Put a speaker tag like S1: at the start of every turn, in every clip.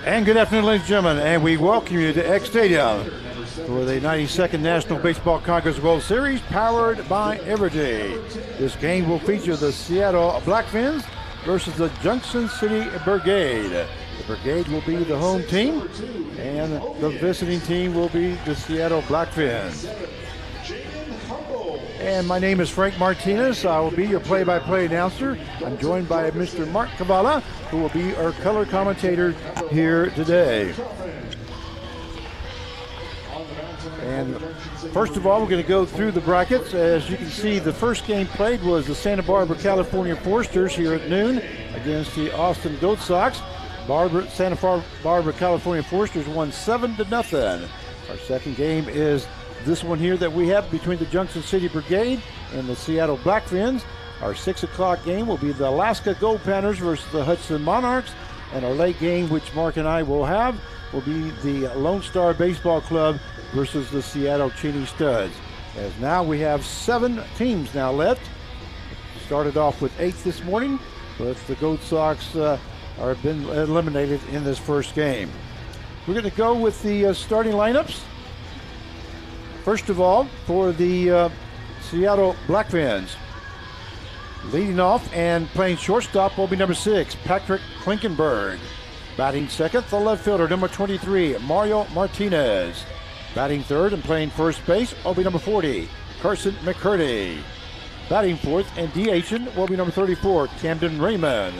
S1: And good afternoon, ladies and gentlemen, and we welcome you to X Stadium for the 92nd National Baseball Congress World Series, powered by Evergy. This game will feature the Seattle Blackfins versus the Junction City Brigade. The Brigade will be the home team, and the visiting team will be the Seattle Blackfins. And my name is Frank Martinez. I will be your play-by-play announcer. I'm joined by Mr. Mark Cavala, who will be our color commentator here today. And first of all, we're going to go through the brackets. As you can see, the first game played was the Santa Barbara, California Foresters here at noon against the Austin Goat Sox. Santa Barbara, California Foresters won 7-0. Our second game is this one here that we have between the Junction City Brigade and the Seattle Blackfins. Our 6 o'clock game will be the Alaska Gold Panthers versus the Hudson Monarchs. And our late game, which Mark and I will have, will be the Lone Star Baseball Club versus the Seattle Cheney Studs. As now we have 7 teams now left. Started off with 8 this morning, but the Goat Sox are been eliminated in this first game. We're going to go with the starting lineups. First of all, for the Seattle Blackfins, leading off and playing shortstop will be number 6, Patrick Klinkenberg. Batting second, the left fielder, number 23, Mario Martinez. Batting third and playing first base will be number 40, Carson McCurdy. Batting fourth and DHing will be number 34, Camden Raymond.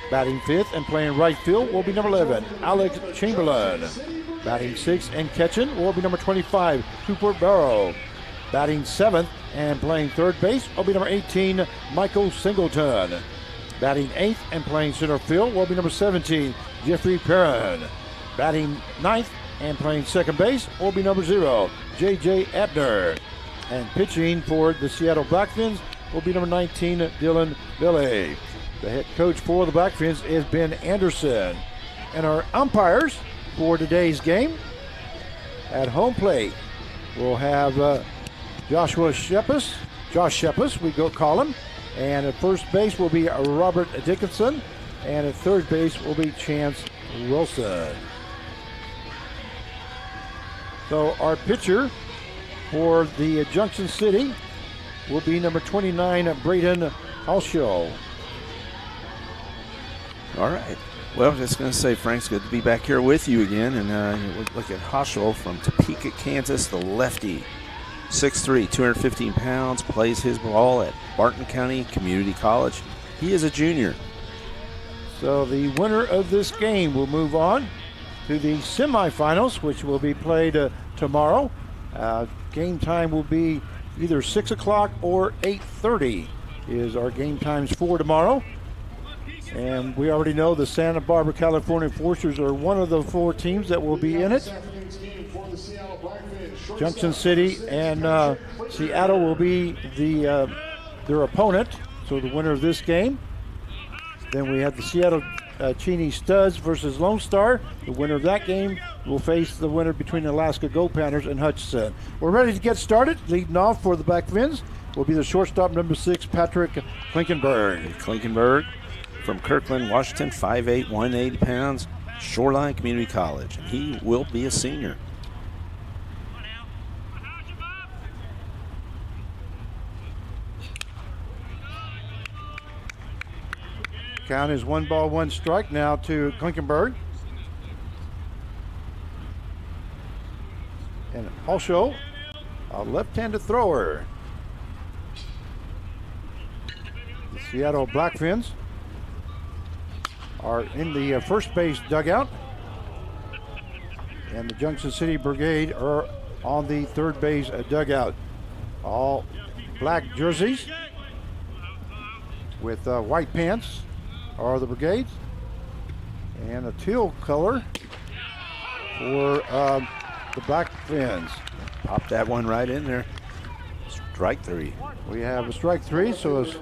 S1: Batting fifth and playing right field will be number 11, Alex Chamberlain. Batting sixth and catching will be number 25, Cooper Barrow. Batting seventh and playing third base will be number 18, Michael Singleton. Batting eighth and playing center field will be number 17, Jeffrey Perrin. Batting ninth and playing second base will be number 0, J.J. Abner. And pitching for the Seattle Blackfins will be number 19, Dylan Billy. The head coach for the Blackfins is Ben Anderson. And our umpires for today's game at home plate, we'll have Josh Shepis, we call him. And at first base will be Robert Dickinson. And at third base will be Chance Wilson. So our pitcher for the Junction City will be number 29, Braden Halshaw.
S2: All right. Well, just going to say, Frank, it's good to be back here with you again. And we look at Halshaw from Topeka, Kansas, the lefty. 6'3", 215 pounds, plays his ball at Barton County Community College. He is a junior.
S1: So the winner of this game will move on to the semifinals, which will be played tomorrow. Game time will be either 6 o'clock or 8:30 is our game times for tomorrow. And we already know the Santa Barbara, California Foresters are one of the 4 teams that will be in it. Junction City and Seattle will be their opponent, so the winner of this game. Then we have the Seattle Cheney Studs versus Lone Star. The winner of that game will face the winner between the Alaska Gold Panthers and Hutchinson. We're ready to get started. Leading off for the Blackfins will be the shortstop, number 6, Patrick Klinkenberg.
S2: Klinkenberg from Kirkland, Washington, 5'8", 180 pounds, Shoreline Community College. And he will be a senior.
S1: Count is 1 ball, 1 strike now to Klinkenberg. And also a left-handed thrower. The Seattle Blackfins are in the first base dugout, and the Junction City Brigade are on the third base dugout. All black jerseys with white pants are the Brigades, and a teal color for the Blackfins.
S2: Pop that one right in there. Strike 3.
S1: We have a strike 3, so it's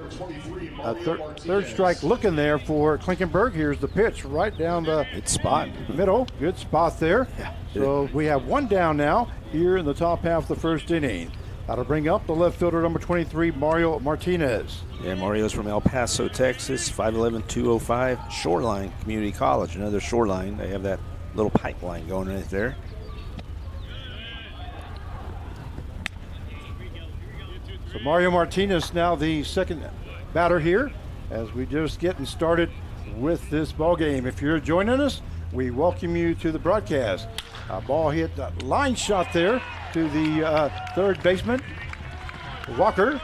S1: a third strike looking there for Klinkenberg. Here's the pitch right down the middle. Good spot there.
S2: Yeah.
S1: So we have 1 down now here in the top half of the first inning. That'll bring up the left fielder, number 23, Mario Martinez.
S2: Yeah, Mario's from El Paso, Texas, 5'11", 205, Shoreline Community College, another Shoreline. They have that little pipeline going right there.
S1: So Mario Martinez now the second batter here as we just getting started with this ball game. If you're joining us, we welcome you to the broadcast. A ball hit a line shot there to the third baseman. Walker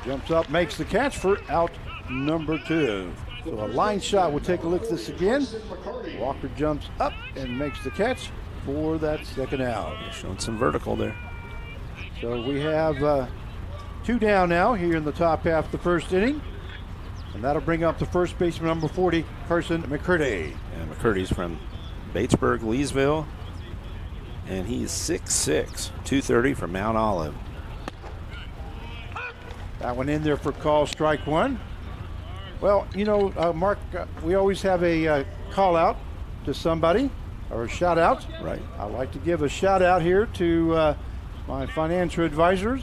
S1: jumps up, makes the catch for out number 2. So a line shot. We'll take a look at this again. Walker jumps up and makes the catch for that second out.
S2: Showing some vertical there.
S1: So we have 2 down now here in the top half of the first inning. And that'll bring up the first baseman, number 40, Carson McCurdy.
S2: And McCurdy's from Batesburg, Leesville. And he's 6'6", 230 from Mount Olive.
S1: That one in there for call, strike 1. Well, you know, Mark, we always have a call out to somebody or a shout out.
S2: Right.
S1: I'd like to give a shout out here to my financial advisors,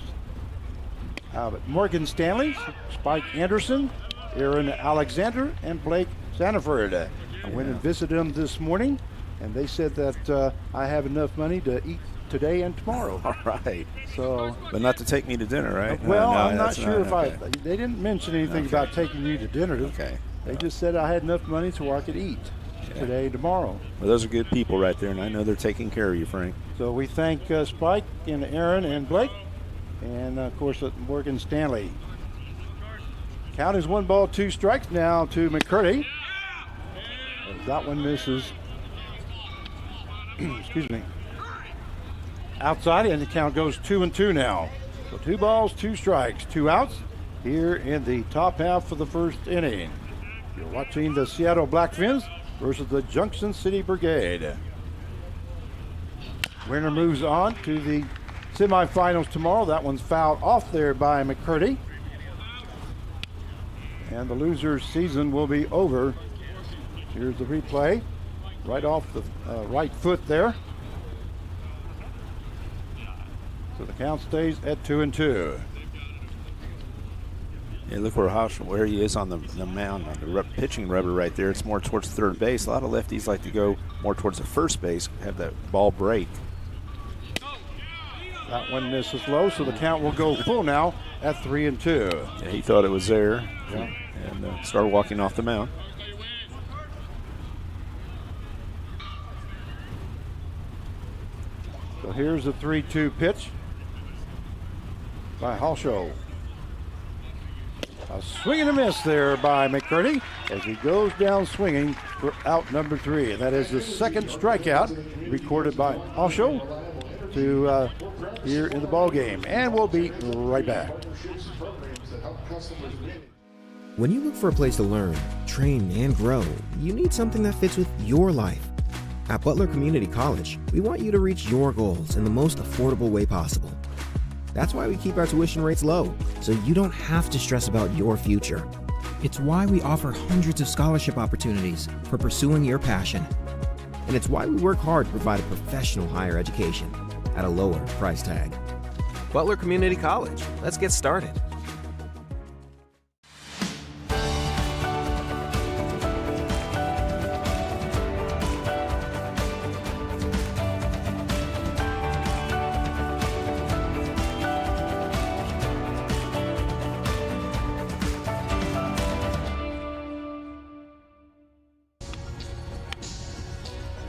S1: Morgan Stanley, Spike Anderson, Aaron Alexander, and Blake Sanford. I went and visited them this morning, and they said that I have enough money to eat today and tomorrow.
S2: All right.
S1: So,
S2: but not to take me to dinner, right?
S1: Well,
S2: no,
S1: I'm not sure if
S2: okay.
S1: they didn't mention anything about taking you to dinner.
S2: Okay.
S1: They just said I had enough money to where I could eat today and tomorrow.
S2: Well, those are good people right there, and I know they're taking care of you, Frank.
S1: So we thank Spike and Aaron and Blake, and of course Morgan Stanley. Count is 1 ball, 2 strikes now to McCurdy. As that one misses. Excuse me. Outside, and the count goes 2-2 now. So 2 balls, 2 strikes, 2 outs here in the top half of the first inning. You're watching the Seattle Blackfins versus the Junction City Brigade. Winner moves on to the semifinals tomorrow. That one's fouled off there by McCurdy. And the loser's season will be over. Here's the replay. Right off the right foot there. So the count stays at 2-2.
S2: Yeah, look where he is on the mound, on the pitching rubber right there. It's more towards third base. A lot of lefties like to go more towards the first base, have that ball break.
S1: That one misses low, so the count will go full now at 3-2.
S2: Yeah, he thought it was there,
S1: yeah.
S2: And started walking off the mound.
S1: So here's the 3-2 pitch by Halshow. A swing and a miss there by McCurdy as he goes down swinging for out number 3. And that is the second strikeout recorded by Halshow to here in the ball game. And we'll be right back.
S3: When you look for a place to learn, train, and grow, you need something that fits with your life. At Butler Community College, we want you to reach your goals in the most affordable way possible. That's why we keep our tuition rates low, so you don't have to stress about your future. It's why we offer hundreds of scholarship opportunities for pursuing your passion. And it's why we work hard to provide a professional higher education at a lower price tag. Butler Community College. Let's get started.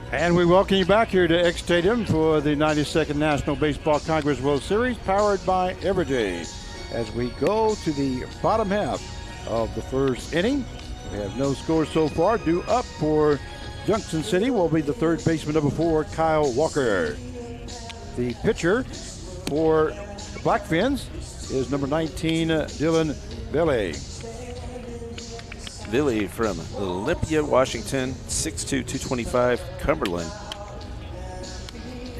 S1: And we welcome you back here to X Stadium for the 92nd National Baseball Congress World Series, powered by Everyday. As we go to the bottom half of the first inning, we have no score so far. Due up for Junction City will be the third baseman, number 4, Kyle Walker. The pitcher for the Blackfins is number 19, Dylan Billy.
S2: Billy from Olympia, Washington, 6'2", 225, Cumberland.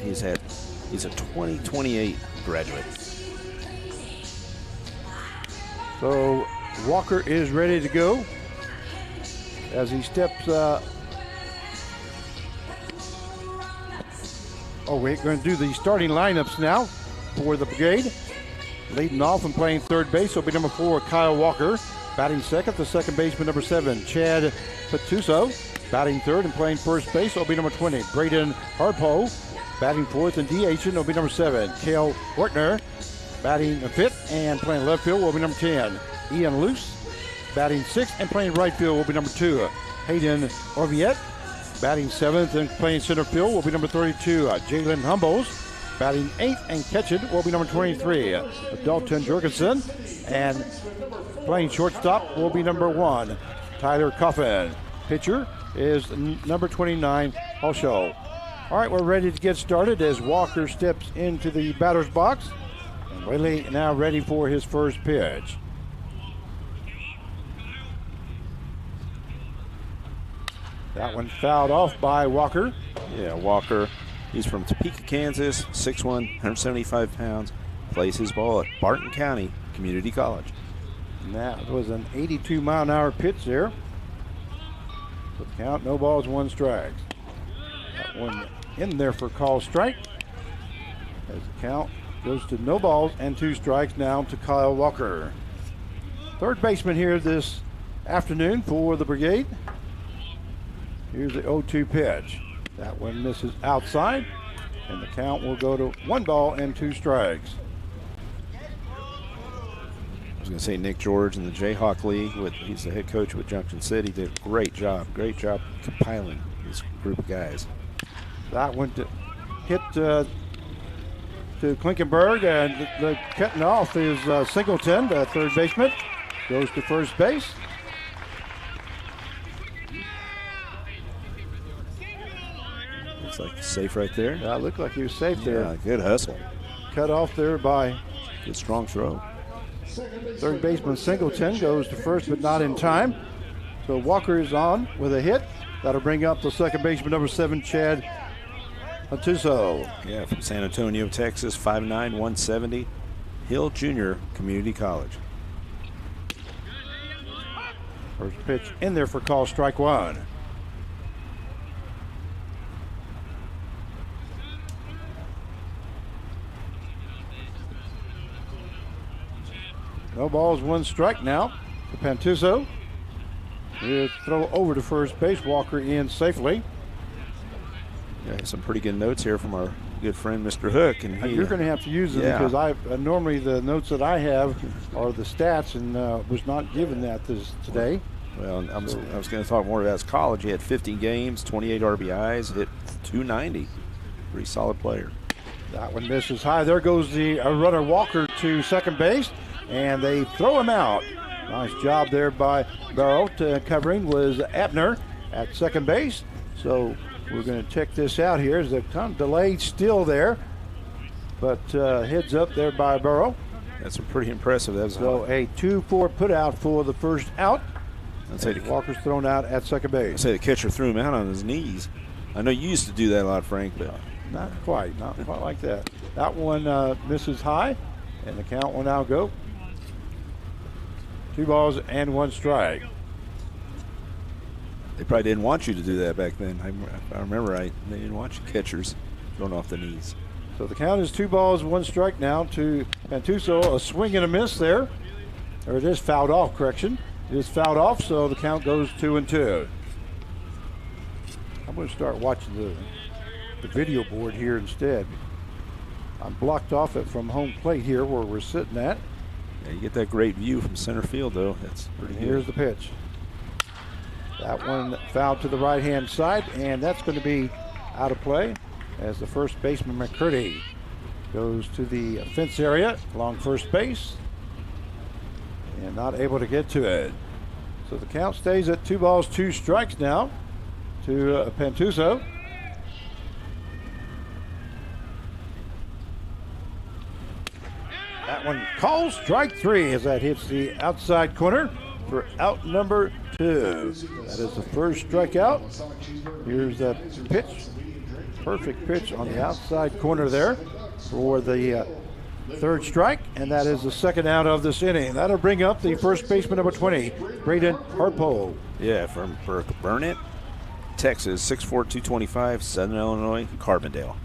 S2: He's a 2028 graduate.
S1: So Walker is ready to go as he steps. We're going to do the starting lineups now for the Brigade. Leading off and playing third base will be number 4, Kyle Walker. Batting second, the second baseman, number 7, Chad Patuso. Batting third and playing first base will be number 20, Braden Harpo. Batting fourth and DHing will be number 7, Cale Wertner. Batting fifth and playing left field will be number 10, Ian Luce. Batting sixth and playing right field will be number 2, Hayden Orviette. Batting seventh and playing center field will be number 32, Jalen Humbles. Batting eighth and catching will be number 23, Dalton Jorgensen. And playing shortstop will be number 1, Tyler Coffin. Pitcher is number 29, Hosho. All right, we're ready to get started as Walker steps into the batter's box. And Willie now ready for his first pitch. That one fouled off by Walker.
S2: Yeah, Walker. He's from Topeka, Kansas, 6'1", 175 pounds. Plays his ball at Barton County Community College.
S1: And that was an 82-mile-an-hour pitch there. So the count, no balls, 1 strike. That one in there for call strike. As the count goes to no balls and 2 strikes now to Kyle Walker. Third baseman here this afternoon for the Brigade. Here's the 0-2 pitch. That one misses outside, and the count will go to 1 ball and 2 strikes.
S2: I was going to say Nick George in the Jayhawk League. He's the head coach with Junction City. Did a great job compiling this group of guys.
S1: That one hit to Klinkenberg, and the cutting off is Singleton, the third baseman, goes to first base.
S2: Looks like safe right there.
S1: That looked like he was safe there.
S2: Yeah, good hustle.
S1: Cut off there by
S2: good strong throw.
S1: Third baseman Singleton goes to first, but not in time. So Walker is on with a hit. That'll bring up the second baseman, number 7, Chad Patuso.
S2: Yeah, from San Antonio, Texas, 5'9", 170. Hill Junior Community College.
S1: First pitch in there for call strike 1. No balls, 1 strike now to Patuso. Here's throw over to first base. Walker in safely.
S2: Yeah, some pretty good notes here from our good friend Mr. Hook, and
S1: you're going to have to use them because I normally the notes that I have are the stats, and was not given that today.
S2: Well, I was going to talk more about his college. He had 50 games, 28 RBIs, hit .290. Pretty solid player.
S1: That one misses high. There goes the runner Walker to second base, and they throw him out. Nice job there by Barrow. Covering was Abner at second base. So we're going to check this out here. There's a kind of delayed still there, but heads up there by Barrow.
S2: That's pretty impressive. That was
S1: so a 2-4 put out for the first out.
S2: I'd say
S1: Walker's thrown out at second base.
S2: I'd say the catcher threw him out on his knees. I know you used to do that a lot, Frank, but
S1: not quite like that. That one misses high, and the count will now go 2 balls and 1 strike.
S2: They probably didn't want you to do that back then. I remember they didn't want you catchers thrown off the knees.
S1: So the count is 2 balls, 1 strike now to Patuso. A swing and a miss there. Or it is fouled off, correction. It is fouled off, so the count goes 2-2. I'm going to start watching the video board here instead. I'm blocked off it from home plate here where we're sitting at.
S2: Yeah, you get that great view from center field, though. That's pretty good.
S1: Here's the pitch. That one fouled to the right-hand side, and that's going to be out of play as the first baseman, McCurdy, goes to the fence area along first base and not able to get to it. So the count stays at 2 balls, 2 strikes now to Patuso. That one calls strike 3 as that hits the outside corner for out number 2. That is the first strikeout. Here's that pitch. Perfect pitch on the outside corner there for the third strike, and that is the second out of this inning. That'll bring up the first baseman, number 20, Braden Harpo.
S2: Yeah, from Burnett, Texas, 6'4", 225, Southern Illinois, Carbondale.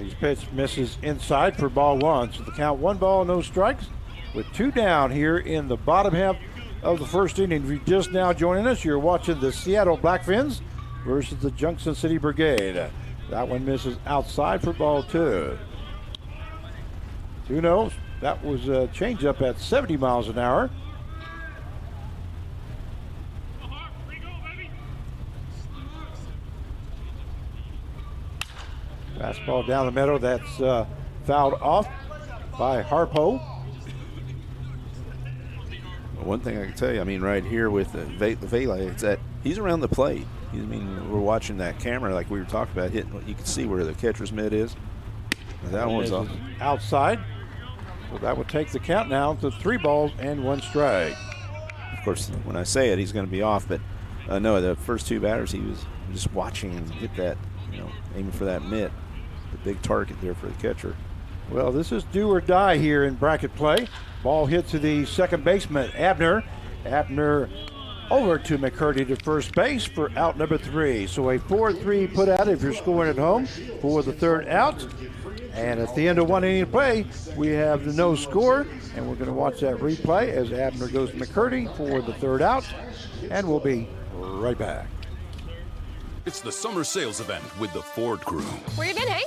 S1: His pitch misses inside for ball one. So the count 1 ball, no strikes, with 2 down here in the bottom half of the first inning. If you're just now joining us, you're watching the Seattle Blackfins versus the Junction City Brigade. That one misses outside for ball 2. 2-0. That was a changeup at 70 miles an hour. Fastball down the middle. That's fouled off by Harpo.
S2: One thing I can tell you, I mean, right here with the Vela, it's that he's around the plate. I mean, we're watching that camera like we were talking about hitting. You can see where the catcher's mitt is. That one's off.
S1: Outside. So that would take the count now to 3 balls and 1 strike.
S2: Of course, when I say it, he's going to be off. But no, the first 2 batters, he was just watching him hit that, aiming for that mitt. The big target there for the catcher.
S1: Well, this is do or die here in bracket play. Ball hit to the second baseman, Abner. Abner over to McCurdy to first base for out number 3. So a 4-3 put out if you're scoring at home for the 3rd out. And at the end of 1 inning play, we have the no score. And we're going to watch that replay as Abner goes to McCurdy for the 3rd out. And we'll be right back.
S4: It's the summer sales event with the Ford crew.
S5: Where you been, Hank?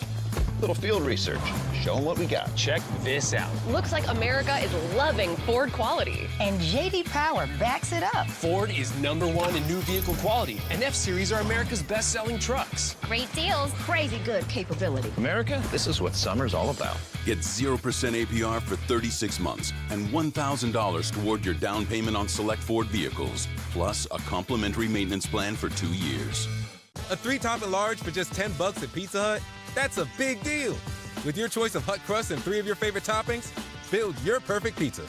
S6: Little field research. Show them what we got.
S7: Check this out.
S5: Looks like America is loving Ford quality.
S8: And J.D. Power backs it up.
S7: Ford is #1 in new vehicle quality, and F-Series are America's best-selling trucks.
S8: Great deals, crazy good capability.
S6: America, this is what summer's all about.
S4: Get 0% APR for 36 months and $1,000 toward your down payment on select Ford vehicles, plus a complimentary maintenance plan for 2 years.
S9: A 3-topping large for just $10 at Pizza Hut? That's a big deal. With your choice of hut crust and 3 of your favorite toppings, build your perfect pizza.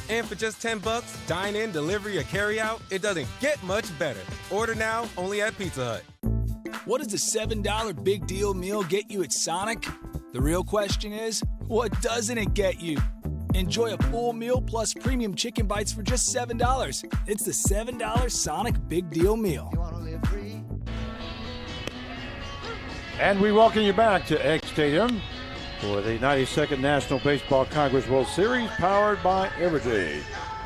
S9: And for just $10, dine in, delivery, or carry out, it doesn't get much better. Order now, only at Pizza Hut.
S10: What does the $7 big deal meal get you at Sonic? The real question is, what doesn't it get you? Enjoy a full meal plus premium chicken bites for just $7. It's the $7 Sonic Big Deal Meal.
S1: And we welcome you back to Egg Stadium for the 92nd National Baseball Congress World Series, powered by Everday.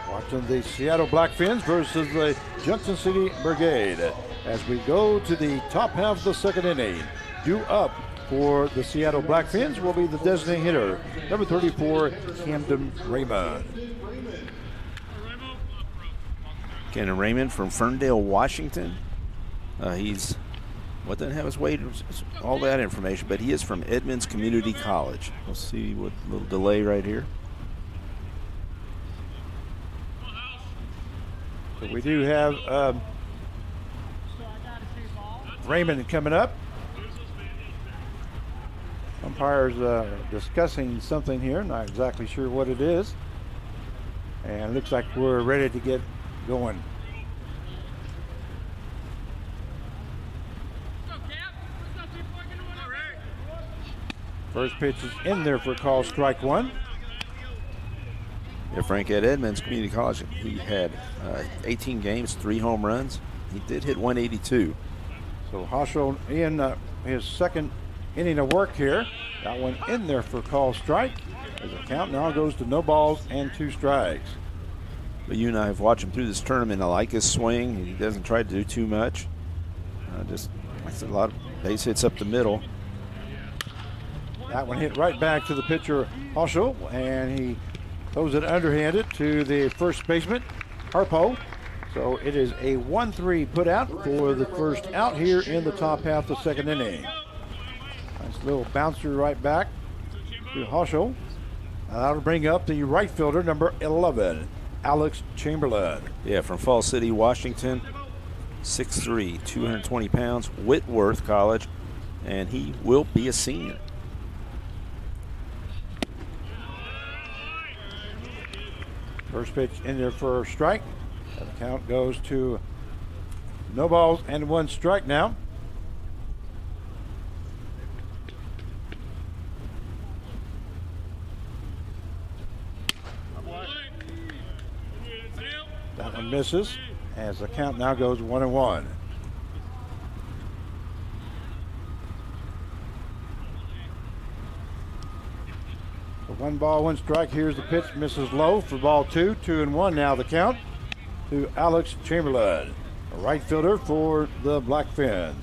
S1: Watching the Seattle Blackfins versus the Junction City Brigade as we go to the top half of the 2nd inning. Due up for the Seattle Blackfins will be the designated hitter, number 34, Camden Raymond.
S2: Camden Raymond from Ferndale, Washington. He's doesn't have his weight, all that information, but he is from Edmonds Community College. We'll see what little delay right here.
S1: So we do have Raymond coming up. Umpires discussing something here, not exactly sure what it is. And it looks like we're ready to get going. First pitch is in there for call, strike 1.
S2: Yeah, Frank, at Edmonds Community College, he had 18 games, 3 home runs. He did hit 182.
S1: So Hoschel in his 2nd inning of work here. That one in there for call, strike. As the count now goes to no balls and 2 strikes.
S2: But you and I have watched him through this tournament. I like his swing. He doesn't try to do too much. Just makes a lot of base hits up the middle.
S1: That one hit right back to the pitcher, Hoschel, and he throws it underhanded to the first baseman, Harpo. So it is a 1-3 put out for the first out here in the top half of the 2nd inning. Nice little bouncer right back to Hoschel. That'll bring up the right fielder, number 11, Alex Chamberlain.
S2: Yeah, from Falls City, Washington, 6'3", 220 pounds, Whitworth College, and he will be a senior.
S1: First pitch in there for a strike. The count goes to no balls and 1 strike now. That one misses as the count now goes 1-1. The 1-1 strike. Here's the pitch. Misses low for ball 2. 2-1 now the count to Alex Chamberlain, a right fielder for the Blackfins.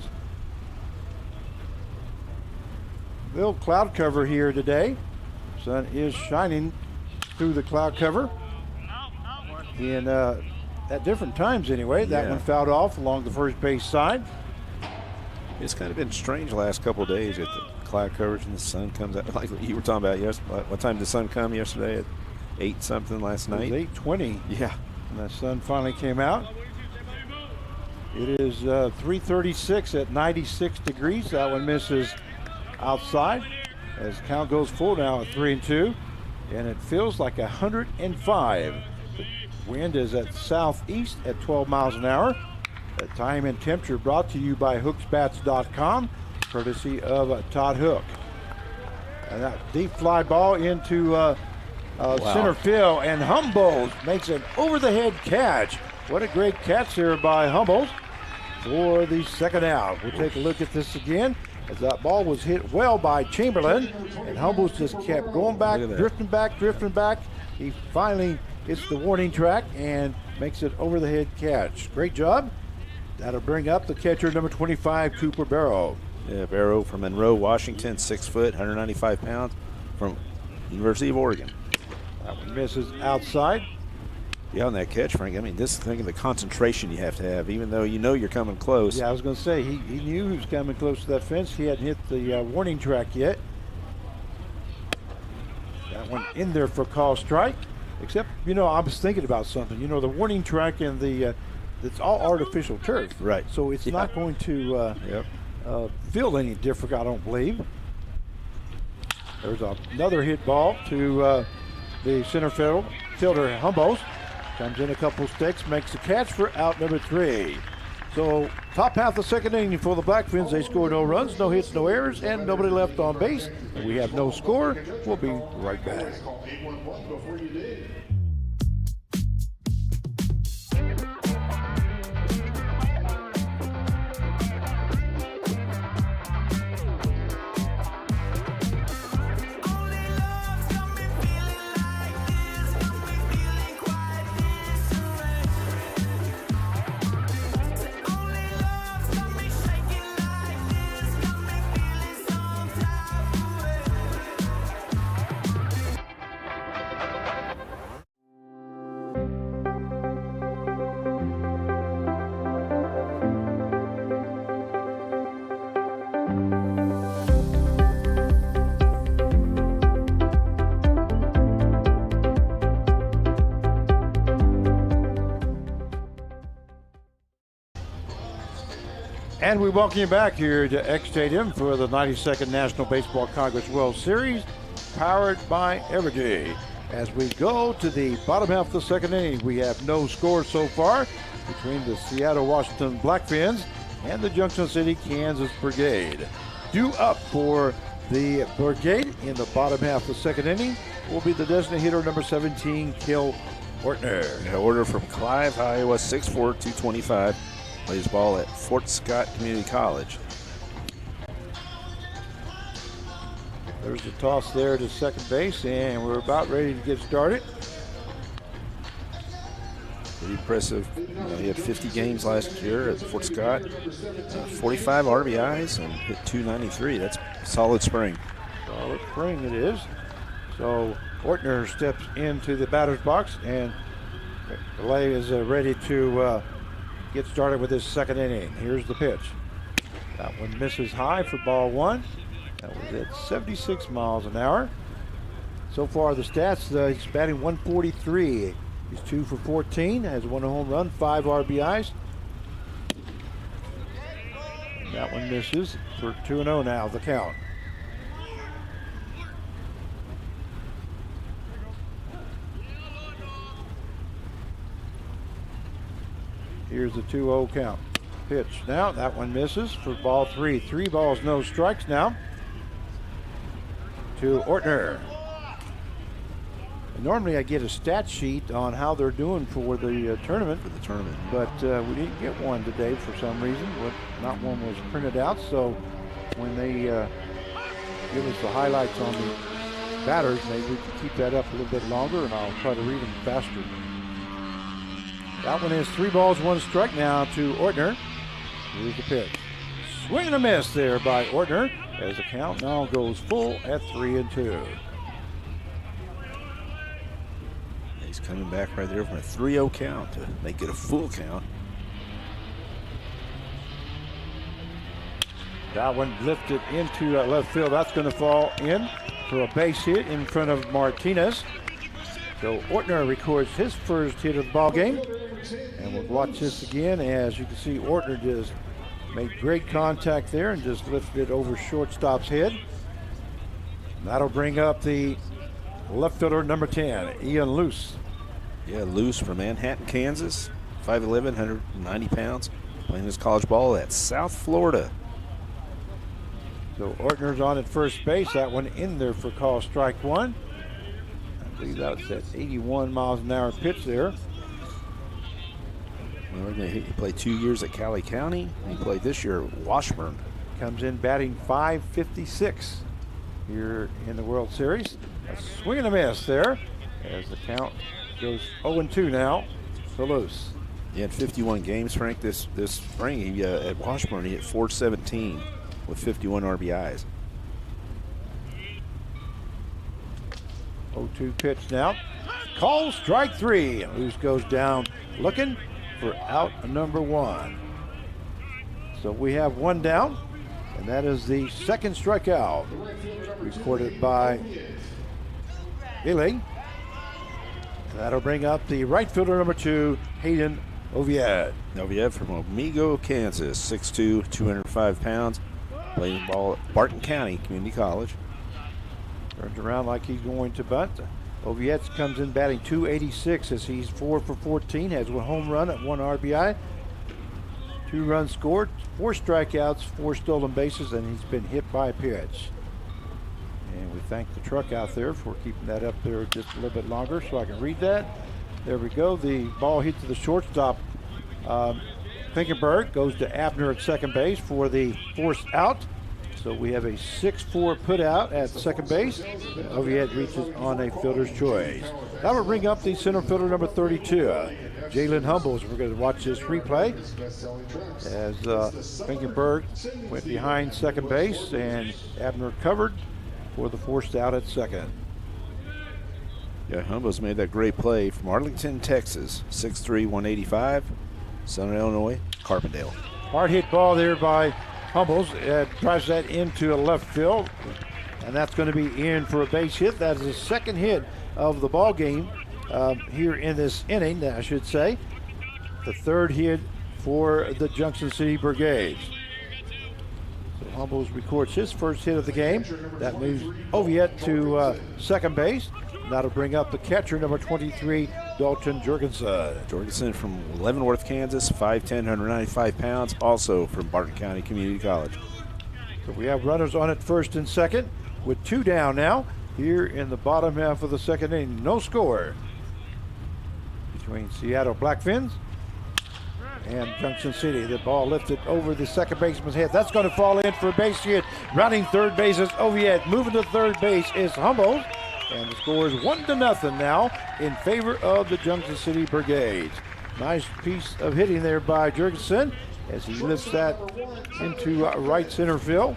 S1: Little cloud cover here today. Sun is shining through the cloud cover. And at different times anyway. That one fouled off along the first base side.
S2: It's kind of been strange the last couple of days with the cloud coverage and the sun comes out. Like you were talking about yesterday. What time did the sun come yesterday? At 8 something last night?
S1: It was 8:20.
S2: Yeah.
S1: And the sun finally came out. It is 3:36 at 96 degrees. That one misses outside as count goes full now at 3-2. And it feels like 105. The wind is at southeast at 12 miles an hour. The time and temperature brought to you by hooksbats.com, courtesy of Todd Hook. And that deep fly ball into center field, and Humboldt makes an over-the-head catch. What a great catch there by Humboldt for the second out. We'll take a look at this again as that ball was hit well by Chamberlain, and Humboldt just kept going back, drifting back. He finally hits the warning track and makes it over-the-head catch. Great job. That'll bring up the catcher, number 25, Cooper Barrow.
S2: Yeah, Barrow from Monroe, Washington, 6 foot, 195 pounds, from University of Oregon.
S1: That one misses outside.
S2: Yeah, on that catch, Frank, I mean, think of the concentration you have to have, even though you know you're coming close.
S1: Yeah, I was going to say, he knew he was coming close to that fence. He hadn't hit the warning track yet. That one in there for a call strike. Except, I was thinking about something. The warning track and the it's all artificial turf.
S2: Right.
S1: So it's not going to feel any different, I don't believe. There's another hit ball to the center fielder, Humboldt. Comes in a couple sticks, makes the catch for out number 3. So top half of the second inning for the Blackfins. They score no runs, no hits, no errors, and nobody left on base. And we have no score. We'll be right back. And we welcome you back here to X Stadium for the 92nd National Baseball Congress World Series, powered by Evergy. As we go to the bottom half of the second inning, we have no score so far between the Seattle Washington Blackfins and the Junction City Kansas Brigade. Due up for the Brigade in the bottom half of the second inning will be the designated hitter, number 17, Kill Ortner.
S2: Order from Clive, Iowa, 6'4", 225. Plays ball at Fort Scott Community College.
S1: There's the toss there to second base, and we're about ready to get started.
S2: Pretty impressive. He had 50 games last year at Fort Scott, 45 RBIs, and hit 293. That's a solid spring.
S1: Solid spring it is. So Ortner steps into the batter's box, and Delay is ready to get started with his second inning. Here's the pitch. That one misses high for ball 1. That was at 76 miles an hour. So far the stats, he's batting 143. He's 2 for 14, has 1 home run, 5 RBIs. And that one misses for 2-0 now, the count. Here's the 2-0 count. Pitch now, that one misses for ball 3. 3 balls, no strikes now to Ortner. And normally I get a stat sheet on how they're doing for the tournament. But we didn't get one today for some reason. Not one was printed out, so when they give us the highlights on the batters, maybe we can keep that up a little bit longer, and I'll try to read them faster. That one is 3 balls, 1 strike now to Ortner. Here's the pitch. Swing and a miss there by Ortner, as the count now goes full at 3-2.
S2: He's coming back right there from a 3-0 count to make it a full count.
S1: That one lifted into left field. That's going to fall in for a base hit in front of Martinez. So Ortner records his first hit of the ball game. And we'll watch this again. As you can see, Ortner just made great contact there and just lifted it over shortstop's head. And that'll bring up the left fielder, number 10, Ian Luce.
S2: Yeah, Luce from Manhattan, Kansas. 5'11", 190 pounds. Playing his college ball at South Florida.
S1: So Ortner's on at first base. That one in there for call strike 1. I believe that's at 81 miles an hour pitch there.
S2: Well, he played 2 years at Cali County. He played this year at Washburn.
S1: Comes in batting .556 here in the World Series. A swing and a miss there as the count goes 0-2 now to Luce.
S2: He had 51 games, Frank, this spring. He, at Washburn, he hit .417 with 51 RBIs.
S1: 0-2 pitch now. Call strike 3. And Luce goes down looking for out number 1. So we have 1 down, and that is the second strikeout recorded by Billy. And that'll bring up the right fielder, number 2, Hayden Ovied.
S2: Ovied from Amigo, Kansas, 6'2", 205 pounds. Playing ball at Barton County Community College.
S1: Turns around like he's going to bunt. Oviet comes in batting .286 as he's 4 for 14, has 1 home run at 1 RBI, 2 runs scored, 4 strikeouts, 4 stolen bases, and he's been hit by a pitch. And we thank the truck out there for keeping that up there just a little bit longer so I can read that. There we go. The ball hit to the shortstop. Finkenberg goes to Abner at second base for the forced out. So we have a 6-4 put out at second base. Ovied reaches on a fielder's choice. That will bring up the center fielder, number 32, Jalen Humbles. We're going to watch this replay as Finkenberg went behind second base and Abner covered for the forced out at second.
S2: Yeah, Humbles made that great play from Arlington, Texas. 6'3", 185. Southern Illinois, Carbondale.
S1: Hard hit ball there by Humbles. Drives that into a left field, and that's going to be in for a base hit. That is the second hit of the ball game here in this inning, I should say. The third hit for the Junction City Brigade. So Humbles records his first hit of the game. That moves Oviet to second base. That'll bring up the catcher, number 23, Dalton Jorgensen.
S2: Jorgensen from Leavenworth, Kansas, 5'10", 195 pounds, also from Barton County Community College.
S1: So we have runners on at first and second with 2 down now here in the bottom half of the second inning. No score between Seattle Blackfins and Junction City. The ball lifted over the second baseman's head. That's going to fall in for a base hit. Rounding third base is Oviet. Moving to third base is Humboldt. And the score is 1-0 now in favor of the Junction City Brigade. Nice piece of hitting there by Jurgensen as he lifts that into right center field.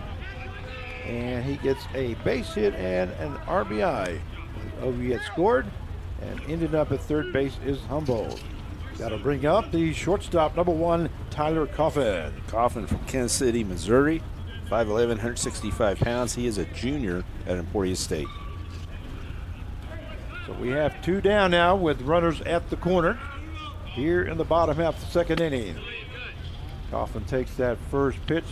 S1: And he gets a base hit and an RBI. Oviet scored, and ended up at third base is Humboldt. That'll bring up the shortstop, number 1, Tyler Coffin.
S2: Coffin from Kansas City, Missouri, 5'11", 165 pounds. He is a junior at Emporia State.
S1: So we have 2 down now with runners at the corner here in the bottom half of the second inning. Coffin takes that first pitch,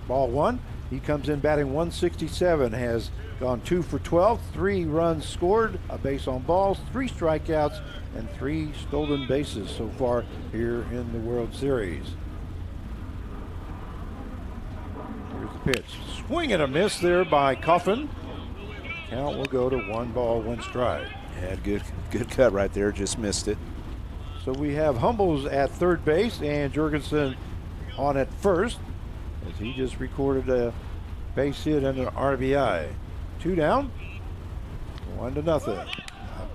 S1: ball 1. He comes in batting .167, has gone 2 for 12, 3 runs scored, a base on balls, 3 strikeouts, and 3 stolen bases so far here in the World Series. Here's the pitch. Swing and a miss there by Coffin. Count will go to 1 ball, 1 strike.
S2: Yeah, good cut right there, just missed it.
S1: So we have Humbles at third base and Jurgensen on at first as he just recorded a base hit and an RBI. 2 down. 1-0. A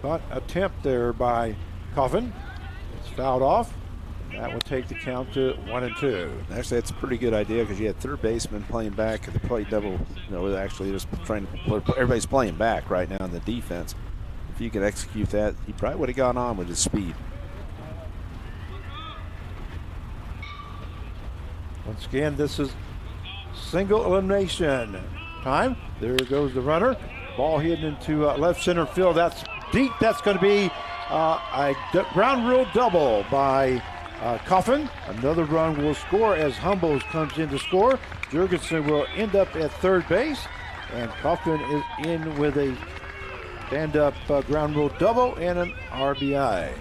S1: bunt attempt there by Coffin. It's fouled off. That will take the count to 1-2.
S2: Actually, that's a pretty good idea because you had third baseman playing back. They played double. Actually just trying to. Everybody's playing back right now in the defense. If you could execute that, he probably would have gone on with his speed.
S1: Once again, this is single elimination time. There goes the runner. Ball hit into left center field. That's deep. That's going to be a ground rule double by Coffin. Another run will score as Humbles comes in to score. Jurgensen will end up at third base, and Coffin is in with a stand-up ground rule double and an RBI.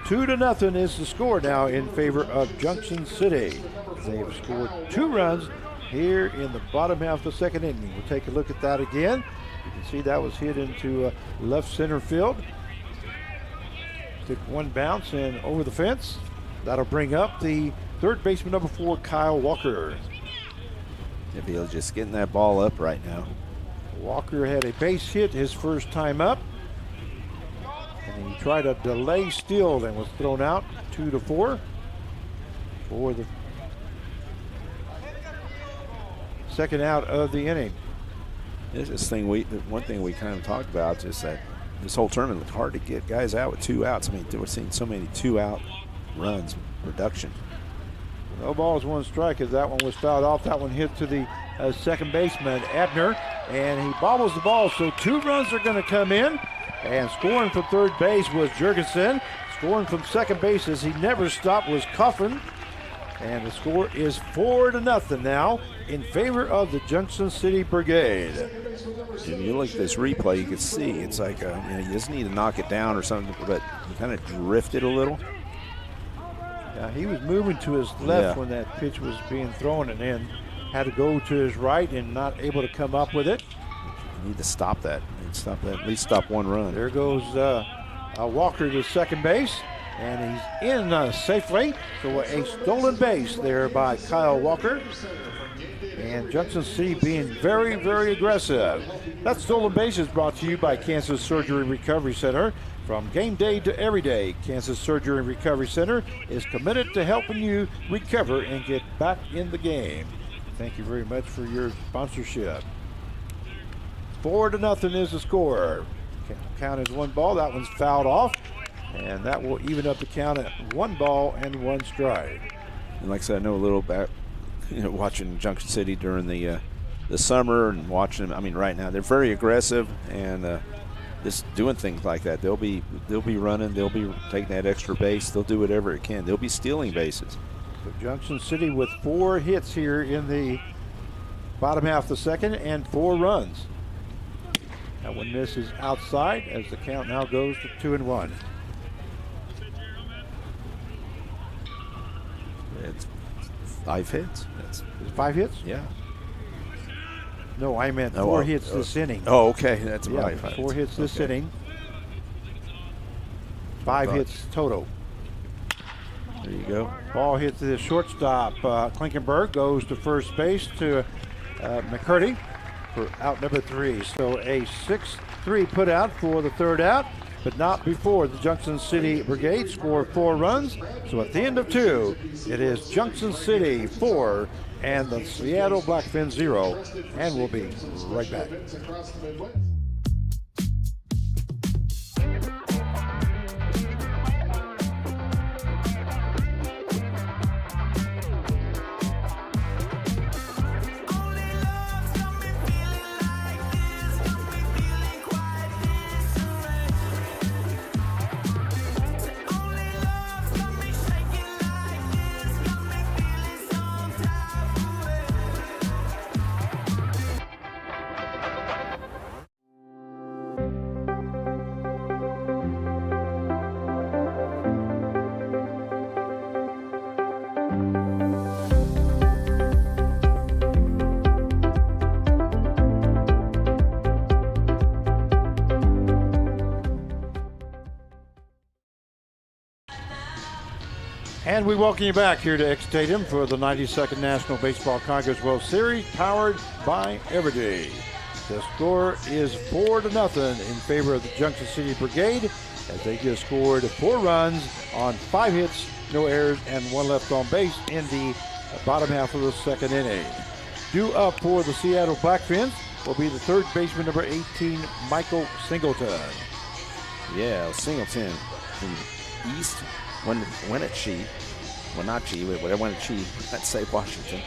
S1: 2-0 is the score now in favor of Junction City. They've scored 2 runs here in the bottom half of the second inning. We'll take a look at that again. You can see that was hit into left center field. Took one bounce and over the fence. That'll bring up the third baseman number 4, Kyle Walker.
S2: If he's just getting that ball up right now.
S1: Walker had a base hit his first time up. And he tried a delay steal and was thrown out 2-4 for the second out of the inning.
S2: One thing we kind of talked about is that this whole tournament looked hard to get guys out with 2 outs. I mean, we're seeing so many 2-out runs, production.
S1: No balls, 1 strike as that one was fouled off. That one hit to the second baseman, Abner, and he bobbles the ball. So 2 runs are going to come in, and scoring from third base was Jurgensen. Scoring from second base as he never stopped was Coffin. And the score is 4-0 now in favor of the Junction City Brigade.
S2: If you look at this replay, you can see it's like you just need to knock it down or something, but he kind of drifted a little.
S1: Yeah, he was moving to his left when that pitch was being thrown, and then had to go to his right and not able to come up with it.
S2: You need to stop that. At least stop 1 run.
S1: There goes Walker to second base, and he's in safely. So a stolen base there by Kyle Walker. And Junction City being very, very aggressive. That stolen base is brought to you by Kansas Surgery Recovery Center. From game day to every day, Kansas Surgery and Recovery Center is committed to helping you recover and get back in the game. Thank you very much for your sponsorship. 4-0 is the score. Count is 1 ball. That one's fouled off, and that will even up the count at 1 ball and 1 strike.
S2: And like I said, I know a little about watching Junction City during the summer and watching them. I mean, right now they're very aggressive and just doing things like that. They'll be running. They'll be taking that extra base. They'll do whatever it can. They'll be stealing bases.
S1: So Junction City with 4 hits here in the bottom half of the second and 4 runs. That one misses outside as the count now goes to 2-1.
S2: It's 5 hits.
S1: It's 5 hits?
S2: Yeah.
S1: No, I meant 4 hits this inning.
S2: Oh, okay. That's right.
S1: 4 hits this inning. 5 hits total.
S2: There you go.
S1: Ball hit to the shortstop. Klinkenberg goes to first base to McCurdy for out number 3. So a 6-3 put out for the third out, but not before the Junction City Brigade score 4 runs. So at the end of 2, it is Junction City 4 and the Seattle Blackfins 0. And we'll be right back. And we welcome you back here to X Stadium for the 92nd National Baseball Congress World Series, powered by Everday. The score is 4-0 in favor of the Junction City Brigade, as they just scored 4 runs on 5 hits, no errors, and 1 left on base in the bottom half of the second inning. Due up for the Seattle Blackfins will be the third baseman, number 18, Michael Singleton.
S2: Yeah, Singleton from East Wenatchee, let's say Washington.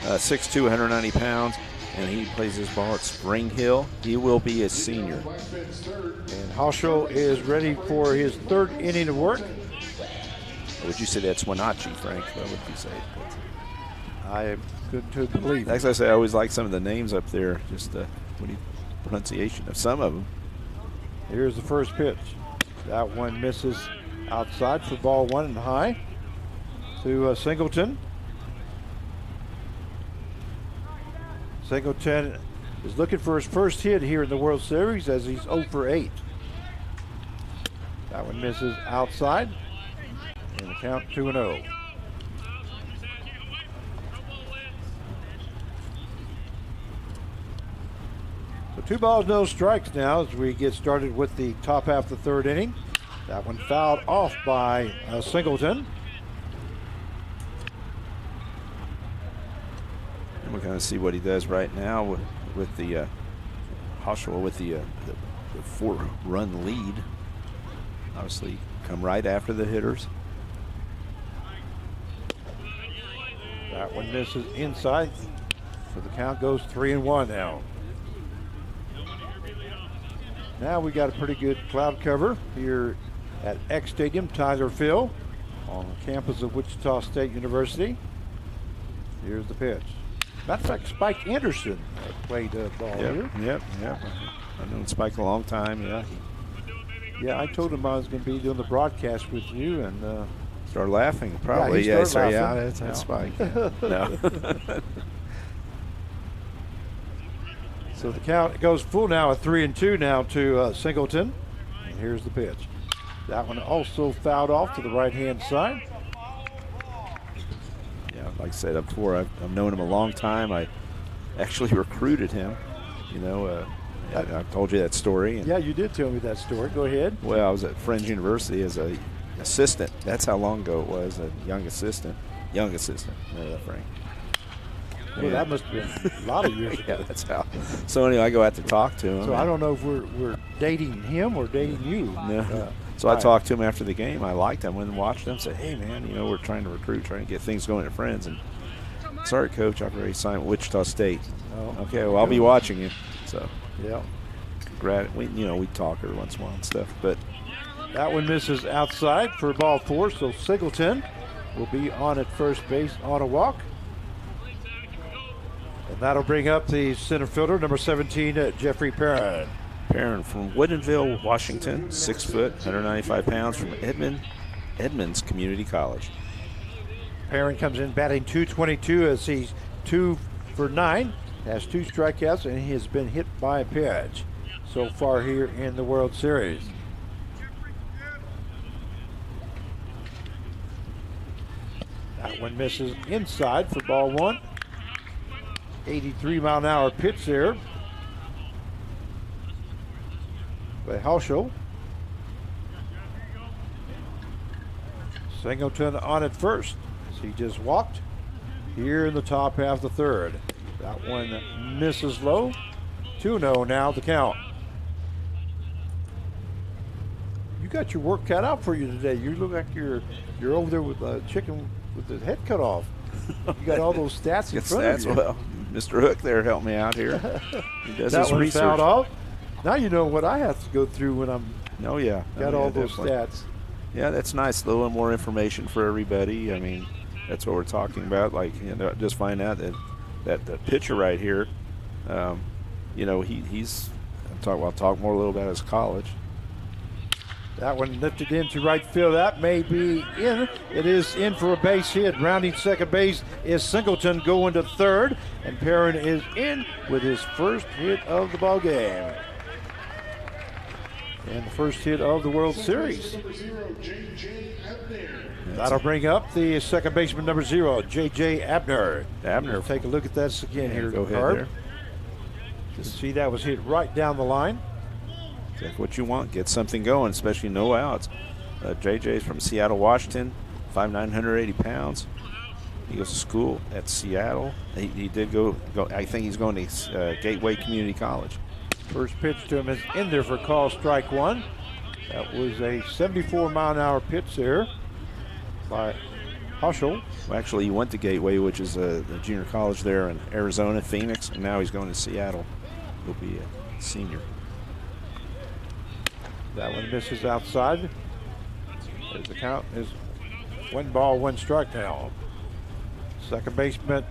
S2: 6'2", 190 pounds, and he plays his ball at Spring Hill. He will be a senior.
S1: And Hoschel is ready for his 3rd inning of work.
S2: Would you say that's Wenatchee, Frank? What would you say?
S1: I am good to believe.
S2: As I say, I always like some of the names up there, just pronunciation of some of them.
S1: Here's the first pitch. That one misses outside for ball 1 and high to Singleton. Singleton is looking for his first hit here in the World Series, as he's 0 for 8. That one misses outside, and the count 2-0. So 2 balls, no strikes now as we get started with the top half of the 3rd inning. That one fouled off by Singleton.
S2: And we're going to see what he does right now with the Hoschel with the 4-run lead. Obviously, come right after the hitters.
S1: That one misses inside, so the count goes 3-1 now. Now we got a pretty good cloud cover here at X Stadium, Tyler Field, on the campus of Wichita State University. Here's the pitch. Matter of fact, Spike Anderson played ball here.
S2: Yep. I've known Spike a long time, yeah.
S1: Yeah, I told him I was going to be doing the broadcast with you, and
S2: started laughing, probably.
S1: Yeah, he started
S2: Yeah,
S1: laughing.
S2: that's Spike. No.
S1: So the count goes full now at 3-2 now to Singleton. And here's the pitch. That one also fouled off to the right-hand side.
S2: Yeah, like I said before, I've known him a long time. I actually recruited him. I've told you that story.
S1: Yeah, you did tell me that story. Go ahead.
S2: Well, I was at Friends University as a assistant. That's how long ago it was, a young assistant. Frank.
S1: Well, that must have been a lot of years ago.
S2: Yeah, that's how. So anyway, I go out to talk to him.
S1: So I don't know if we're dating him or dating you.
S2: No. So I talked to him after the game. I liked him. Went and watched him. Said, hey, man, we're trying to recruit, trying to get things going at Friends. And sorry, Coach, I've already signed with Wichita State.
S1: Oh,
S2: okay, well, I'll be watching you. So
S1: yeah,
S2: we talk every once in a while and stuff. But
S1: that one misses outside for ball 4. So Singleton will be on at first base on a walk. And that'll bring up the center fielder, number 17, Jeffrey Perrin.
S2: Perrin from Woodinville, Washington, 6 foot, 195 pounds, from Edmonds Community College.
S1: Perrin comes in batting .222 as he's 2 for 9, has 2 strikeouts, and he has been hit by a pitch so far here in the World Series. That one misses inside for ball 1. 83-mile-an-hour pitch there by Hoschel. Singleton on at first as he just walked here in the top half of the 3rd. That one misses low. 2-0 now the count. You got your work cut out for you today. You look like you're over there with a chicken with the head cut off. You got all those stats in front of you.
S2: Well, Mr. Hook there helped me out here. He does
S1: that
S2: his
S1: one
S2: research.
S1: fouled off. Now you know what I have to go through when I'm got all those
S2: definitely.
S1: stats.
S2: Yeah, that's nice. A little more information for everybody. I mean, that's what we're talking about. Like, just find out that the pitcher right here, he's. I'll talk more a little about his college.
S1: That one lifted into right field. That may be in. It is in for a base hit. Rounding second base is Singleton, going to third, and Perrin is in with his first hit of the ball game. And the first hit of the World Series. That'll bring up the second baseman, number 0, J.J. Abner.
S2: Abner.
S1: Take a look at that again here.
S2: Go ahead
S1: Carb.
S2: there.
S1: See, that was hit right down the line.
S2: Exactly what you want. Get something going, especially no outs. JJ's from Seattle, Washington, 5'9", 180 pounds. He goes to school at Seattle. He did go. I think he's going to Gateway Community College.
S1: First pitch to him is in there for call, strike one. That was a 74-mile-an-hour pitch there by Huschel.
S2: Well, actually, he went to Gateway, which is a junior college there in Arizona, Phoenix, and now he's going to Seattle. He'll be a senior.
S1: That one misses outside. As the count is 1 ball, 1 strike now. Second baseman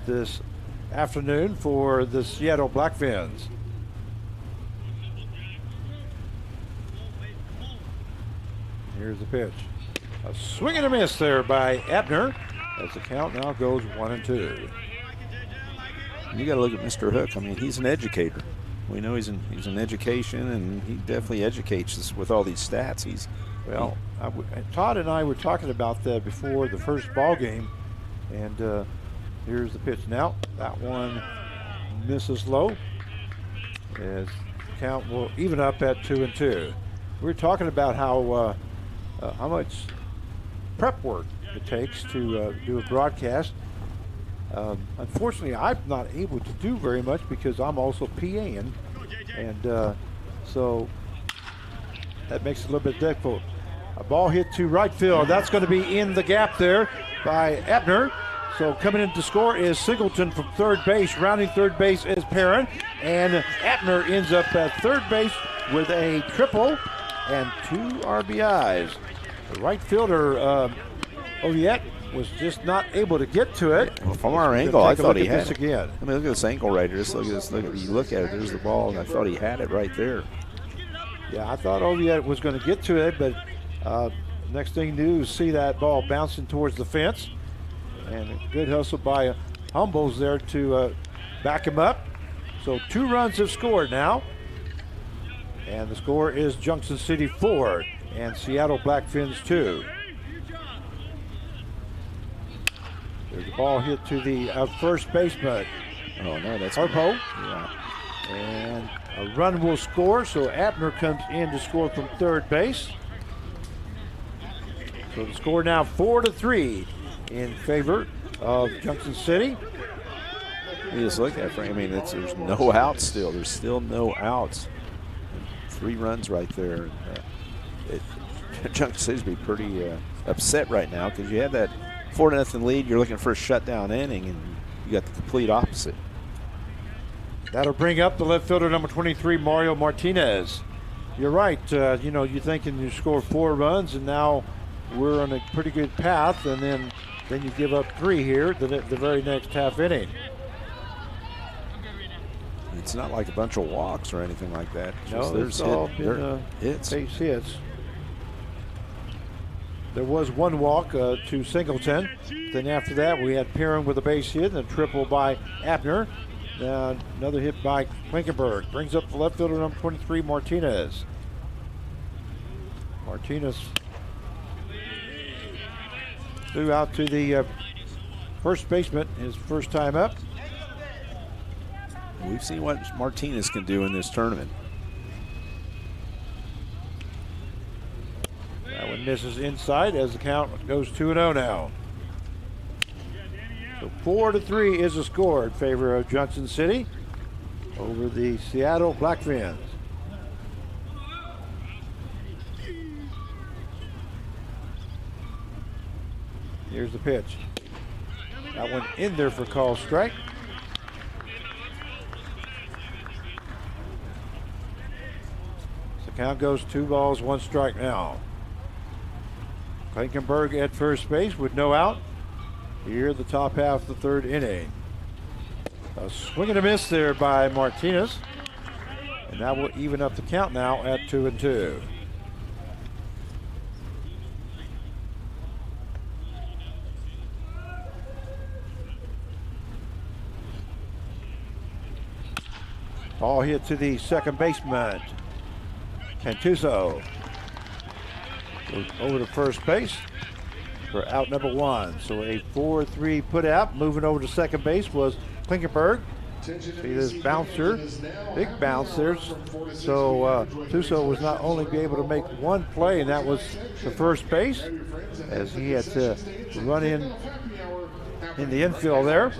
S1: this afternoon for the Seattle Blackfins. Here's the pitch. A swing and a miss there by Ebner as the count now goes 1-2.
S2: You got to look at Mr. Hook. I mean, he's an educator. We know he's in education, and he definitely educates us with all these stats.
S1: Todd and I were talking about that before the first ball game, and here's the pitch now. That one misses low as the count will even up at 2-2. We were talking about how much prep work it takes to do a broadcast. Unfortunately, I'm not able to do very much because I'm also PAing, and so that makes it a little bit difficult. A ball hit to right field. That's going to be in the gap there by Ebner. So coming in to score is Singleton from third base. Rounding third base is Perrin, and Ebner ends up at third base with a triple and 2 RBIs. The right fielder, Oviette, was just not able to get to it.
S2: Well, from our angle, I thought he had it.
S1: Again.
S2: I mean, look at this ankle right here. Just look at this. You look at it, there's the ball, and I thought he had it right there.
S1: Yeah, I thought Oviette was going to get to it, but next thing you do is see that ball bouncing towards the fence. And a good hustle by Humbles there to back him up. So 2 runs have scored now. And the score is Junction City 4 and Seattle Blackfins 2. There's a ball hit to the first baseman.
S2: Oh, no, that's
S1: Harpo.
S2: Yeah.
S1: And a run will score, so Abner comes in to score from third base. So the score now 4-3 in favor of Junction City.
S2: You just look at it, I mean, there's no outs still. There's still no outs. 3 runs right there. Junction City's be pretty upset right now because you had that 4-0 lead. You're looking for a shutdown inning, and you got the complete opposite.
S1: That'll bring up the left fielder, number 23, Mario Martinez. You're right. You're thinking you score 4 runs, and now we're on a pretty good path, and then you give up 3 here the very next half inning.
S2: It's not like a bunch of walks or anything like that.
S1: No, there's hits. Base hits. There was 1 walk to Singleton. Then after that, we had Perrin with a base hit and a triple by Abner. Another hit by Klinkenberg. Brings up the left fielder, number 23, Martinez. Martinez threw out to the first baseman, his first time up.
S2: We've seen what Martinez can do in this tournament.
S1: That one misses inside as the count goes 2-0 now. So 4-3 is the score in favor of Junction City over the Seattle Blackfins. Here's the pitch. That one in there for call strike. Count goes 2 balls, 1 strike now. Klinkenberg at first base with no out. Here the top half of the 3rd inning. A swing and a miss there by Martinez. And that will even up the count now at 2-2. Ball hit to the second baseman. Cantuso goes over to first base for out number 1. So a 4-3 put out. Moving over to second base was Klinkenberg. See this bouncer, big bounce there. So Tuso was not only be able to make one play, and that was the first base, as he had to run in the infield there.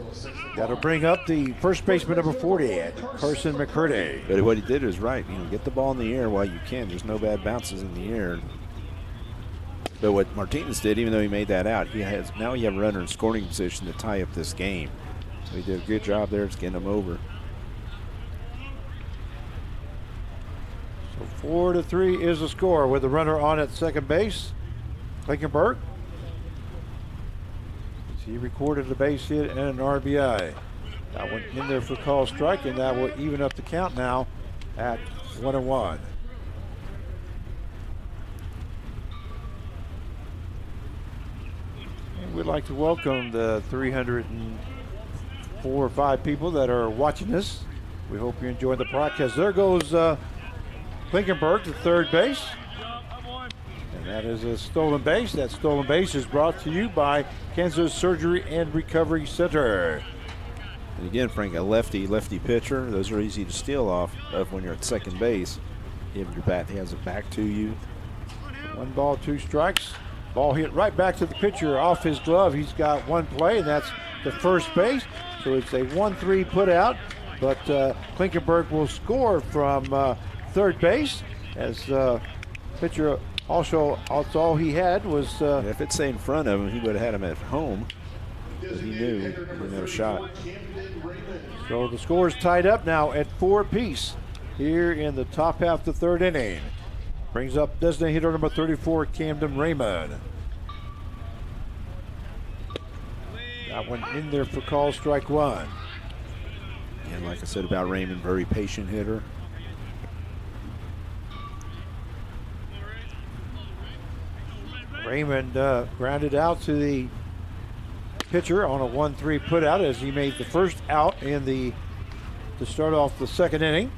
S1: Got to bring up the first baseman, number 40, Carson McCurdy.
S2: But what he did was right. Get the ball in the air while you can. There's no bad bounces in the air. But what Martinez did, even though he made that out, now you have a runner in scoring position to tie up this game. So he did a good job there of getting him over.
S1: So 4-3 is the score with the runner on at second base, Klinkenberg. He recorded a base hit and an RBI. That went in there for call strike, and that will even up the count now at 1-1. We'd like to welcome the 304 or 5 people that are watching this. We hope you enjoy the broadcast. There goes Klinkenberg to third base. And that is a stolen base. That stolen base is brought to you by Kansas Surgery and Recovery Center.
S2: And again, Frank, a lefty pitcher. Those are easy to steal off of when you're at second base. You have your bat, he has it back to you.
S1: 1 ball, 2 strikes. Ball hit right back to the pitcher off his glove. He's got one play, and that's the first base. So it's a 1-3 put out, but Klinkenberg will score from third base as pitcher also all he had was.
S2: If it's in front of him, he would have had him at home, because he knew he didn't have a shot.
S1: So the score is tied up now at 4 apiece here in the top half of the third inning. Brings up designated hitter number 34, Camden Raymond. That one in there for call strike 1.
S2: And like I said about Raymond, very patient hitter.
S1: Raymond grounded out to the pitcher on a 1-3 put out as he made the first out to start off the second inning.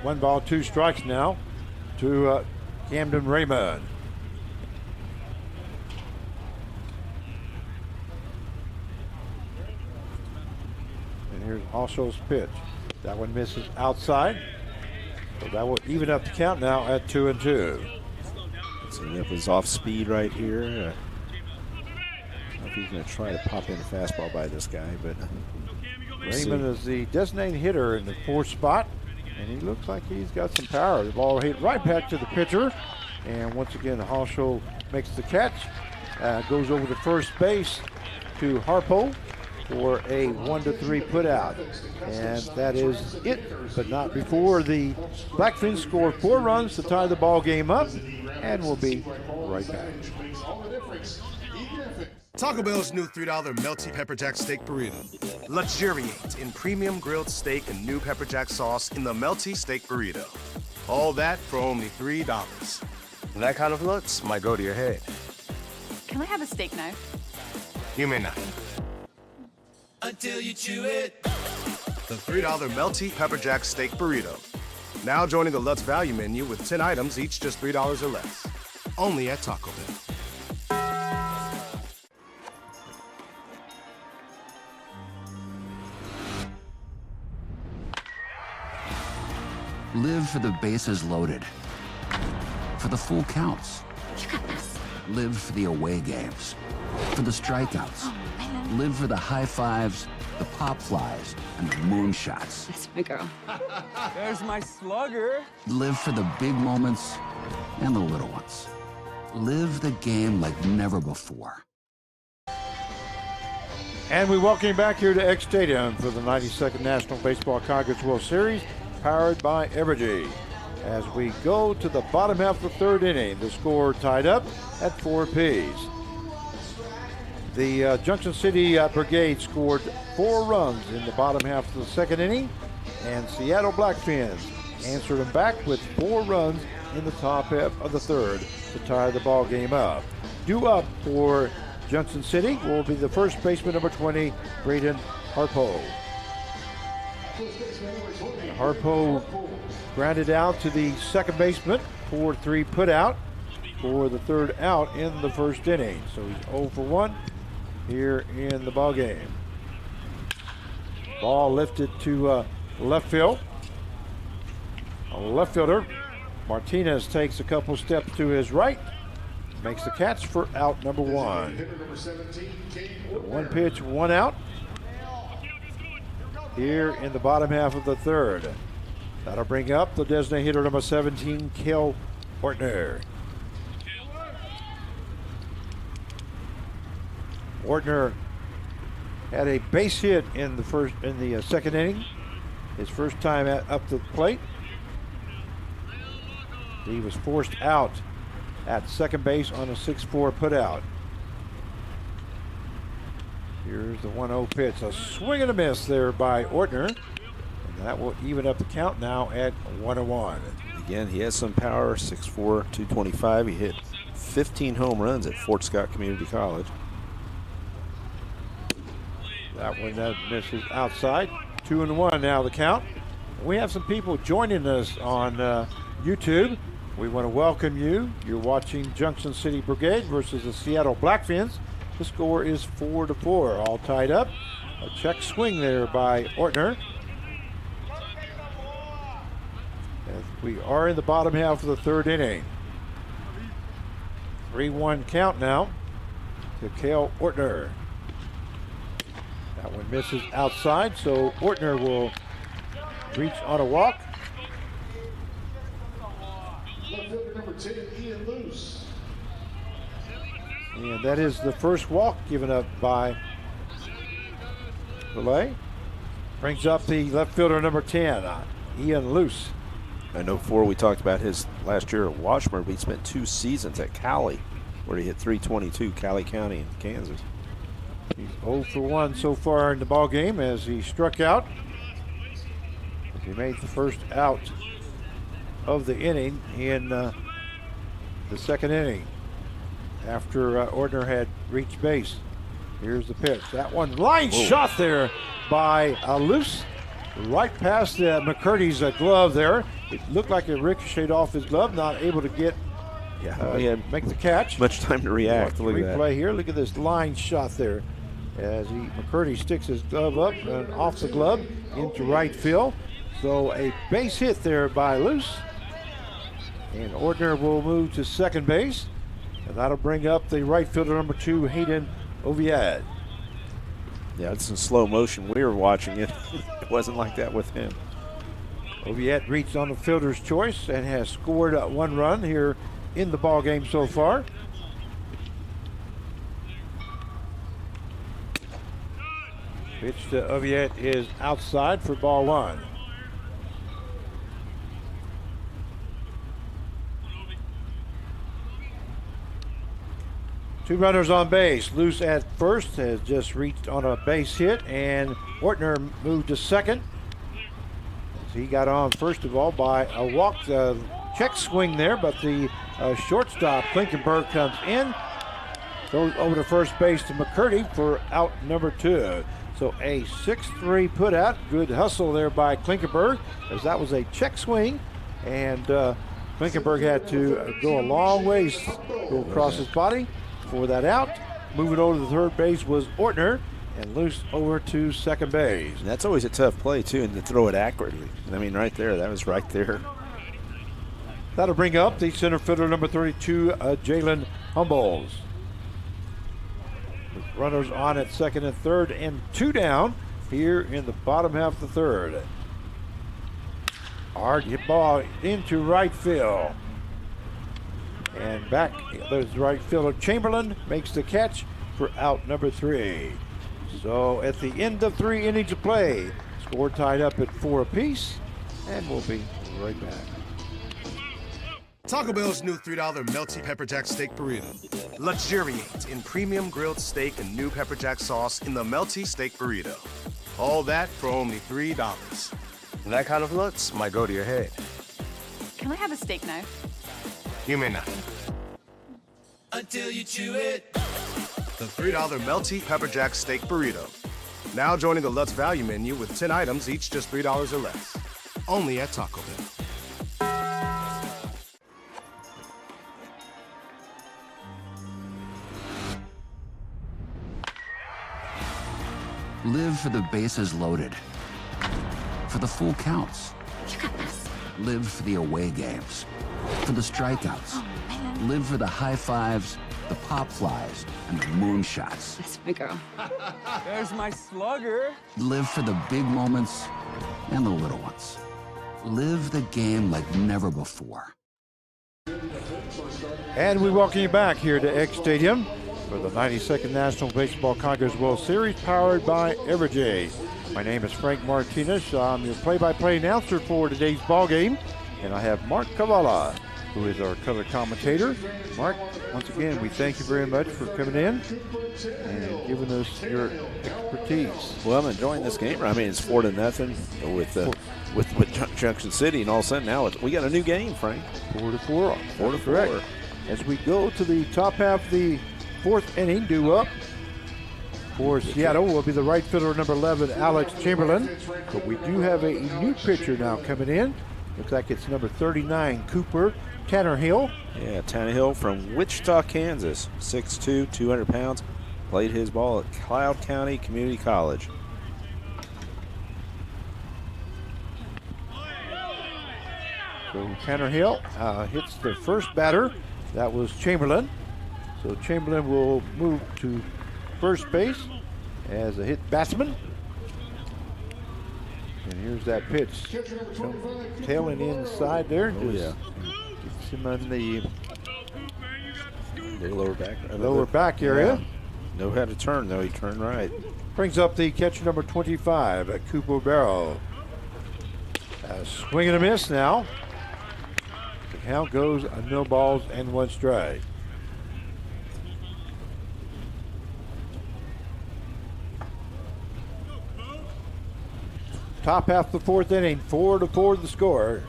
S1: One ball, 2 strikes now to Camden Raymond. And here's Osho's pitch. That one misses outside. So that will even up the count now at 2-2.
S2: Setting up his off speed right here. I don't know if he's going to try to pop in a fastball by this guy, but
S1: Raymond is the designated hitter in the 4th spot. And he looks like he's got some power. The ball hit right back to the pitcher. And once again, Halshaw makes the catch. Goes over to first base to Harpo for a 1-3 put out. And that is it, but not before the Blackfins score 4 runs to tie the ball game up. And we'll be right back.
S11: Taco Bell's new $3 melty pepper jack steak burrito. Luxuriate in premium grilled steak and new pepper jack sauce in the melty steak burrito. All that for only $3. That kind of looks might go to your head.
S12: Can I have a steak knife?
S11: You may not.
S13: Until you chew it.
S11: The $3 melty pepper jack steak burrito. Now joining the Lutz value menu with 10 items, each just $3 or less. Only at Taco Bell.
S14: Live for the bases loaded. For the full counts.
S12: You got this.
S14: Live for the away games. For the strikeouts.
S12: Oh,
S14: Live for the high fives, the pop flies, and the moonshots.
S12: That's my girl.
S15: There's my slugger.
S14: Live for the big moments and the little ones. Live the game like never before.
S1: And we welcome you back here to X Stadium for the 92nd National Baseball Congress World Series, powered by Evergy. As we go to the bottom half of the third inning, the score tied up at 4 apiece. The Junction City Brigade scored 4 runs in the bottom half of the second inning, and Seattle Blackfins answered them back with 4 runs in the top half of the third to tie the ball game up. Due up for Junction City will be the first baseman, number 20, Braden Harpo. Harpo grounded out to the second baseman. 4-3 put out for the third out in the first inning. So he's 0 for 1 here in the ball game. Ball lifted to left field. A left fielder, Martinez, takes a couple steps to his right, makes the catch for out number 1. One pitch, one out here in the bottom half of the third. That'll bring up the designated hitter number 17, Cale Ortner. Ortner had a base hit in the second inning, his first time up to the plate. He was forced out at second base on a 6-4 putout. Here's the 1-0 pitch. A swing and a miss there by Ortner. And that will even up the count now at 1-1.
S2: Again, he has some power, 6'4", 225. He hit 15 home runs at Fort Scott Community College.
S1: That one that misses outside. 2-1 now the count. We have some people joining us on YouTube. We want to welcome you. You're watching Junction City Brigade versus the Seattle Blackfins. The score is 4-4, all tied up. A check swing there by Ortner. As we are in the bottom half of the third inning. 3-1 count now to Cale Ortner. That one misses outside, so Ortner will reach on a walk.
S16: Number 10, Ian Luce.
S1: And that is the first walk given up by Belay. Brings up the left fielder number 10, Ian Luce.
S2: I know before we talked about his last year at Washburn, but he spent 2 seasons at Cali, where he hit .322, Cali County in Kansas.
S1: He's 0 for 1 so far in the ball game as he struck out. He made the first out of the inning in the second inning after Ortner had reached base. Here's the pitch. That one line shot there by Luce, right past McCurdy's glove there. It looked like it ricocheted off his glove, not able to get make the catch.
S2: Much time to react. Look at that.
S1: Replay here. Look at this line shot there as McCurdy sticks his glove up and off the glove into right field. So a base hit there by Luce. And Ortner will move to second base. And that'll bring up the right fielder number 2, Hayden Oviad.
S2: Yeah, it's in slow motion. We were watching it. It wasn't like that with him.
S1: Oviad reached on the fielder's choice and has scored 1 run here in the ball game so far. Pitch to Oviad is outside for ball 1. Two runners on base. Luce at first has just reached on a base hit, and Ortner moved to second. He got on first of all by a walk, check swing there, but the shortstop Klinkenberg comes in, goes over to first base to McCurdy for out number 2. So a 6-3 put out. Good hustle there by Klinkenberg, as that was a check swing, and Klinkenberg had to go a long ways, go across his body for that out. Moving over to the third base was Ortner, and Luce over to second base.
S2: And that's always a tough play too, and to throw it accurately. I mean, right there, that was right there.
S1: That'll bring up the center fielder number 32, Jalen Humboldt. With runners on at second and third, and 2 down here in the bottom half of the third. Hard hit ball into right field. And back, there's the right fielder Chamberlain makes the catch for out number 3. So at the end of 3 innings of play, score tied up at 4 apiece, and we'll be right back.
S11: Taco Bell's new $3 melty pepper jack steak burrito. Luxuriate in premium grilled steak and new pepper jack sauce in the melty steak burrito. All that for only $3. That kind of looks might go to your head.
S12: Can I have a steak knife?
S11: You may not.
S13: Until you chew it.
S11: The $3 melty pepper jack steak burrito. Now joining the Lutz Value Menu with 10 items, each just $3 or less. Only at Taco Bell.
S14: Live for the bases loaded. For the full counts.
S8: You got this.
S14: Live for the away games. For the strikeouts.
S8: Oh, man.
S14: Live for the high fives, the pop flies, and the moonshots.
S12: That's my girl.
S15: There's my slugger.
S14: Live for the big moments and the little ones. Live the game like never before.
S1: And we welcome you back here to X Stadium for the 92nd National Baseball Congress World Series, powered by Everjay. My name is Frank Martinez. I'm your play-by-play announcer for today's ball game, and I have Mark Cavala, who is our color commentator. Mark, once again, we thank you very much for coming in and giving us your expertise.
S2: Well, I'm enjoying this game. I mean, it's 4-0 with Junction City, and all of a sudden now we got a new game, Frank.
S1: 4-4.
S2: 4-4.
S1: As we go to the top half of the fourth inning, due up for Seattle will be the right fielder, number 11, Alex Chamberlain. But we do have a new pitcher now coming in. Looks like it's number 39, Cooper Tannerhill.
S2: Yeah, Tannehill from Wichita, Kansas, 6'2", 200 pounds. Played his ball at Cloud County Community College.
S1: So Tannerhill hits the first batter. That was Chamberlain. So Chamberlain will move to first base as a hit batsman. And here's that pitch. Tailing inside there.
S2: Oh, yeah.
S1: Gets him on the
S2: lower back
S1: area.
S2: Yeah. Know how to turn, though. He turned right.
S1: Brings up the catcher, number 25, Cooper Barrow. Swing and a miss now. The count goes 0 balls and 1 strike. Top half of the fourth inning, 4-4 the score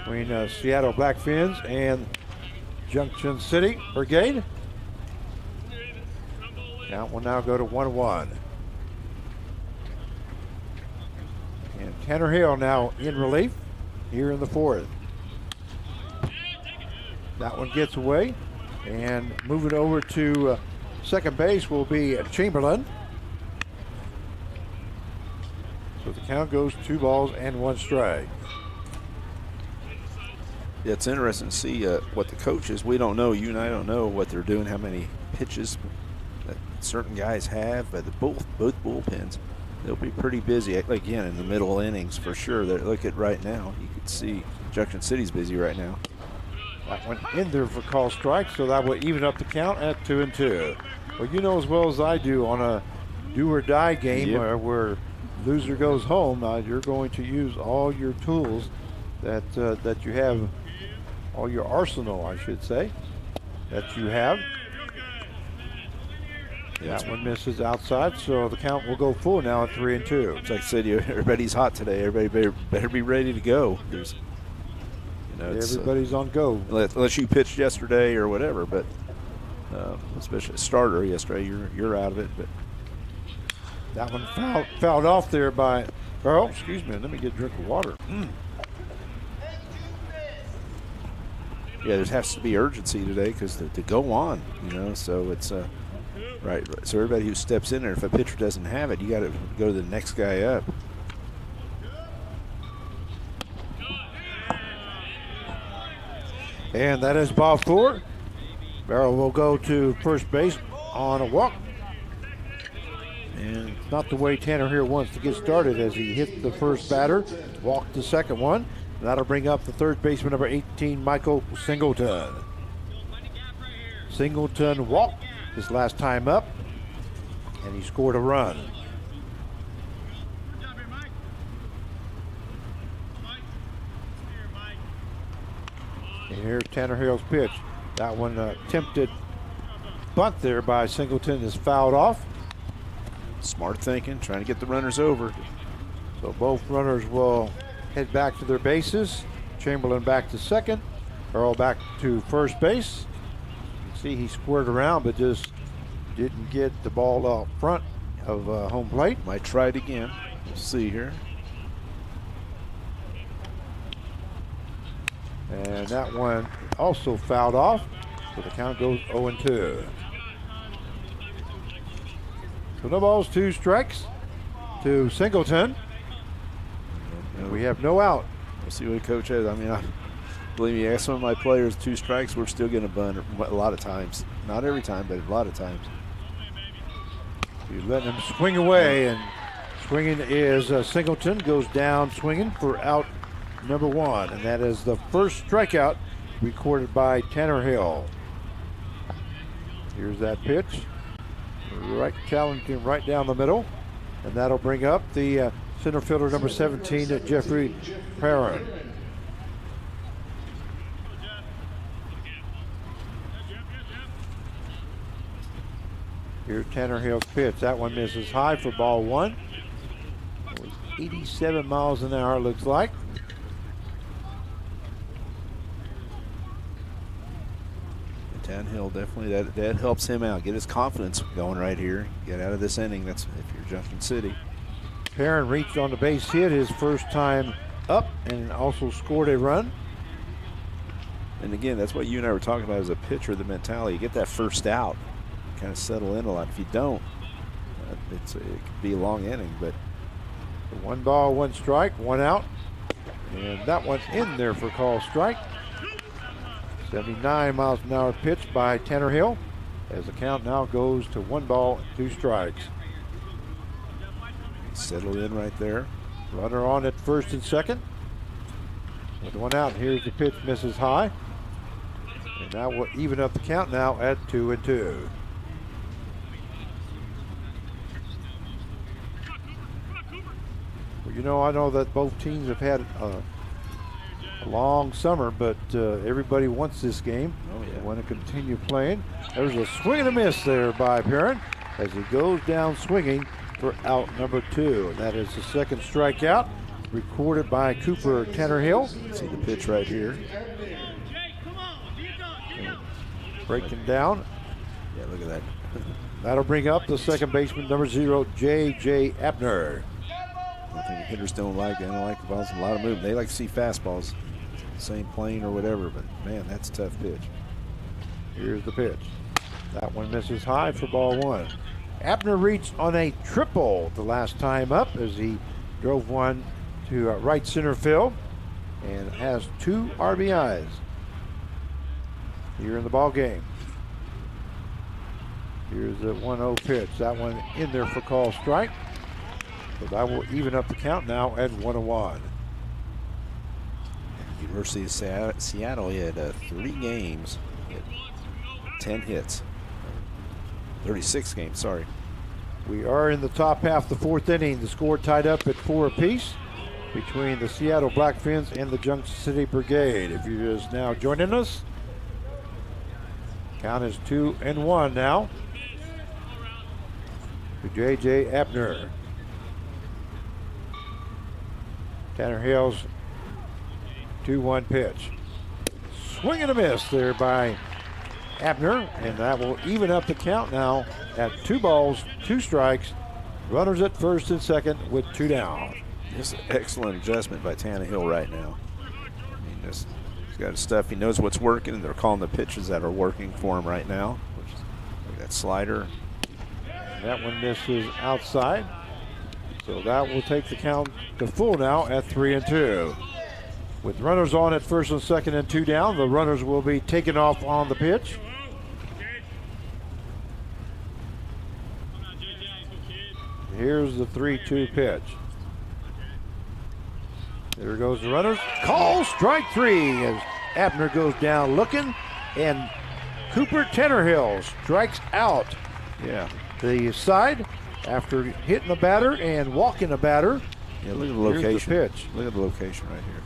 S1: between Seattle Blackfins and Junction City Brigade. Count will now go to 1-1. And Tannerhill now in relief here in the fourth. That one gets away, and moving over to second base will be Chamberlain. So the count goes 2 balls and 1 strike.
S2: Yeah, it's interesting to see what the coaches, we don't know, you and I don't know what they're doing, how many pitches that certain guys have, but both bullpens, they'll be pretty busy, again, in the middle innings for sure. Look at right now, you can see Junction City's busy right now.
S1: That went in there for call strike, so that will even up the count at 2-2. Well, you know as well as I do, on a do-or-die game where loser goes home, you're going to use all your tools that you have, all your arsenal, I should say, that you have. That one misses outside, so the count will go full now at 3-2.
S2: It's like I said, everybody's hot today. Everybody better be ready to go.
S1: Everybody's on go.
S2: Unless you pitched yesterday or whatever, but especially a starter yesterday, you're out of it. But
S1: that one fouled off there by, oh, excuse me, let me get a drink of water.
S2: Yeah, there has to be urgency today because to go on, so it's right. So everybody who steps in there, if a pitcher doesn't have it, you got to go to the next guy up.
S1: And that is ball 4. Barrow will go to first base on a walk. And it's not the way Tannerhill wants to get started, as he hit the first batter, walked the second one. That'll bring up the third baseman, number 18, Michael Singleton. Singleton walked his last time up, and he scored a run. And here's Tannerhill's pitch. That one attempted bunt there by Singleton is fouled off.
S2: Smart thinking, trying to get the runners over.
S1: So both runners will head back to their bases. Chamberlain back to second. Earl back to first base. You can see he squared around, but just didn't get the ball out front of home plate.
S2: Might try it again. We'll see here.
S1: And that one also fouled off, so the count goes 0-2. So no balls, 2 strikes to Singleton. And we have no out.
S2: We'll see what coach has. I mean, believe me, ask some of my players, 2 strikes, we're still going to bunt a lot of times. Not every time, but a lot of times.
S1: You let him swing away, and swinging is Singleton goes down swinging for out number 1, and that is the first strikeout recorded by Tanner Hill. Here's that pitch, right, challenging right down the middle, and that'll bring up the center fielder number 17, Jeffrey Perrin. Here's Tanner Hill's pitch. That one misses high for ball 1. It was 87 miles an hour, looks like.
S2: Tannehill definitely, that helps him out. Get his confidence going right here. Get out of this inning. That's if you're Junction City.
S1: Perrin reached on the base hit his first time up and also scored a run.
S2: And again, that's what you and I were talking about as a pitcher, the mentality. You get that first out, kind of settle in a lot. If you don't, it could be a long inning. But
S1: 1 ball, 1 strike, 1 out. And that one's in there for call strike. 79 miles an hour pitch by Tanner Hill, as the count now goes to 1 ball, 2 strikes.
S2: Settle in right there.
S1: Runner on at first and second. With 1 out, here's the pitch, misses high. And that will even up the count now at 2-2. Well, you know, I know that both teams have had a long summer, but everybody wants this game.
S2: Oh, yeah.
S1: They want to continue playing. There's a swing and a miss there by Perrin as he goes down swinging for out number 2. And that is the second strikeout recorded by Cooper Tanner Hill.
S2: See the pitch right here.
S1: Breaking down.
S2: Yeah, look at that.
S1: That'll bring up the second baseman, number 0, J.J. Abner.
S2: I think hitters don't like it. They don't like the balls. A lot of movement. They like to see fastballs, same plane or whatever. But man, that's a tough pitch.
S1: Here's the pitch. That one misses high for ball 1. Abner reached on a triple the last time up as he drove one to right center field and has 2 RBIs here in the ball game. Here's the 1-0 pitch. That one in there for call strike. So that will even up the count now at 1-1.
S2: University of Seattle, he had 3 games, he had 10 hits. 36 games, sorry.
S1: We are in the top half of the 4th inning. The score tied up at 4 apiece between the Seattle Blackfins and the Junction City Brigade. If you're just now joining us, count is 2-1 now to J.J. Abner. Tanner Hill's 2-1 pitch. Swing and a miss there by Abner, and that will even up the count now at 2 balls, 2 strikes. Runners at first and second with 2 down.
S2: Just an excellent adjustment by Tanner Hill right now. I mean, he's got his stuff. He knows what's working, and they're calling the pitches that are working for him right now. Which is like that slider.
S1: And that one misses outside. So that will take the count to full now at 3-2. With runners on at first and second and 2 down, the runners will be taken off on the pitch. Here's the 3-2 pitch. There goes the runners. Call strike 3 as Abner goes down looking, and Cooper Tanner Hill strikes out.
S2: Yeah.
S1: The side after hitting the batter and walking the batter.
S2: Yeah, look at the location.
S1: Here's the pitch.
S2: Look at the location right here.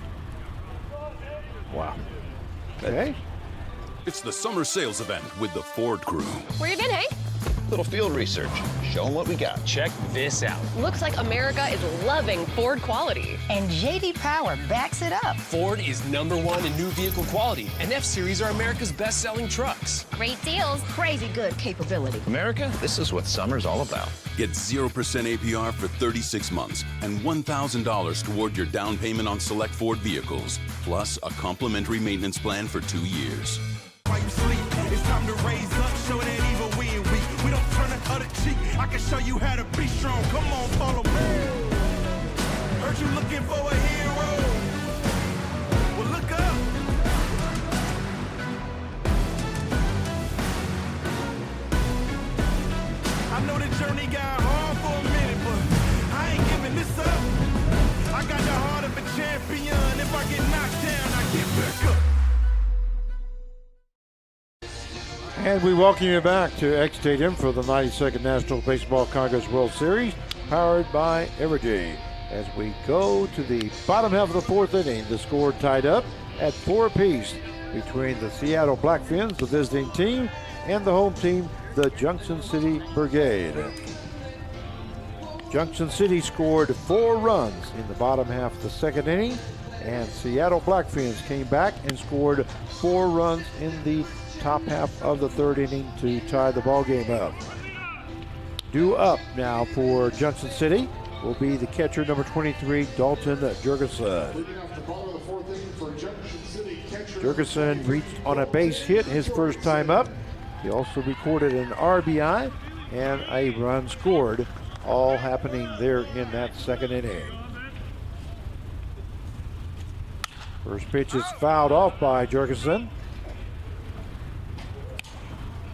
S2: Wow.
S1: Okay.
S4: It's the summer sales event with the Ford crew.
S5: Where you been, Hank?
S6: Little field research. Show them what we got.
S7: Check this out.
S5: Looks like America is loving Ford quality.
S8: And J.D. Power backs it up.
S7: Ford is #1 in new vehicle quality, and F-Series are America's best-selling trucks.
S8: Great deals, crazy good capability.
S6: America, this is what summer's all about.
S4: Get 0% APR for 36 months and $1,000 toward your down payment on select Ford vehicles, plus a complimentary maintenance plan for 2 years.
S13: While you sleep, it's time to raise up, show that evil we ain't weak. We don't turn the other cheek. I can show you how to be strong. Come on, follow me. Heard you looking for a hero. Well, look up. I know the journey got hard for a minute, but I ain't giving this up. I got the heart of a champion. If I get knocked down, I get back up.
S1: And we welcome you back to X Stadium for the 92nd National Baseball Congress World Series, powered by Evergy. As we go to the bottom half of the fourth inning, the score tied up at 4 apiece between the Seattle Blackfins, the visiting team, and the home team, the Junction City Brigade. Junction City scored 4 runs in the bottom half of the second inning, and Seattle Blackfins came back and scored 4 runs in the top half of the third inning to tie the ball game up. Due up now for Junction City will be the catcher, number 23, Dalton Jurgensen. Jurgensen reached on a base hit his first time up. He also recorded an RBI and a run scored, all happening there in that second inning. First pitch is fouled off by Jurgensen.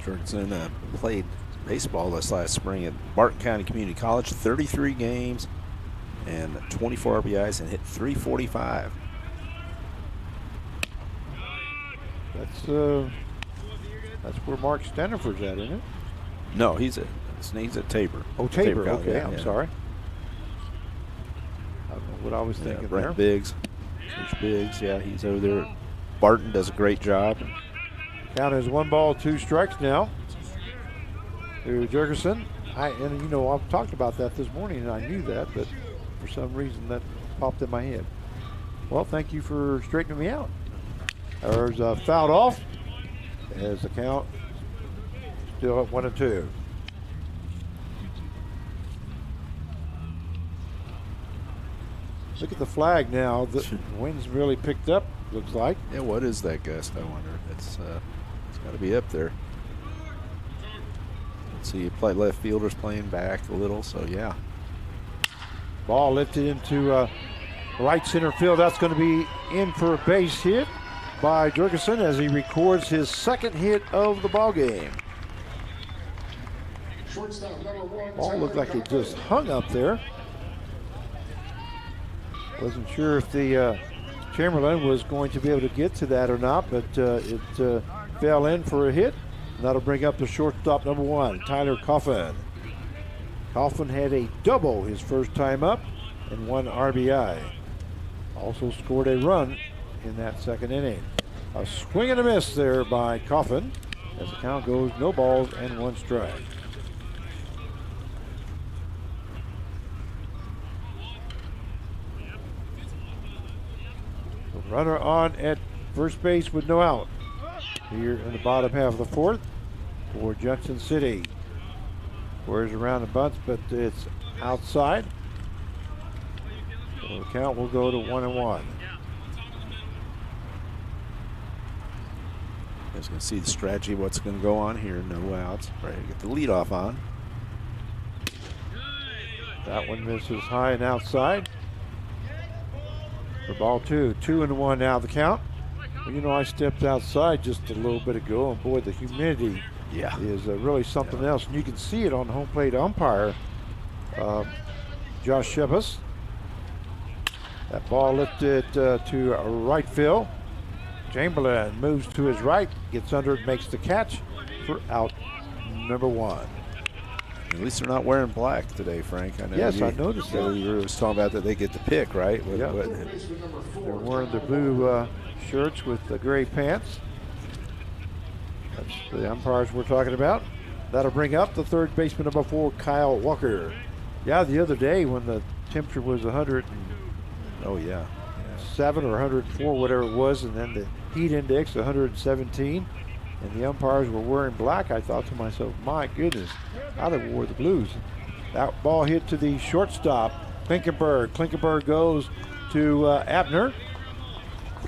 S2: Jurgensen played baseball this last spring at Barton County Community College, 33 games and 24 RBIs, and hit .345.
S1: That's where Mark Steniford's at, isn't it?
S2: No, he's at Tabor.
S1: Oh, Tabor.
S2: College,
S1: Okay,
S2: yeah,
S1: I'm
S2: yeah.
S1: sorry. I don't know what I was thinking
S2: Brent
S1: there.
S2: Biggs. Coach Biggs, yeah, he's over there. Barton does a great job.
S1: Count is 1 ball, 2 strikes now to Jurgensen. I've talked about that this morning, and I knew that, but for some reason that popped in my head. Well, thank you for straightening me out. There's a fouled off as the count still at 1-2. Look at the flag now. The wind's really picked up, looks like.
S2: Yeah, what is that gust, I wonder? It's got to be up there. Let's see, left fielder's playing back a little, so yeah.
S1: Ball lifted into right center field. That's going to be in for a base hit by Jurgensen as he records his second hit of the ball game. Ball looked like it just hung up there. Wasn't sure if the Chamberlain was going to be able to get to that or not, but it fell in for a hit. And that'll bring up the shortstop, number 1, Tyler Coffin. Coffin had a double his first time up and 1 RBI. Also scored a run in that second inning. A swing and a miss there by Coffin as the count goes no balls and 1 strike. The runner on at first base with no out here in the bottom half of the fourth for Junction City. Squares around the bunts, but it's outside. So the count will go to 1-1.
S2: Just going to see the strategy, what's going to go on here. No outs. Ready to get the leadoff on.
S1: That one misses high and outside. For ball 2, 2-1 now the count. Well, I stepped outside just a little bit ago, and boy, the humidity is really something else. And you can see it on the home plate umpire, Josh Shepis. That ball lifted to right field. Chamberlain moves to his right, gets under it, makes the catch for out number 1.
S2: At least they're not wearing black today, Frank. I know.
S1: Yes, I noticed that.
S2: You were talking about that they get to pick, right?
S1: Yeah. They're wearing the blue shirts with the gray pants. That's the umpires we're talking about. That'll bring up the third baseman, number 4, Kyle Walker. Yeah, the other day when the temperature was 107 or 104, whatever it was, and then the heat index 117, and the umpires were wearing black, I thought to myself, my goodness, I'd have wore the blues. That ball hit to the shortstop, Klinkenberg. Klinkenberg goes to Abner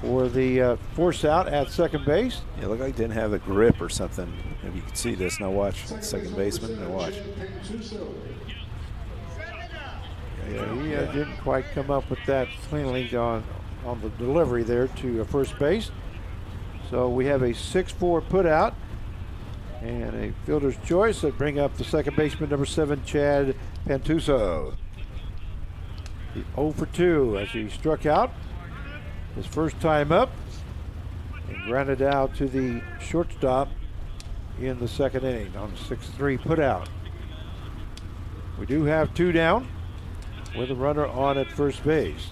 S1: for the force out at second base.
S2: Yeah, it looked like he didn't have the grip or something. Maybe you can see this. Now watch, second baseman. Now watch.
S1: Yeah, he didn't quite come up with that cleanly on the delivery there to first base. So we have a 6-4 put out and a fielder's choice that bring up the second baseman, number 7, Chad Pantuso. The 0 for 2 as he struck out his first time up and grounded out to the shortstop in the second inning on a 6-3 put out. We do have 2 down with a runner on at first base.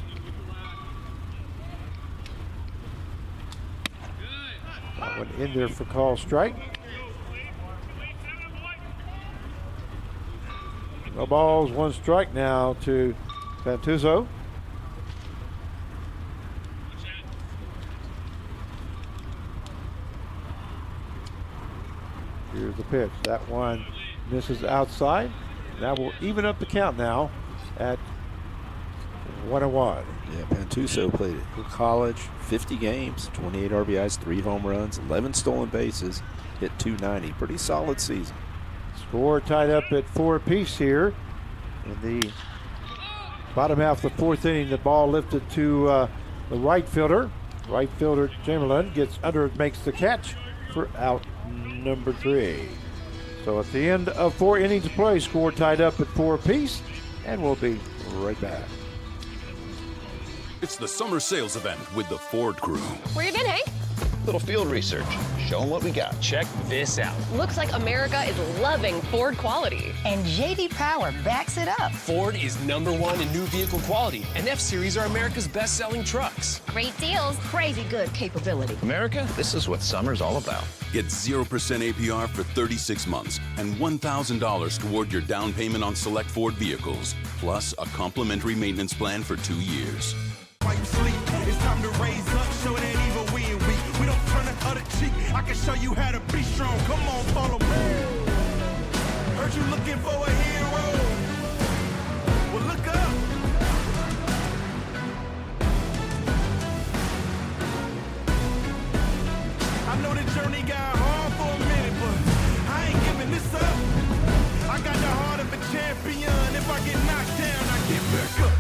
S1: That one in there for call strike. No balls, 1 strike now to Pantuso. Here's the pitch. That one misses outside. That will even up the count now at 1-1.
S2: Yeah, Pantuso played at college, 50 games, 28 RBIs, 3 home runs, 11 stolen bases, hit .290. Pretty solid season.
S1: Score tied up at 4 apiece here in the bottom half of the 4th inning. The ball lifted to the right fielder. Right fielder Chamberlain gets under it, makes the catch for out number 3. So at the end of 4 innings of play, score tied up at 4 apiece, and we'll be right back.
S4: It's the summer sales event with the Ford crew.
S5: Where you been, Hank?
S6: Little field research. Show them what we got.
S7: Check this out.
S5: Looks like America is loving Ford quality.
S8: And J.D. Power backs it up.
S7: Ford is #1 in new vehicle quality, and F-Series are America's best-selling trucks.
S8: Great deals, crazy good capability.
S6: America, this is what summer's all about.
S4: Get 0% APR for 36 months and $1,000 toward your down payment on select Ford vehicles, plus a complimentary maintenance plan for 2 years.
S13: While you sleep, it's time to raise up, show that evil we ain't weak. We don't turn the other cheek. I can show you how to be strong. Come on, follow me. Heard you looking for a hero. Well, look up. I know the journey got hard for a minute, but I ain't giving this up. I got the heart of a champion. If I get knocked down, I get back up.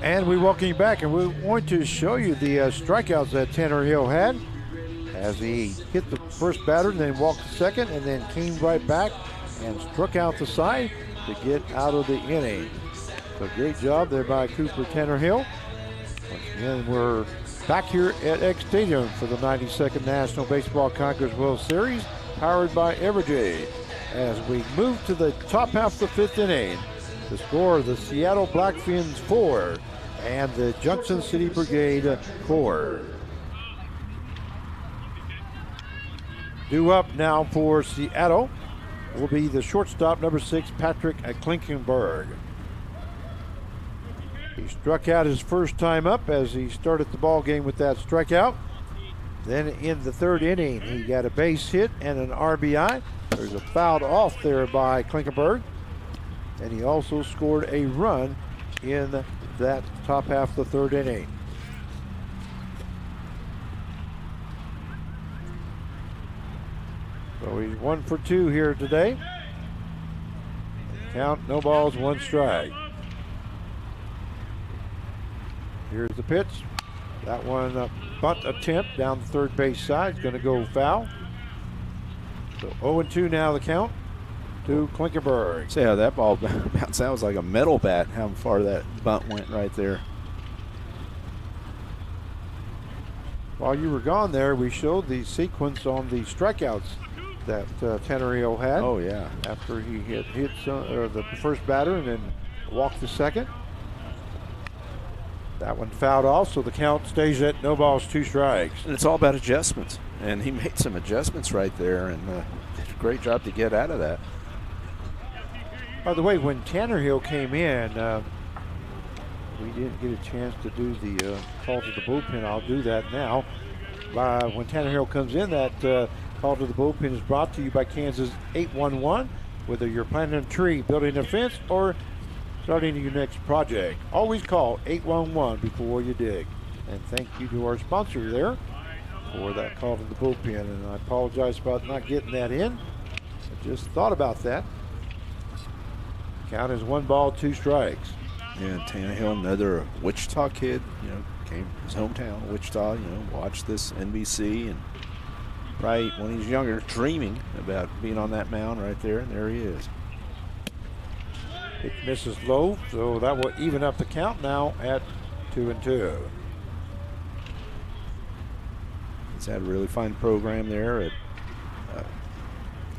S1: And we welcome you back, and we want to show you the strikeouts that Tanner Hill had as he hit the first batter and then walked the second and then came right back and struck out the side to get out of the inning. So great job there by Cooper Tanner Hill. Once again, we're back here at X Stadium for the 92nd National Baseball Conquerors World Series, powered by Everjade. As we move to the top half of the 5th inning, the score, the Seattle Blackfins 4 and the Junction City Brigade 4. Due up now for Seattle will be the shortstop, number 6, Patrick Klinkenberg. He struck out his first time up as he started the ball game with that strikeout. Then in the 3rd inning, he got a base hit and an RBI. There's a fouled off there by Klinkenberg. And he also scored a run in that top half of the 3rd inning. So he's 1 for 2 here today. Count, no balls, 1 strike. Here's the pitch. That one, a bunt attempt down the third base side. It's going to go foul. So 0-2 now the count to Klinkenberg.
S2: See how that ball bounced. That was like a metal bat, how far that bunt went right there.
S1: While you were gone there, we showed the sequence on the strikeouts that Tanner Hill had.
S2: Oh, yeah.
S1: After he hit the first batter and then walked the second. That one fouled off, so the count stays at no balls, 2 strikes.
S2: And it's all about adjustments. And he made some adjustments right there and did a great job to get out of that.
S1: By the way, when Tannerhill came in, we didn't get a chance to do the call to the bullpen. I'll do that now. When Tannerhill comes in, that call to the bullpen is brought to you by Kansas 811. Whether you're planting a tree, building a fence, or starting your next project, always call 811 before you dig. And thank you to our sponsor there for that call to the bullpen. And I apologize about not getting that in. I just thought about that. Count is 1 ball, 2 strikes.
S2: Yeah, Tannehill, another Wichita kid, came from his hometown, Wichita, watched this NBC and probably when he's younger, dreaming about being on that mound right there, and there he is.
S1: It misses low, so that will even up the count now at 2-2.
S2: He's had a really fine program there at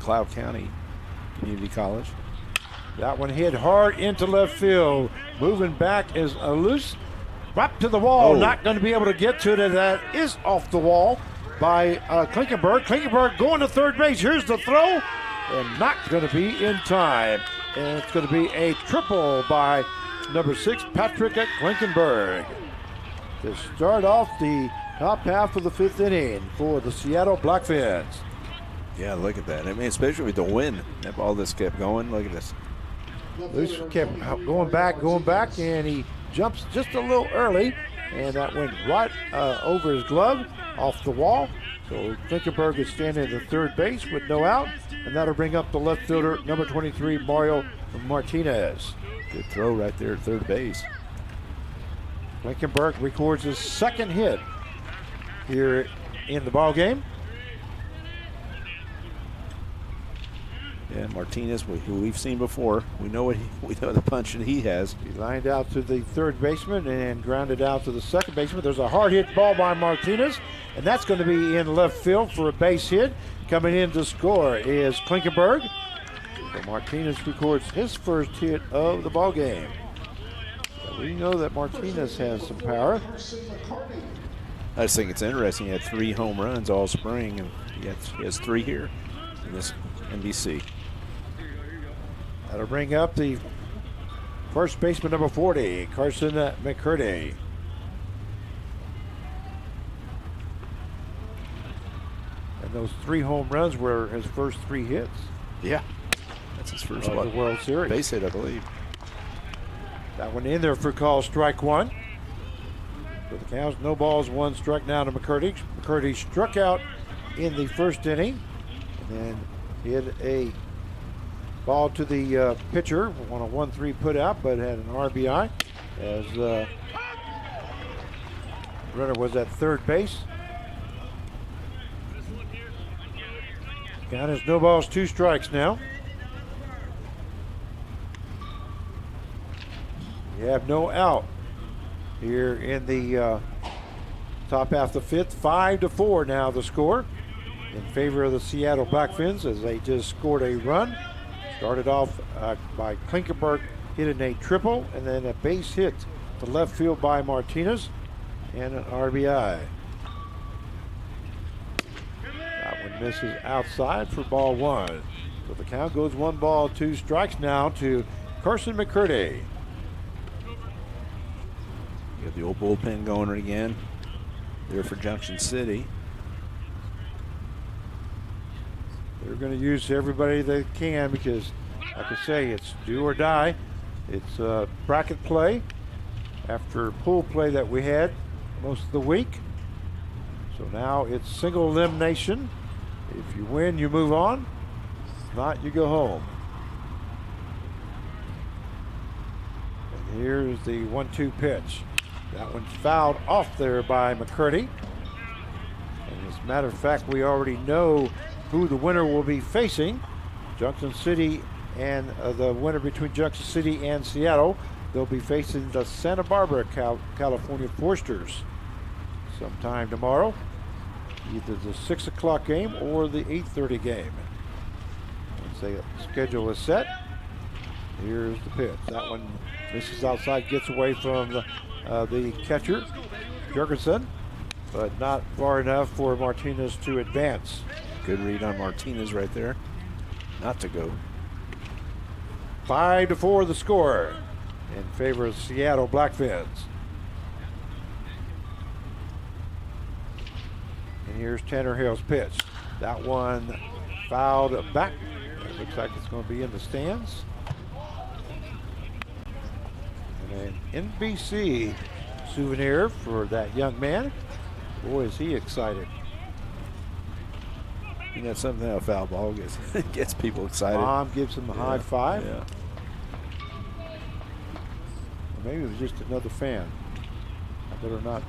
S2: Cloud County Community College.
S1: That one hit hard into left field. Moving back is a loose. Drop to the wall. Not going to be able to get to it. And that is off the wall by Klinkenberg. Klinkenberg going to third base. Here's the throw. And not going to be in time. And it's going to be a triple by number 6, Patrick Klinkenberg, to start off the top half of the 5th inning for the Seattle Blackfins.
S2: Yeah, look at that. I mean, especially with the wind. That ball just kept going. Look at this.
S1: Luce kept going back, and he jumps just a little early, and that went right over his glove, off the wall. So Klinkenberg is standing at the third base with no out, and that'll bring up the left fielder, number 23, Mario Martinez.
S2: Good throw right there at third base.
S1: Klinkenberg records his 2nd hit here in the ball game.
S2: Yeah, Martinez, who we've seen before, we know the punch that he has.
S1: He lined out to the third baseman and grounded out to the second baseman. There's a hard hit ball by Martinez, and that's going to be in left field for a base hit. Coming in to score is Klinkenberg. So Martinez records his first hit of the ball game. So we know that Martinez has some power.
S2: I just think it's interesting. He had 3 home runs all spring, and he has 3 here in this NBC.
S1: That'll bring up the first baseman, number 40, Carson McCurdy. And those 3 home runs were his first 3 hits.
S2: Yeah, that's his first
S1: the World Series
S2: base hit, I believe.
S1: That one in there for call, strike 1. So the count, no balls, 1 strike now to McCurdy. McCurdy struck out in the first inning, and then hit a ball to the pitcher on a 1-3 put out, but had an RBI as runner was at third base. Count is no balls, 2 strikes now. You have no out here in the top half of the 5th. 5-4 now the score in favor of the Seattle Blackfins as they just scored a run. Started off by Klinkenberg hitting a triple, and then a base hit to left field by Martinez and an RBI. That one misses outside for ball 1. So the count goes 1 ball, 2 strikes now to Carson McCurdy.
S2: You have the old bullpen going again there for Junction City.
S1: They're going to use everybody they can because, like I say, it's do or die. It's bracket play after pool play that we had most of the week. So now it's single elimination. If you win, you move on. If not, you go home. And here's the 1-2 pitch. That one's fouled off there by McCurdy. And as a matter of fact, we already know who the winner will be facing. Junction City and the winner between Junction City and Seattle. They'll be facing the Santa Barbara, California Forsters sometime tomorrow. Either the 6 o'clock game or the 8:30 game. Once the schedule is set, here's the pitch. That one misses outside, gets away from the the catcher, Jurgensen, but not far enough for Martinez to advance.
S2: Good read on Martinez right there. Not to go.
S1: 5-4 the score in favor of Seattle Blackfins. And here's Tanner Hale's pitch. That one fouled back. It looks like it's going to be in the stands. And an NBC souvenir for that young man. Boy, is he excited.
S2: You know, something how a foul ball gets people excited.
S1: Mom gives him a high five.
S2: Yeah.
S1: Or maybe it was just another fan. I better not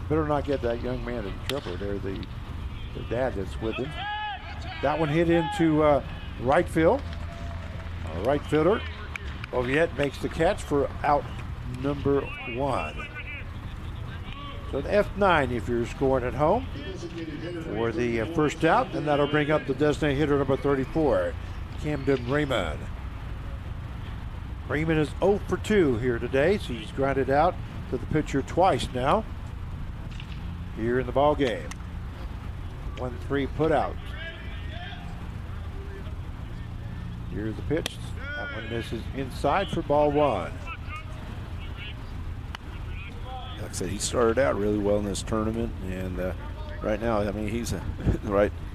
S1: better not get that young man in trouble there, the dad that's with him. That one hit into right field. Right fielder, Oviette makes the catch for out number 1. So an F9 if you're scoring at home for the first out, and that'll bring up the designated hitter number 34, Camden Raymond. Raymond is 0 for 2 here today, so he's grounded out to the pitcher twice now here in the ball game. 1-3 put out. Here's the pitch. That one misses inside for ball 1.
S2: Like I said, he started out really well in this tournament, and right now, I mean, he's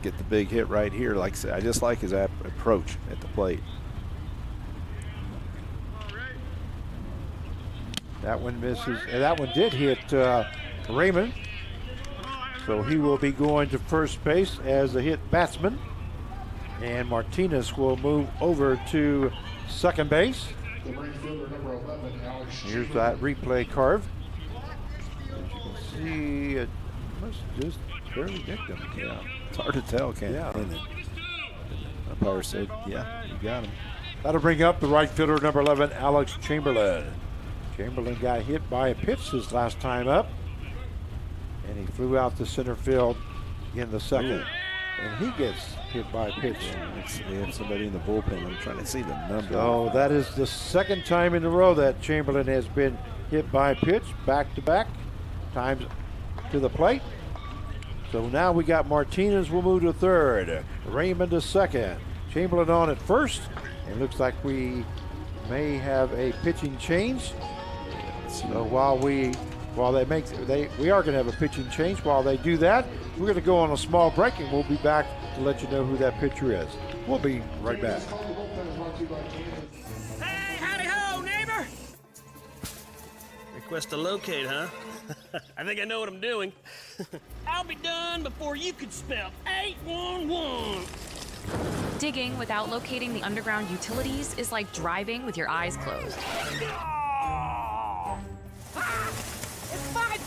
S2: get the big hit right here. Like I said, I just like his approach at the plate.
S1: That one misses, and that one did hit Raymond. So he will be going to first base as a hit batsman. And Martinez will move over to second base. Here's that replay carve. As you can see, it must just barely nicked him.
S2: Yeah, it's hard to tell, can't it? The umpire said, yeah, you got him.
S1: That'll bring up the right fielder, number 11, Alex Chamberlain. Chamberlain got hit by a pitch his last time up, and he flew out to center field in the second. Ooh. And he gets hit by a pitch.
S2: They have somebody in the bullpen. I'm trying to see the number.
S1: So that is the second time in a row that Chamberlain has been hit by a pitch, back-to-back times to the plate. So now we got Martinez will move to third, Raymond to second, Chamberlain on at first, and looks like we may have a pitching change. So we are going to have a pitching change. While they do that, we're going to go on a small break, and we'll be back to let you know who that pitcher is. We'll be right back.
S17: Hey, howdy ho, neighbor!
S18: Request to locate, huh?
S17: I think I know what I'm doing. I'll be done before you could spell 811.
S5: Digging without locating the underground utilities is like driving with your eyes closed.
S17: It's fine!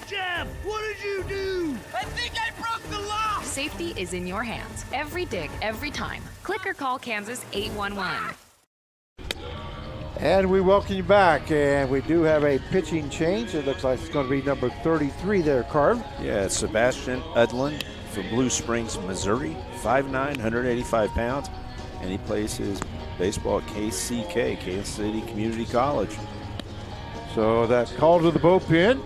S17: Jeff, what did you do? I think I broke the law!
S5: Safety is in your hands. Every dig, every time. Click or call Kansas 811.
S1: And we welcome you back, and we do have a pitching change. It looks like it's going to be number 33 there, Carv.
S2: Yeah, it's Sebastian Udlin from Blue Springs, Missouri, 5'9", 185 pounds, and he plays his baseball at KCK, Kansas City Community College.
S1: So that call to the bullpen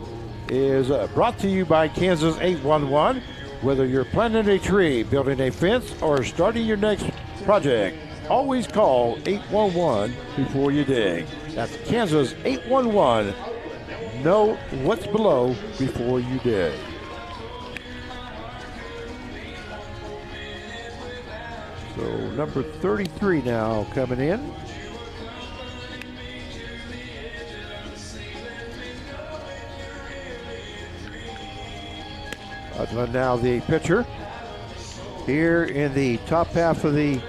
S1: is brought to you by Kansas 811. Whether you're planting a tree, building a fence, or starting your next project, always call 811 before you dig. That's Kansas 811. Know what's below before you dig. So number 33 now coming in. Now the pitcher here in the top half of the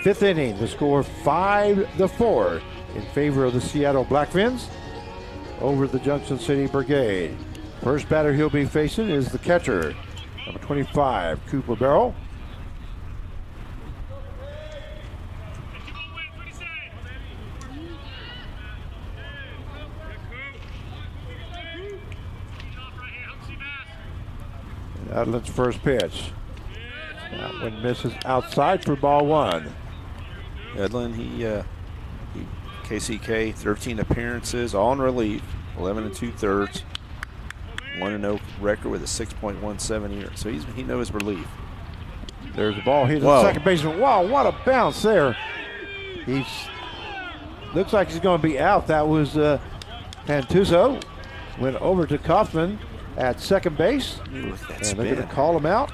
S1: fifth inning. The score 5-4 in favor of the Seattle Blackfins over the Junction City Brigade. First batter he'll be facing is the catcher, number 25, Cooper Barrow. Udlin's first pitch. That one misses outside for ball 1.
S2: Udlin, he KCK, 13 appearances, all in relief, 11 2/3, 1-0 record with a 6.17 ERA. So he knows relief.
S1: There's the ball hit the second baseman. Wow, what a bounce there. Looks like he's going to be out. That was Pantuso. Went over to Kaufman at second base. And they're going to call him out.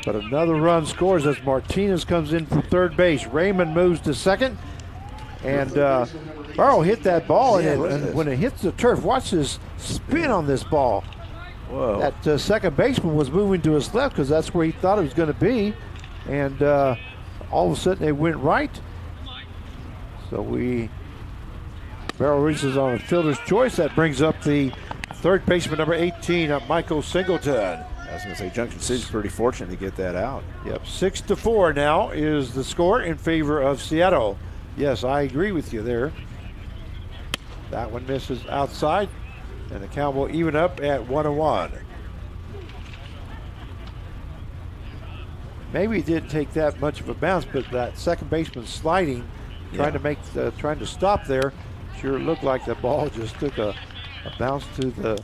S1: But another run scores as Martinez comes in from third base. Raymond moves to second. And Burrow hit that ball. And when it hits the turf, watch this spin on this ball.
S2: Whoa.
S1: That second baseman was moving to his left because that's where he thought it was going to be. And all of a sudden, they went right. So Barrel reaches on a fielder's choice. That brings up the third baseman, number 18, Michael Singleton.
S2: I was going to say Junction City's pretty fortunate to get that out.
S1: Yep, 6-4 now is the score in favor of Seattle. Yes, I agree with you there. That one misses outside, and the count will even up at 1-1. Maybe he didn't take that much of a bounce, but that second baseman sliding, trying to stop there, sure looked like the ball just took a bounce to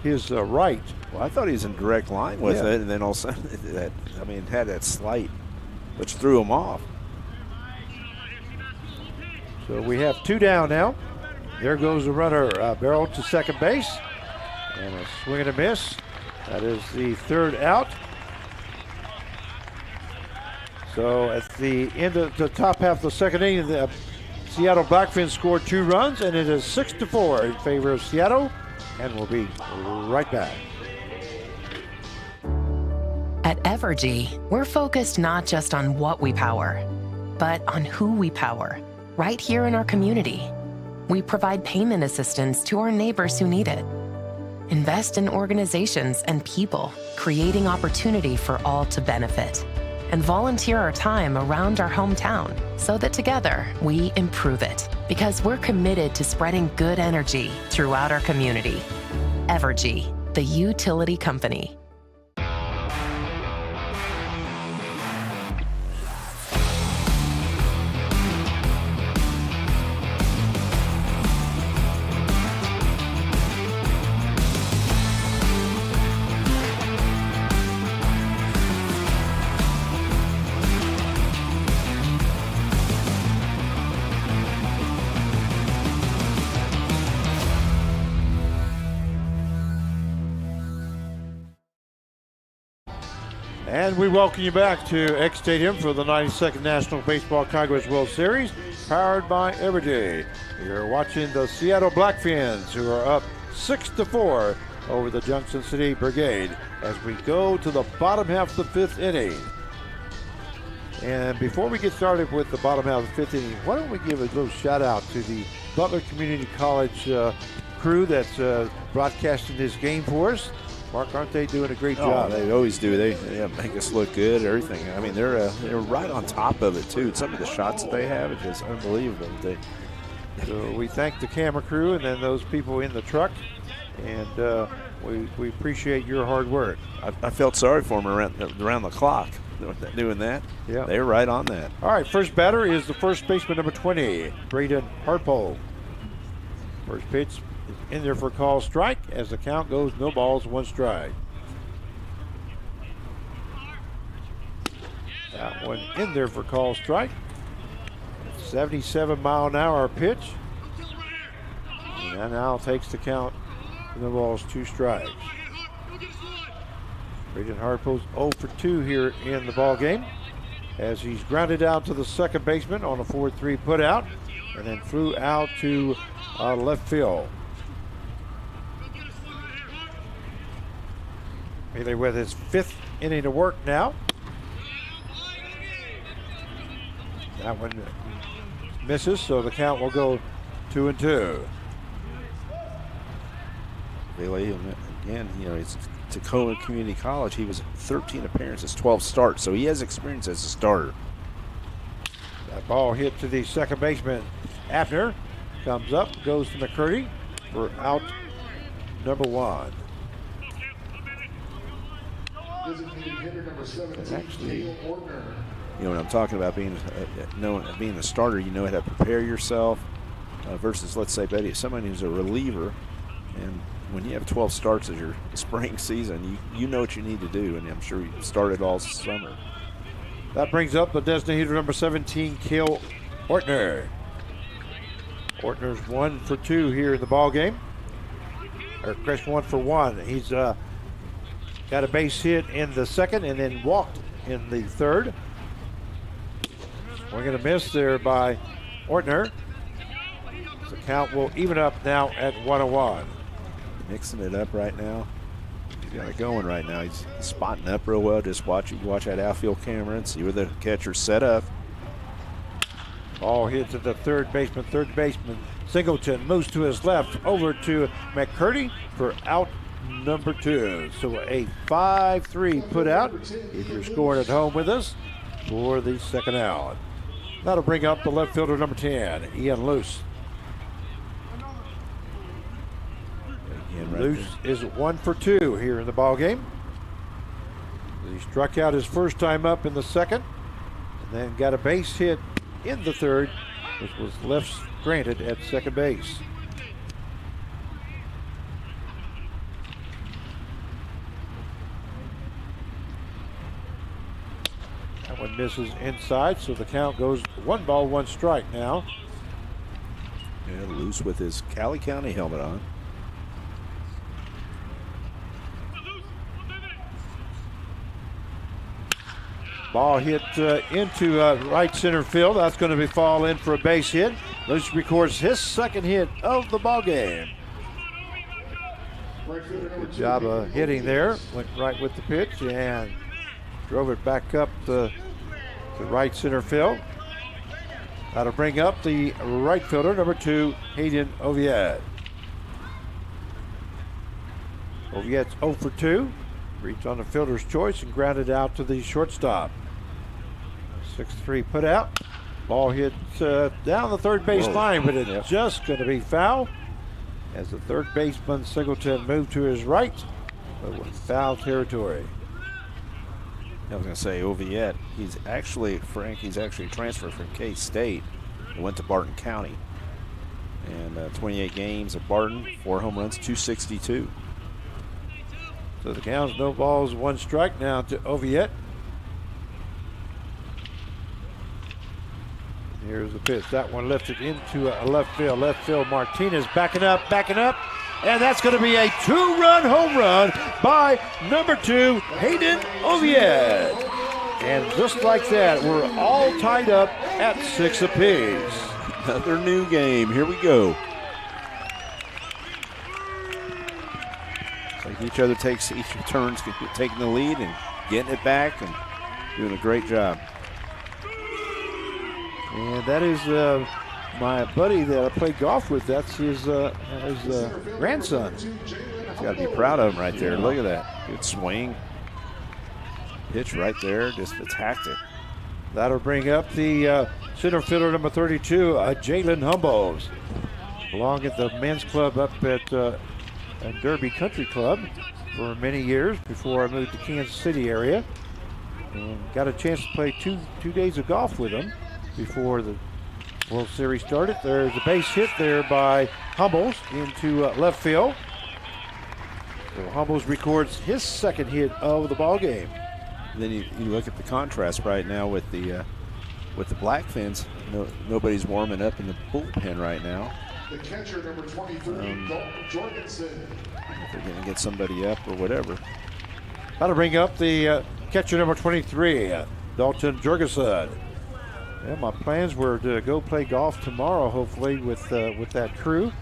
S1: his right.
S2: Well, I thought he was in direct line with it, and then all of a sudden, it had that slight, which threw him off.
S1: So we have 2 down now. There goes the runner, Barrel to second base, and a swing and a miss. That is the third out. So at the end of the top half of the second inning, the Seattle Blackfins scored 2 runs, and it is 6-4 in favor of Seattle, and we'll be right back.
S18: At Evergy, we're focused not just on what we power, but on who we power, right here in our community. We provide payment assistance to our neighbors who need it. Invest in organizations and people, creating opportunity for all to benefit. And volunteer our time around our hometown so that together we improve it, because we're committed to spreading good energy throughout our community. Evergy, the utility company.
S1: And we welcome you back to X Stadium for the 92nd National Baseball Congress World Series, powered by Evergy. You're watching the Seattle Blackfins, who are up 6-4 over the Junction City Brigade as we go to the bottom half of the 5th inning. And before we get started with the bottom half of the 5th inning, why don't we give a little shout out to the Butler Community College crew that's broadcasting this game for us. Mark, aren't they doing a great job?
S2: They always do. They make us look good, everything. I mean, they're right on top of it, too. Some of the shots that they have are just unbelievable.
S1: So we thank the camera crew and then those people in the truck, and we appreciate your hard work.
S2: I felt sorry for them around the clock doing that.
S1: Yeah,
S2: they were right on that.
S1: All right, first batter is the first baseman, number 20, Braden Harpole. First pitch is in there for a call strike as the count goes no balls, 1 strike. That one in there for call strike. 77-mile-an-hour pitch. And that now takes the count. No balls, 2 strikes. Braden Harpo's 0 for 2 here in the ball game as he's grounded out to the second baseman on a 4-3 putout and then flew out to left field. Mealy with his 5th inning of work now. That one misses, so the count will go 2-2.
S2: Mealy, again, it's Tacoma Community College. He was 13 appearances, 12 starts, so he has experience as a starter.
S1: That ball hit to the second baseman. Abner comes up, goes to McCurdy for out number 1.
S2: Actually, when I'm talking about being a starter, you know how to prepare yourself. versus, let's say, Betty, somebody who's a reliever. And when you have 12 starts as your spring season, you know what you need to do, and I'm sure you started all summer.
S1: That brings up the designated hitter number 17, Cale Ortner. Ortner's 1 for 2 here in the ball game. Or Chris 1 for 1. He's got a base hit in the second and then walked in the third. We're going to miss there by Ortner. The count will even up now at 1-1.
S2: Mixing it up right now. He's got it going right now. He's spotting up real well. Just watch that outfield camera and see where the catcher's set up.
S1: Ball hits at the third baseman. Third baseman Singleton moves to his left over to McCurdy for out number 2. So a 5-3 put out if you're scoring at home with us for the second out. That'll bring up the left fielder number 10, Ian Luce. Luce is 1 for 2 here in the ball game. He struck out his first time up in the second and then got a base hit in the third, which was left granted at second base. That one misses inside, so the count goes 1 ball, 1 strike now.
S2: Yeah, Luce with his Cali County helmet on.
S1: Ball hit into right center field. That's going to be fall in for a base hit. Luce records his second hit of the ball game. Good job of hitting there. Went right with the pitch and drove it back up to right center field. That'll bring up the right fielder, number 2, Hayden Oviatt. Oviatt's 0 for 2. Reached on the fielder's choice and grounded out to the shortstop. 6-3 put out. Ball hit down the third base line, but it's just going to be foul as the third baseman Singleton moved to his right, but with foul territory.
S2: I was going to say, Oviatt, he's actually transferred from K-State and went to Barton County. And 28 games at Barton, 4 home runs, 262.
S1: So the count's no balls, 1 strike now to Oviatt. Here's the pitch. That one lifted into left field. Left field, Martinez backing up. And that's going to be a 2-run home run by number 2, Hayden Oviatt. And just like that, we're all tied up at 6 apiece.
S2: Another new game. Here we go. It's like each other takes each turns taking the lead and getting it back and doing a great job.
S1: And that is my buddy that I played golf with. That's his grandson.
S2: He's got to be proud of him right there. Look at that. Good swing. Pitch right there. Just attacked it.
S1: That'll bring up the center fielder number 32, Jalen Humboldt. Belonged at the men's club up at Derby Country Club for many years before I moved to Kansas City area. And got a chance to play two days of golf with him before the World Series started. There's a base hit there by Humboldt into left field. So Humboldt records his second hit of the ball game.
S2: Then you look at the contrast right now with the Blackfins. Nobody's warming up in the bullpen right now.
S16: The catcher, number 23, Dalton Jorgensen.
S2: They're going to get somebody up or whatever.
S1: That'll bring up the catcher number 23, Dalton Jorgensen. Yeah, my plans were to go play golf tomorrow, hopefully with that crew.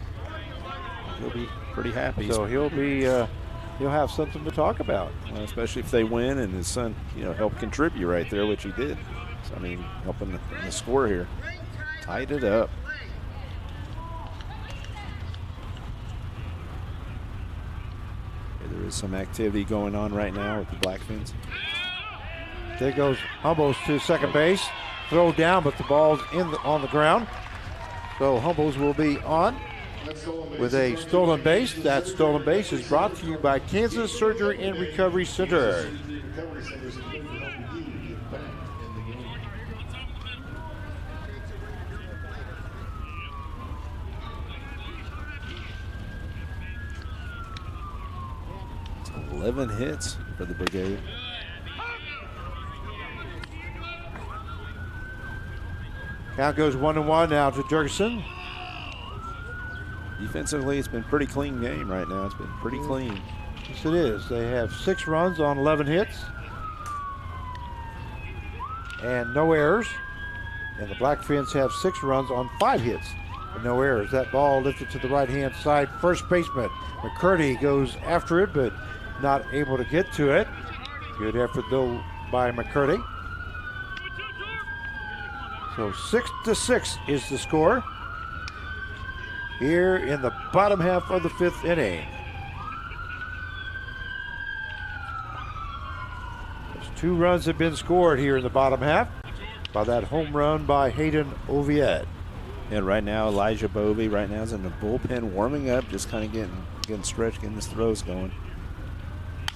S2: He'll be pretty happy.
S1: So he'll have something to talk about.
S2: Well, especially if they win and his son, helped contribute right there, which he did. So, helping the score here. Tied it up. There is some activity going on right now with the Blackfins.
S1: There goes Humboldt to second base. Throw down, but the ball's on the ground. So Humboldt will be on with a stolen base. That stolen base is brought to you by Kansas Surgery and Recovery Center.
S2: 11 hits for the Brigade.
S1: Count goes 1-1 now to Jurgensen.
S2: Defensively, it's been a pretty clean game right now. It's been pretty clean.
S1: Yes, it is. They have 6 runs on 11 hits. And no errors. And the Blackfins have 6 runs on 5 hits and no errors. That ball lifted to the right-hand side. First baseman McCurdy goes after it, but not able to get to it. Good effort, though, by McCurdy. So 6-6 is the score here in the bottom half of the 5th inning. There's 2 runs have been scored here in the bottom half by that home run by Hayden Oviatt.
S2: And right now, Elijah Bovey right now is in the bullpen warming up, just kind of getting stretched, getting his throws going.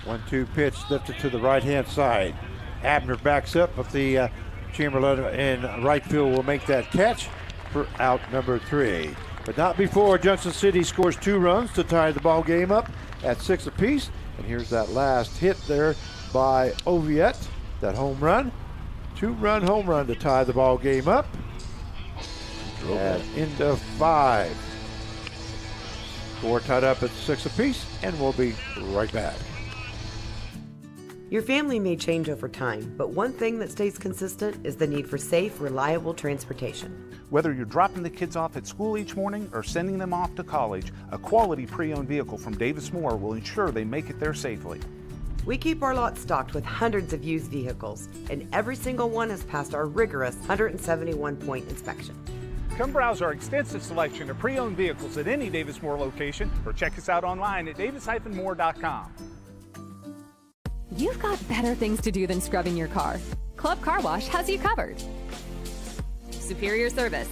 S1: 1-2 pitch lifted to the right-hand side. Abner backs up, but the Chamberlain in right field will make that catch for out number 3. But not before Junction City scores 2 runs to tie the ball game up at 6 apiece. And here's that last hit there by Oviatt, that home run. 2-run home run to tie the ball game up at end of 5. Score tied up at 6 apiece, and we'll be right back.
S19: Your family may change over time, but one thing that stays consistent is the need for safe, reliable transportation.
S20: Whether you're dropping the kids off at school each morning or sending them off to college, a quality pre-owned vehicle from Davis Moore will ensure they make it there safely.
S19: We keep our lot stocked with hundreds of used vehicles, and every single one has passed our rigorous 171-point inspection.
S20: Come browse our extensive selection of pre-owned vehicles at any Davis Moore location or check us out online at davis-moore.com.
S21: You've got better things to do than scrubbing your car. Club Car Wash has you covered. Superior service,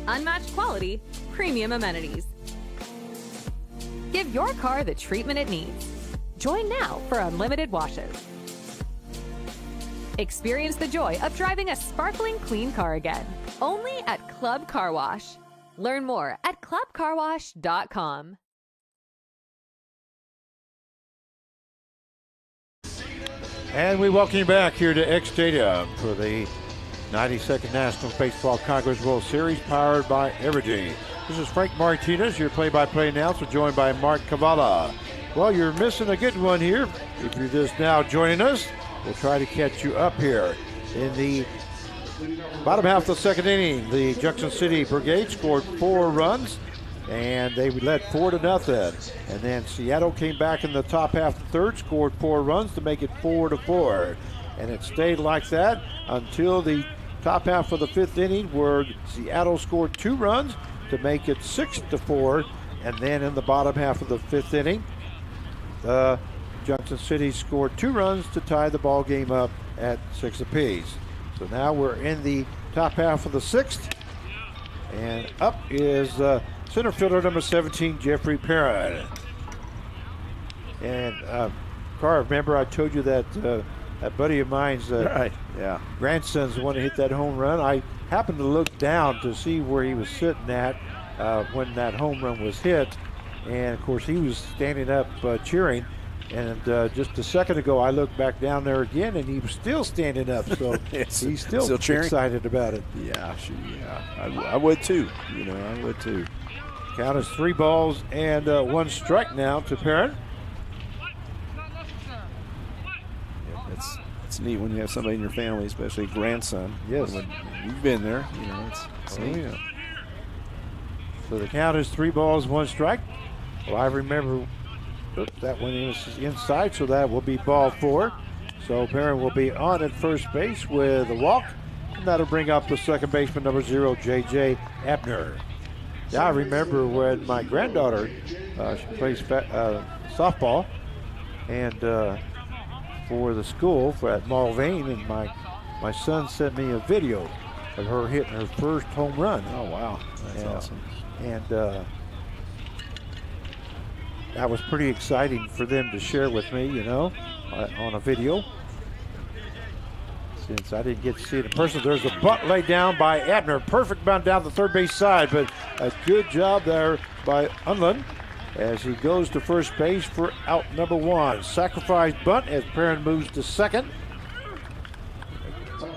S21: unmatched quality, premium amenities. Give your car the treatment it needs. Join now for unlimited washes. Experience the joy of driving a sparkling clean car again, only at Club Car Wash. Learn more at clubcarwash.com.
S1: And we welcome you back here to X Stadium for the 92nd National Baseball Congress World Series, powered by Evergy. This is Frank Martinez, your play-by-play announcer, joined by Mark Cavallo. Well, you're missing a good one here. If you're just now joining us, we'll try to catch you up here. In the bottom half of the 2nd inning, the Junction City Brigade scored 4 runs, and they led 4-0. And then Seattle came back in the top half of the 3rd, scored 4 runs to make it 4-4. And it stayed like that until the top half of the 5th inning, where Seattle scored 2 runs to make it 6-4. And then in the bottom half of the 5th inning, Junction City scored 2 runs to tie the ball game up at 6 apiece. So now we're in the top half of the 6th, and up is center fielder number 17, Jeffrey Perrin. And Carr, remember I told you that a buddy of mine's grandson's the one who hit that home run. I happened to look down to see where he was sitting at when that home run was hit. And, of course, he was standing up cheering. And just a second ago, I looked back down there again, and he was still standing up. So he's still
S2: cheering,
S1: excited about it.
S2: Yeah, I would too. I would too.
S1: Count is 3 balls and 1 strike now to Perrin.
S2: It's neat when you have somebody in your family, especially a grandson.
S1: Yes.
S2: When you've been there, it's neat.
S1: Yeah. So the count is 3 balls, 1 strike. Well, I remember that one is inside, so that will be ball 4. So Perrin will be on at first base with a walk, and that'll bring up the second baseman, number 0, J.J. Abner. Now I remember when my granddaughter, she plays softball, and for the school at Mulvane, and my son sent me a video of her hitting her first home run.
S2: Oh, wow. That's awesome.
S1: And that was pretty exciting for them to share with me, on a video. Since I didn't get to see it in person. There's a bunt laid down by Abner. Perfect bound down the third base side, but a good job there by Unlund. as he goes to first base for out number 1. Sacrifice bunt as Perrin moves to second.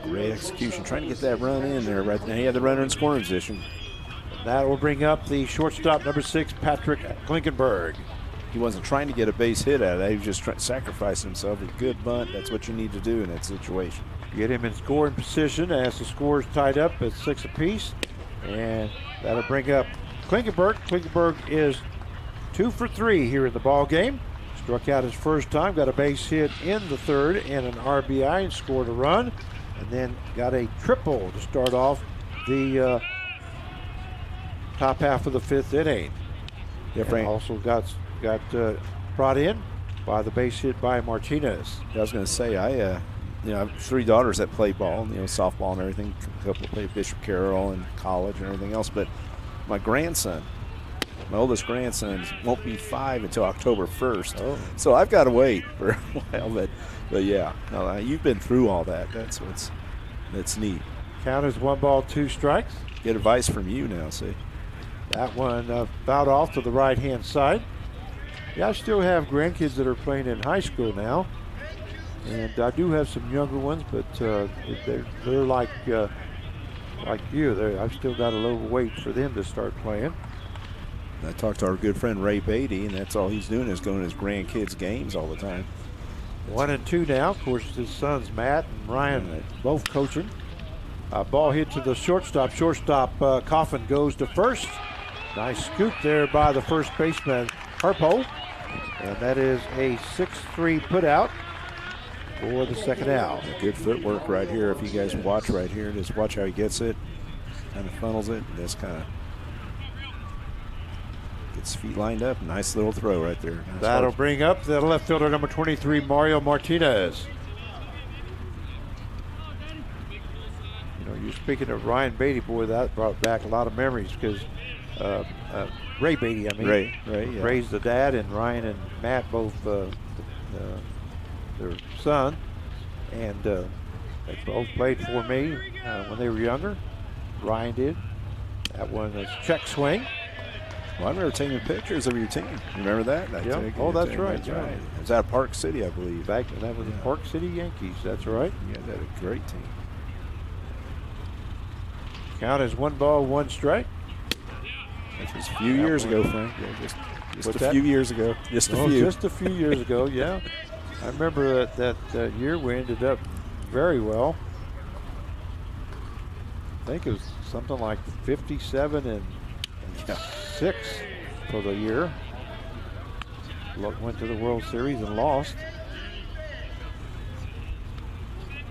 S2: Great execution, trying to get that run in there. Right now, he had the runner in scoring position.
S1: That will bring up the shortstop, number 6, Patrick Klinkenberg.
S2: He wasn't trying to get a base hit out of that. He was just trying to sacrifice himself. A good bunt, that's what you need to do in that situation.
S1: Get him in scoring position as the score is tied up at 6 apiece. And that'll bring up Klinkenberg. Klinkenberg is 2 for 3 here in the ball game. Struck out his first time, got a base hit in the third and an RBI and scored a run. And then got a triple to start off the top half of the 5th inning.
S2: Yeah, Frank.
S1: Also got brought in by the base hit by Martinez.
S2: I was going to say, I have 3 daughters that play ball, softball and everything. A couple play Bishop Carroll and college and everything else. But my oldest grandson won't be 5 until October 1st.
S1: Oh.
S2: So I've got to wait for a while. But yeah, no, you've been through all that. That's neat.
S1: Count is 1 ball, 2 strikes.
S2: Get advice from you now, see.
S1: That one fouled off to the right-hand side. Yeah, I still have grandkids that are playing in high school now. And I do have some younger ones, but they're like you. I've still got a little wait for them to start playing.
S2: I talked to our good friend Ray Beatty, and that's all he's doing is going to his grandkids' games all the time.
S1: 1 and 2 now. Of course, his sons Matt and Ryan both coaching. Ball hit to the shortstop. Coffin goes to first. Nice scoop there by the first baseman, Harpo. And that is a 6-3 put out for the second out.
S2: Good footwork right here. If you guys watch right here, just watch how he gets it. Kind of funnels it. That's kind of gets feet lined up. Nice little throw right there. Nice.
S1: That'll bring up the left fielder, number 23, Mario Martinez. You're speaking of Ryan Beatty, boy, that brought back a lot of memories because Ray Beatty,
S2: Ray, yeah.
S1: Ray's the dad, and Ryan and Matt both their son, and they both played for me when they were younger. Ryan did. That one was check swing.
S2: Well, I remember taking pictures of your team. Remember that?
S1: Yeah. Oh, that's right.
S2: That's right. It was out of Park City, I believe.
S1: That was the Park City Yankees. That's right.
S2: Yeah, they had a great team.
S1: Count is 1 ball, 1 strike.
S2: That was a few years ago, Frank. Yeah, just a few years ago. Just a few years ago, yeah. I remember that year we ended up very well. I think it was something like 57 and 6 for the year. Went to the World Series and lost.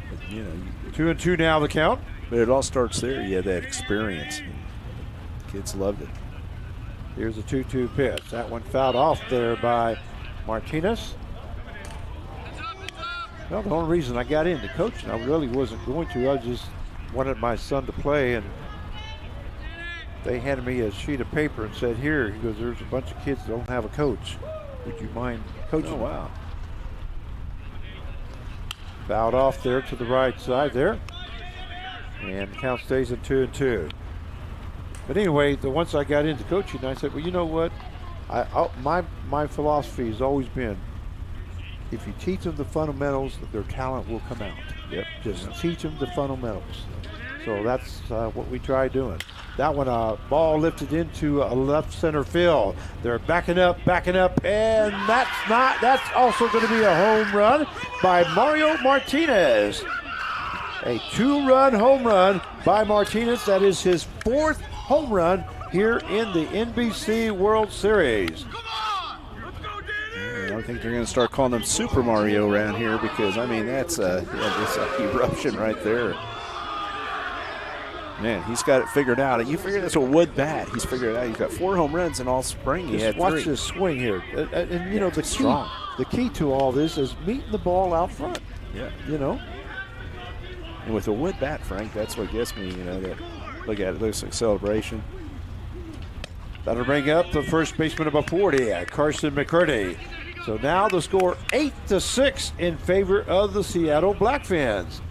S2: But, 2 and 2 now the count. But it all starts there. You had that experience. Kids loved it.
S1: Here's a 2-2 pitch. That one fouled off there by Martinez. Well, the only reason I got into coaching, I really wasn't going to. I just wanted my son to play, and they handed me a sheet of paper and said, here, he goes, there's a bunch of kids that don't have a coach. Would you mind coaching?
S2: Oh, wow.
S1: Fouled off there to the right side there. And the count stays at 2 and 2. But anyway, once I got into coaching, I said, well, you know what? My philosophy has always been, if you teach them the fundamentals, their talent will come out.
S2: Yep.
S1: Just teach them the fundamentals. So that's what we try doing. That one, ball lifted into a left center field. They're backing up, and that's also going to be a home run by Mario Martinez. A 2-run home run by Martinez. That is his 4th home run here in the NBC World Series.
S2: I think they're going to start calling him Super Mario around here because, I mean, that's just an eruption right there. Man, he's got it figured out. You figure that's a wood bat. He's figured it out. He's got 4 home runs in all spring. He had 3.
S1: Watch this swing here. And the key to all this is meeting the ball out front.
S2: Yeah.
S1: And
S2: with a wood bat, Frank, that's what gets me, look at it, looks like celebration.
S1: That'll bring up the first baseman of a 40, Carson McCurdy. So now the score 8-6 in favor of the Seattle Blackfins.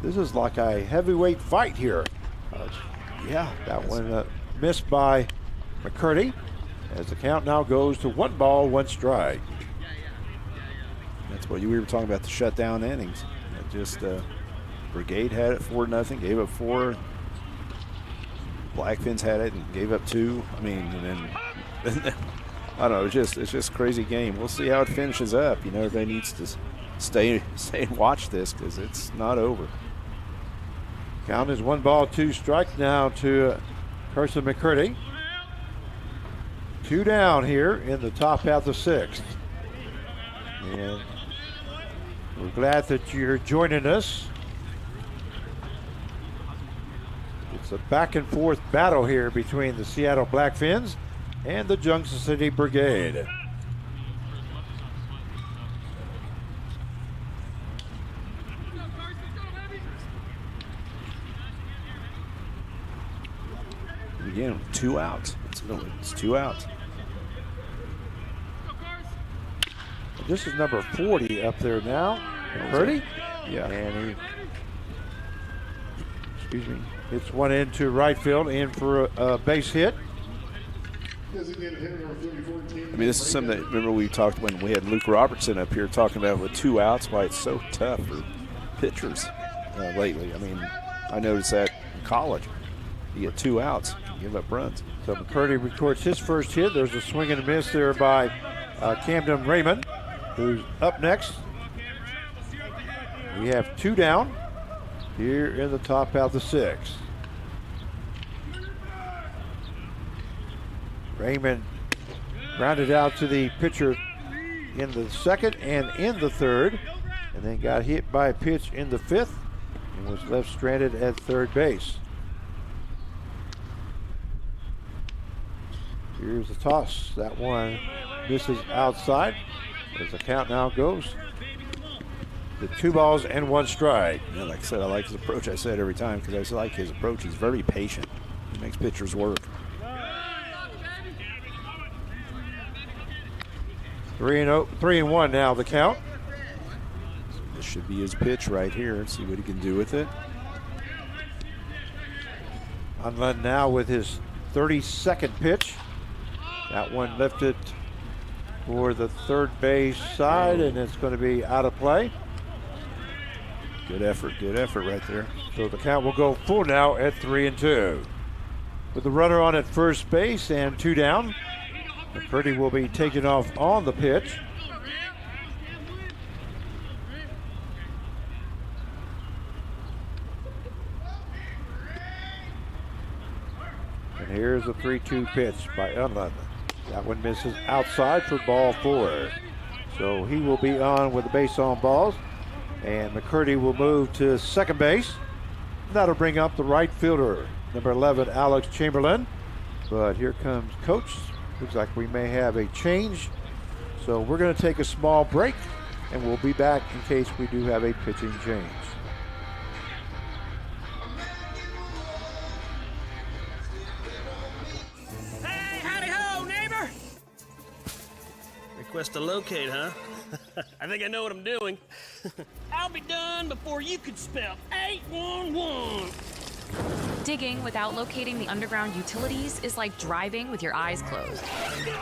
S1: This is like a heavyweight fight here. That one missed by McCurdy. as the count now goes to 1 ball, 1 strike.
S2: That's what we were talking about, the shutdown innings. Just Brigade had it 4-0, gave up 4. Blackfins had it and gave up 2. I mean, and then I don't know. It's just a crazy game. We'll see how it finishes up. You know, everybody needs to stay and watch this because it's not over.
S1: Count is 1 ball, 2 strikes now to Carson McCurdy. 2 down here in the top half of 6th. And we're glad that you're joining us. It's a back and forth battle here between the Seattle Blackfins and the Junction City Brigade.
S2: Again, 2 outs. It's 2 outs.
S1: This is number 40 up there now. McCurdy?
S2: Yeah.
S1: And hits one into right field, in for a base hit.
S2: I mean, this is something that, remember we talked when we had Luke Robertson up here talking about with 2 outs, why it's so tough for pitchers lately. I mean, I noticed that in college. You get 2 outs, you give up runs.
S1: So McCurdy records his first hit. There's a swing and a miss there by Camden Raymond, who's up next. We have 2 down here in the top half of 6th. Raymond grounded out to the pitcher in the 2nd and in the 3rd, and then got hit by a pitch in the 5th and was left stranded at 3rd base. Here's the toss. That one misses outside as the count now goes to 2 balls and 1 strike.
S2: Yeah, like I said, I like his approach. I say it every time because I like his approach. He's very patient. He makes pitchers work.
S1: 3-1 now the count.
S2: This should be his pitch right here. See what he can do with it.
S1: Unlund now with his 32nd pitch. That one lifted for the 3rd base side, and it's going to be out of play.
S2: Good effort right there.
S1: So the count will go full now at 3-2. With the runner on at first base and 2 down, McCurdy will be taken off on the pitch. And here's a 3-2 pitch by Unlund. That one misses outside for ball 4. So he will be on with the base on balls. And McCurdy will move to 2nd base. That'll bring up the right fielder, number 11, Alex Chamberlain. But here comes Coach. Looks like we may have a change. So we're going to take a small break, and we'll be back in case we do have a pitching change.
S17: Hey, howdy ho, neighbor!
S3: Request to locate, huh?
S17: I think I know what I'm doing. I'll be done before you could spell 811.
S5: Digging without locating the underground utilities is like driving with your eyes closed.
S17: It's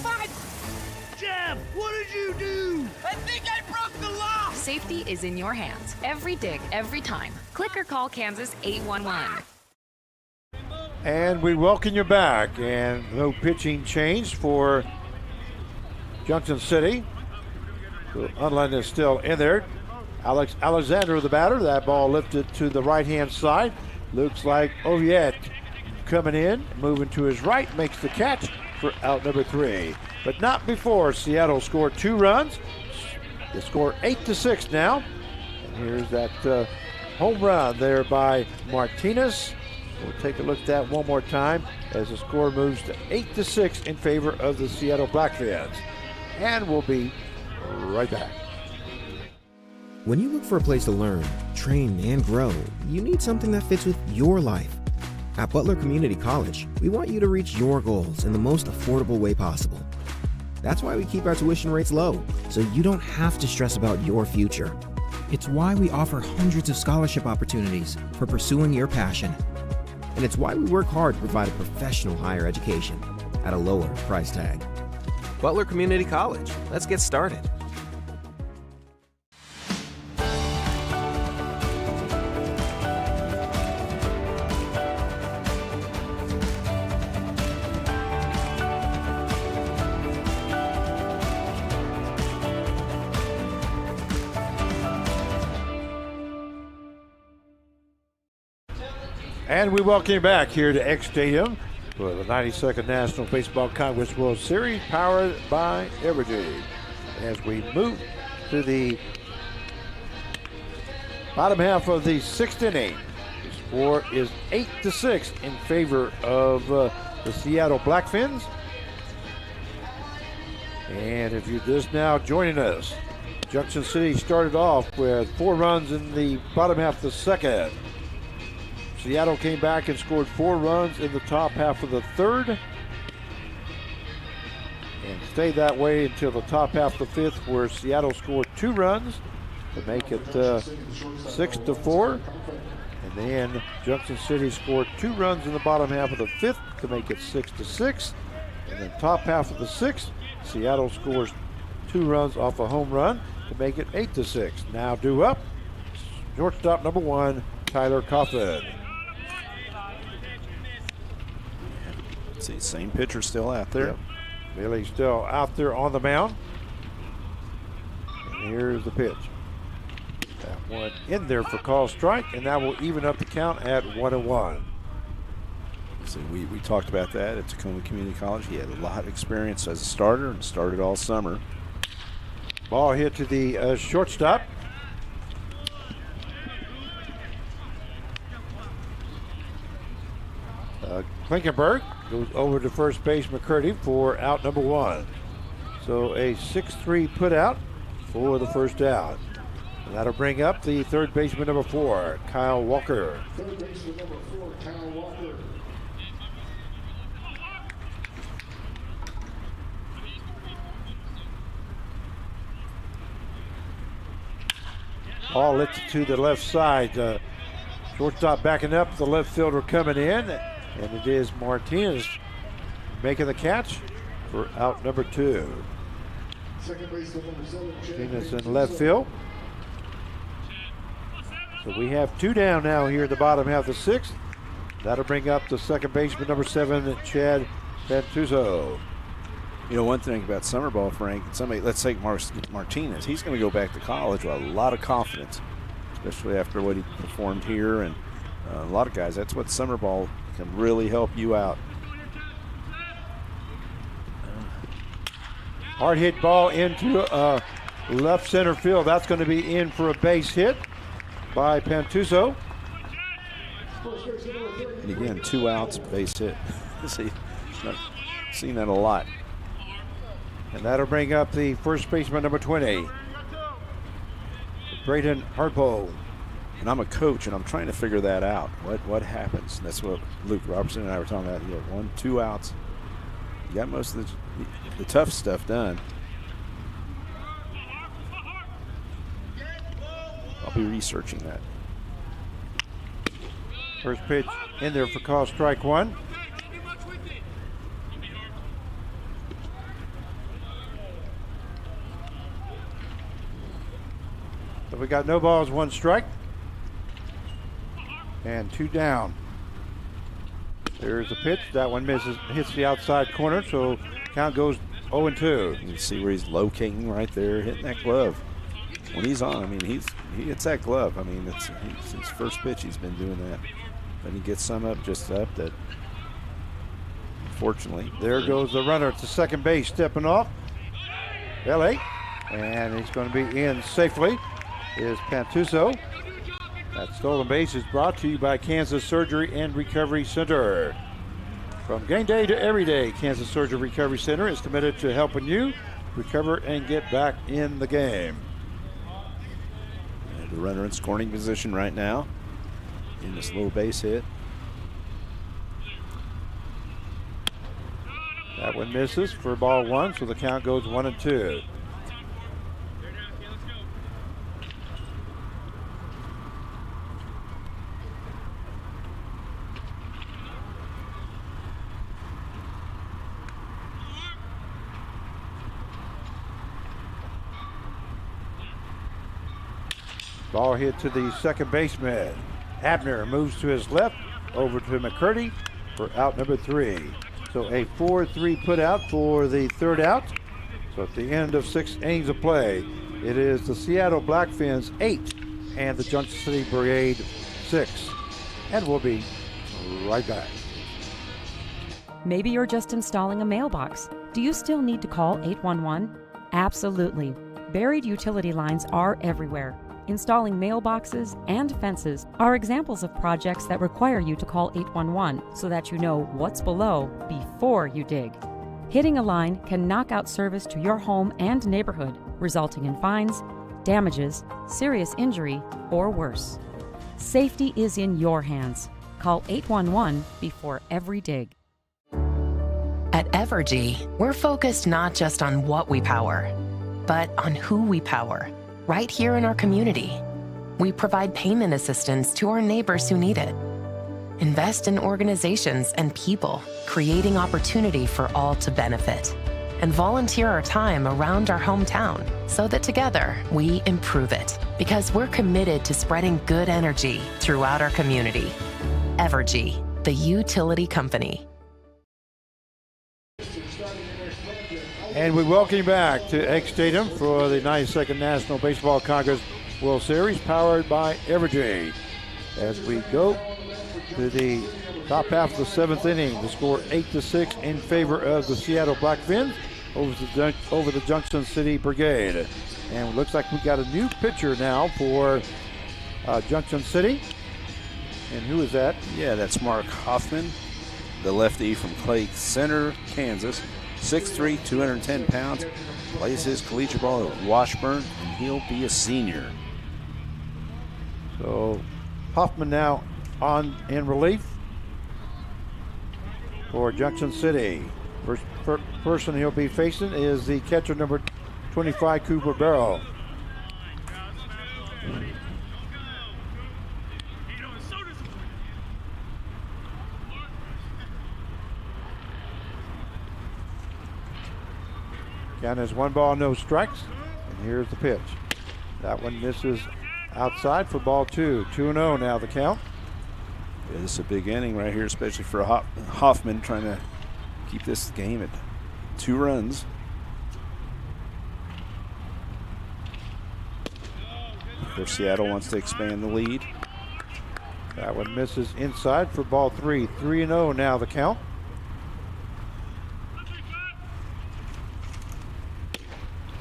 S17: fine! Jeb, what did you do? I think I broke the law!
S5: Safety is in your hands. Every dig, every time. Click or call Kansas 811.
S1: And we welcome you back. And no pitching change for Junction City. So Unlund is still in there. Alex Alexander, the batter. That ball lifted to the right-hand side. Looks like Oviet coming in, moving to his right, makes the catch for out number 3. But not before Seattle scored 2 runs. They score 8-6 now. And here's that home run there by Martinez. We'll take a look at that one more time as the score moves to 8-6 in favor of the Seattle Blackfins. And we'll be right back.
S22: When you look for a place to learn, train, and grow, you need something that fits with your life. At Butler Community College, we want you to reach your goals in the most affordable way possible. That's why we keep our tuition rates low, so you don't have to stress about your future. It's why we offer hundreds of scholarship opportunities for pursuing your passion. And it's why we work hard to provide a professional higher education at a lower price tag.
S3: Butler Community College. Let's get started.
S1: And we welcome you back here to X Stadium for the 92nd National Baseball Congress World Series, powered by Evergy. As we move to the bottom half of the sixth inning, the score is 8-6 in favor of the Seattle Blackfins. And if you're just now joining us, Junction City started off with 4 runs in the bottom half of the second. Seattle came back and scored 4 runs in the top half of the third, and stayed that way until the top half of the fifth, where Seattle scored 2 runs to make it 6-4. And then Junction City scored 2 runs in the bottom half of the fifth to make it 6-6. And then top half of the sixth, Seattle scores 2 runs off a home run to make it 8-6. Now due up, shortstop number 1, Tyler Coffin.
S2: See, same pitcher still out there.
S1: Yep. Billy's still out there on the mound. And here's the pitch. That one in there for call strike, and that will even up the count at 1-1.
S2: See, we talked about that at Tacoma Community College. He had a lot of experience as a starter and started all summer.
S1: Ball hit to the shortstop. Klinkenberg goes over to first base McCurdy for out number 1. So a 6-3 put out for the first out. And that'll bring up the third baseman number 4, Kyle Walker.
S16: Third baseman number 4, Kyle Walker.
S1: Ball lit to the left side. Shortstop backing up, the left fielder coming in. And it is Martinez making the catch for out number 2.
S16: Second baseman number 7,
S1: Martinez in left field. So we have 2 down now here in the bottom half of the sixth. That'll bring up the second baseman number 7, Chad Pantuzzo.
S2: You know, one thing about summer ball, Frank, let's take Martinez. He's going to go back to college with a lot of confidence, especially after what he performed here. And a lot of guys, that's what summer ball can really help you out.
S1: Hard hit ball into left center field. That's going to be in for a base hit by Pantuzzo.
S2: And again, 2 outs, base hit. See, seen that a lot.
S1: And that'll bring up the first baseman number 20, Braden Harpo.
S2: And I'm a coach, and I'm trying to figure that out. What happens? That's what Luke Robertson and I were talking about. You have 1, 2 outs. You got most of the tough stuff done. I'll be researching that.
S1: First pitch in there for call strike 1. So we got no balls, 1 strike. And 2 down. There's the pitch. That one misses, hits the outside corner, so count goes 0-2.
S2: You can see where he's locating right there, hitting that glove. When he's on, I mean, he hits that glove. I mean, it's his first pitch he's been doing that. But he gets some up, just up that, unfortunately.
S1: There goes the runner to second base, stepping off. LA, and he's going to be in safely, is Pantuzzo. That stolen base is brought to you by Kansas Surgery and Recovery Center. From game day to every day, Kansas Surgery Recovery Center is committed to helping you recover and get back in the game.
S2: And the runner in scoring position right now in this little base hit.
S1: That one misses for ball 1, so the count goes 1-2. Ball hit to the second baseman. Abner moves to his left, over to McCurdy for out number 3. So a 4-3 put out for the third out. So at the end of 6 innings of play, it is the Seattle Blackfins 8 and the Junction City Brigade 6. And we'll be right back.
S9: Maybe you're just installing a mailbox. Do you still need to call 811? Absolutely. Buried utility lines are everywhere. Installing mailboxes and fences are examples of projects that require you to call 811 so that you know what's below before you dig. Hitting a line can knock out service to your home and neighborhood, resulting in fines, damages, serious injury, or worse. Safety is in your hands. Call 811 before every dig.
S18: At Evergy, we're focused not just on what we power, but on who we power, right here in our community. We provide payment assistance to our neighbors who need it. Invest in organizations and people, creating opportunity for all to benefit. And volunteer our time around our hometown so that together we improve it, because we're committed to spreading good energy throughout our community. Evergy, the utility company.
S1: And we welcome you back to Egg Stadium for the 92nd National Baseball Congress World Series, powered by Evergy. As we go to the top half of the 7th inning, the score 8-6 in favor of the Seattle Blackfins over the Junction City Brigade. And it looks like we got a new pitcher now for Junction City. And who is that?
S2: Yeah, that's Mark Hoffman, the lefty from Clay Center, Kansas. 6'3", 210 pounds, plays his collegiate ball at Washburn, and he'll be a senior.
S1: So Hoffman now on in relief for Junction City. First person he'll be facing is the catcher number 25, Cooper Barrow. Count is 1 ball, no strikes. And here's the pitch. That one misses outside for ball 2. 2-0 now the count.
S2: Yeah, this is a big inning right here, especially for Hoffman, trying to keep this game at 2 runs. Of course, Seattle wants to expand the lead.
S1: That one misses inside for ball 3. 3-0 now the count.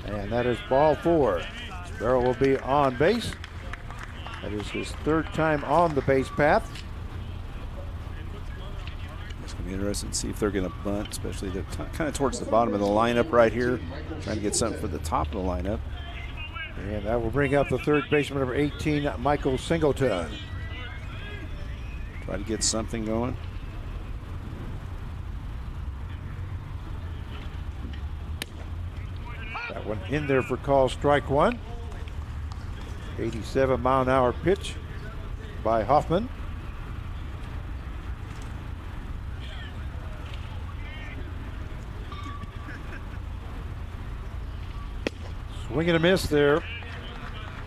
S1: And that is ball 4. Sparrow will be on base. That is his 3rd time on the base path.
S2: It's going to be interesting to see if they're going to bunt, especially they're kind of towards the bottom of the lineup right here, trying to get something for the top of the lineup.
S1: And that will bring up the third baseman, number 18, Michael Singleton.
S2: Try to get something going.
S1: That one in there for call, strike 1. 87-mile-an-hour pitch by Hoffman. Swing and a miss there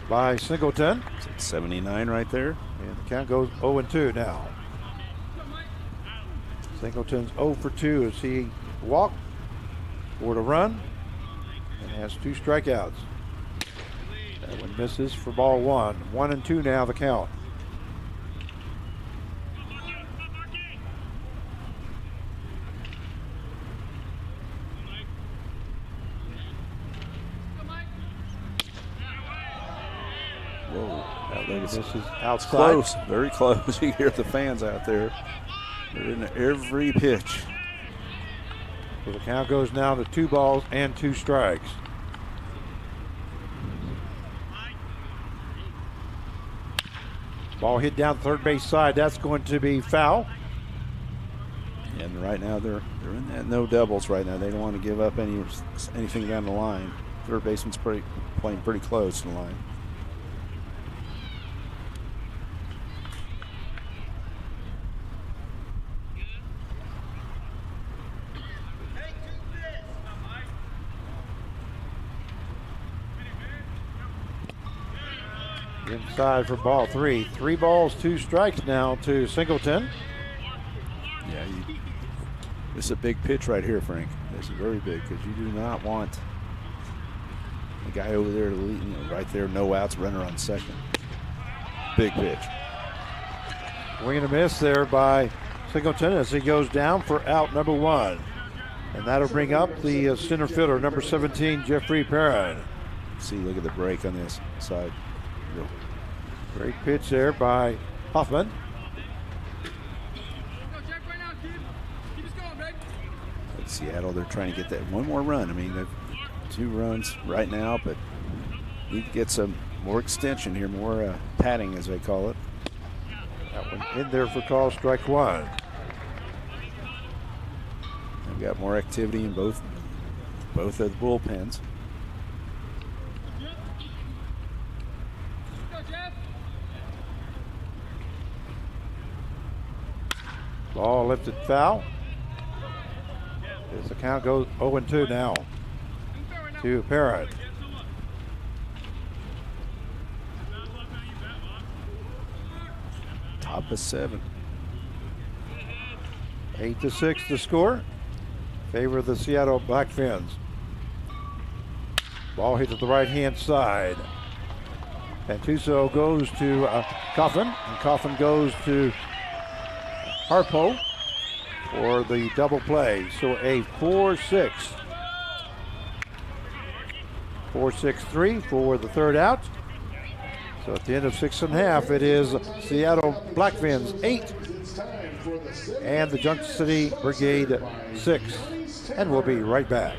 S1: by Singleton.
S2: It's 79 right there.
S1: And the count goes 0-2 now. Singleton's 0 for 2 as he walked, scored a run, and has 2 strikeouts. That one misses for ball 1. 1-2 now the count.
S2: Whoa,
S1: this is outside.
S2: Close, very close. You hear the fans out there. They're in every pitch.
S1: So the count goes now to 2 balls and 2 strikes. Ball hit down the third base side. That's going to be foul.
S2: And right now they're in that no doubles right now. They don't want to give up anything down the line. Third baseman's playing pretty close to the line.
S1: inside for ball 3. 3 balls, 2 strikes now to Singleton.
S2: Yeah, this is a big pitch right here, Frank. This is very big because you do not want the guy over there, right there, no outs, runner on second. Big pitch.
S1: Swing and a miss there by Singleton as he goes down for out number 1. And that'll bring up the center fielder, number 17, Jeffrey Perrin.
S2: See, look at the break on this side.
S1: Great pitch there by Hoffman.
S2: Seattle, they're trying to get that one more run. I mean, they've 2 runs right now, but need to get some more extension here, more padding, as they call it.
S1: That one in there for call, strike 1.
S2: They've got more activity in both of the bullpens.
S1: Ball lifted foul. As the count goes 0-2 now to Parrott.
S2: Top of 7.
S1: 8-6 the score. Favor of the Seattle Blackfins. Ball hit to the right-hand side. And Tuso goes to Coffin. And Coffin goes to Harpo for the double play. So a 4-6. 4-6-3 for the third out. So at the end of 6.5, it is Seattle Blackfins 8 and the Junction City Brigade 6. And we'll be right back.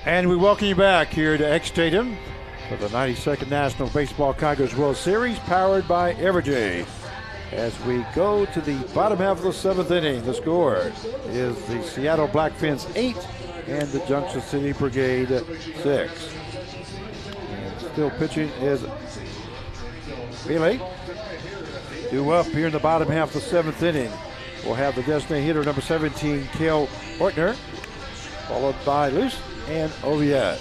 S1: And we welcome you back here to X Stadium for the 92nd National Baseball Congress World Series, powered by Evergy. As we go to the bottom half of the 7th inning, the score is the Seattle Blackfins 8 and the Junction City Brigade 6. And still pitching is Bailey. 2 up here in the bottom half of the 7th inning. We'll have the designated hitter, number 17, Cale Ortner, followed by Luce and Oviatt.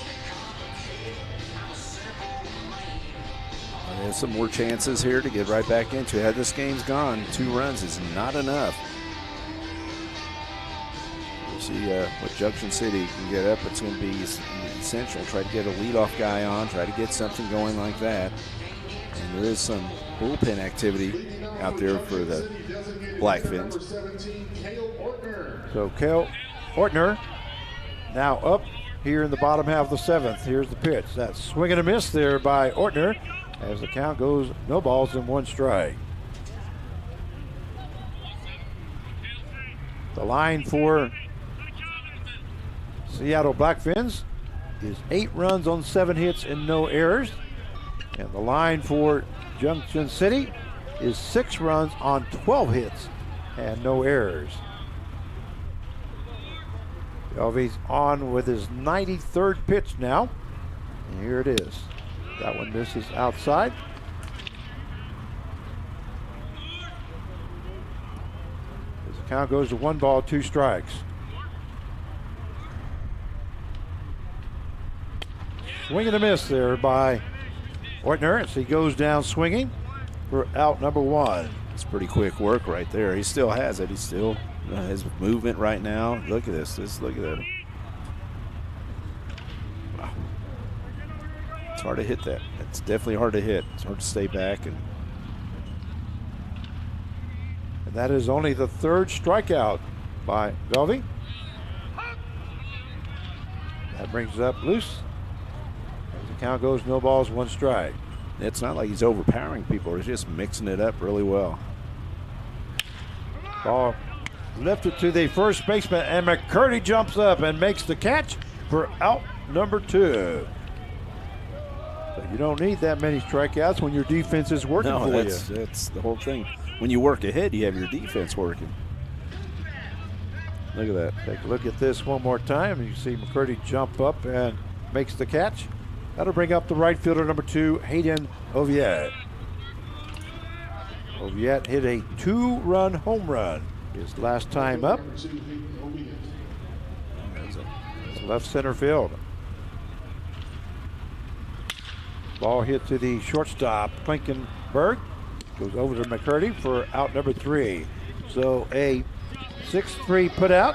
S2: There's some more chances here to get right back into it. This game's gone. 2 runs is not enough. We'll see what Junction City can get up. It's going to be essential. Try to get a leadoff guy on. Try to get something going like that. And there is some bullpen activity out there for the Blackfins.
S1: So Cale Ortner now up here in the bottom half of the 7th. Here's the pitch. That swing and a miss there by Ortner as the count goes no balls and 1 strike. The line for Seattle Blackfins is 8 runs on 7 hits and no errors. And the line for Junction City is 6 runs on 12 hits and no errors. Elvy's on with his 93rd pitch now. And here it is. That one misses outside. As the count goes to 1 ball, 2 strikes. Swing and a miss there by Ortner as he goes down swinging for out number 1.
S2: It's pretty quick work right there. He still has it. He still his movement right now. Look at this. Look at that. Wow. It's hard to hit that. It's definitely hard to hit. It's hard to stay back. And
S1: that is only the 3rd strikeout by Belvey. brings it up loose. As the count goes, no balls, one strike.
S2: It's not like he's overpowering people. He's just mixing it up really well.
S1: Ball lifted to the first baseman, and McCurdy jumps up and makes the catch for out number 2. But you don't need that many strikeouts when your defense is working for you.
S2: That's the whole thing. When you work ahead, you have your defense working. Look at that.
S1: Take a look at this one more time. You see McCurdy jump up and makes the catch. That'll bring up the right fielder, number 2, Hayden Oviatt. Oviatt hit a 2-run home run his last time up. It's left center field. Ball hit to the shortstop, Klinkenberg. Goes over to McCurdy for out number 3. So a 6-3 put out,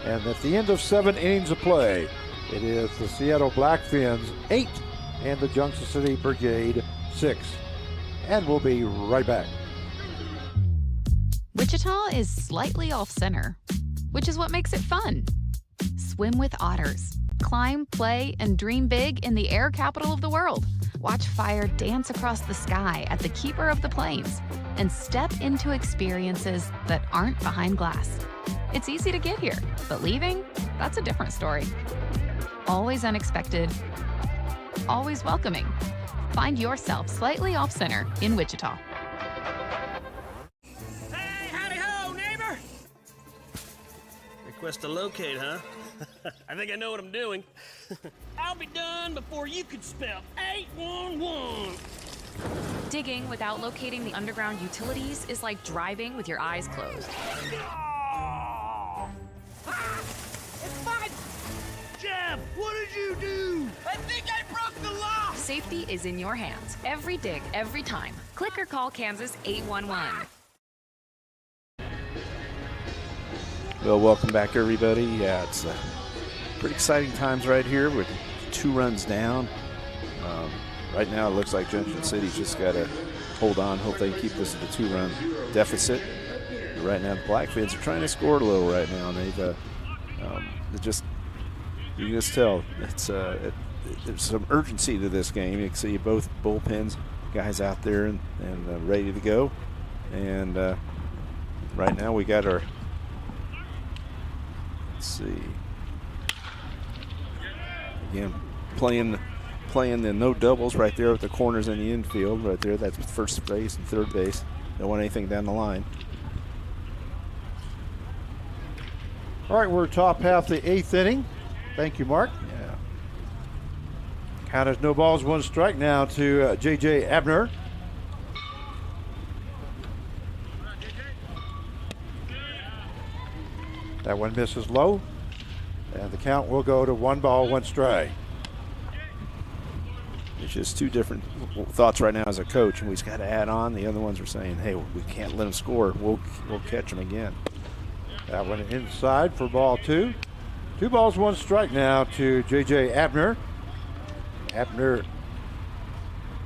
S1: and at the end of 7 innings of play, it is the Seattle Blackfins 8 and the Junction City Brigade 6. And we'll be right back.
S5: Wichita is slightly off-center, which is what makes it fun. Swim with otters. Climb, play, and dream big in the air capital of the world. Watch fire dance across the sky at the Keeper of the Plains, and step into experiences that aren't behind glass. It's easy to get here, but leaving, that's a different story. Always unexpected, always welcoming. Find yourself slightly off-center in Wichita.
S17: Hey, howdy ho, neighbor! Request to locate, huh? I think I know what I'm doing. I'll be done before you could spell 811.
S5: Digging without locating the underground utilities is like driving with your eyes closed.
S17: It's fine! Jeff, what did you do? I think I broke the law!
S5: Safety is in your hands. Every dig, every time. Click or call Kansas 811.
S2: Well, welcome back, everybody. Yeah, it's pretty exciting times right here. We're 2 runs down. Right now, it looks like Junction City's just got to hold on, hope they can keep this at a 2-run deficit. Right now, the Blackfins are trying to score a little right now, and they've you can just tell there's some urgency to this game. You can see both bullpens guys out there and ready to go. And right now, we got our. Let's see. Again, playing the no doubles right there with the corners in the infield right there. That's first base and third base. Don't want anything down the line.
S1: All right, we're top half the 8th inning. Thank you, Mark.
S2: Yeah.
S1: Count is no balls, 1 strike now to J.J. Abner. That one misses low, and the count will go to 1 ball, 1 strike.
S2: It's just 2 different thoughts right now as a coach, and we just got to add on. The other ones are saying, hey, we can't let them score. We'll catch them again.
S1: That one inside for ball 2. 2 balls, 1 strike now to J.J. Abner. Abner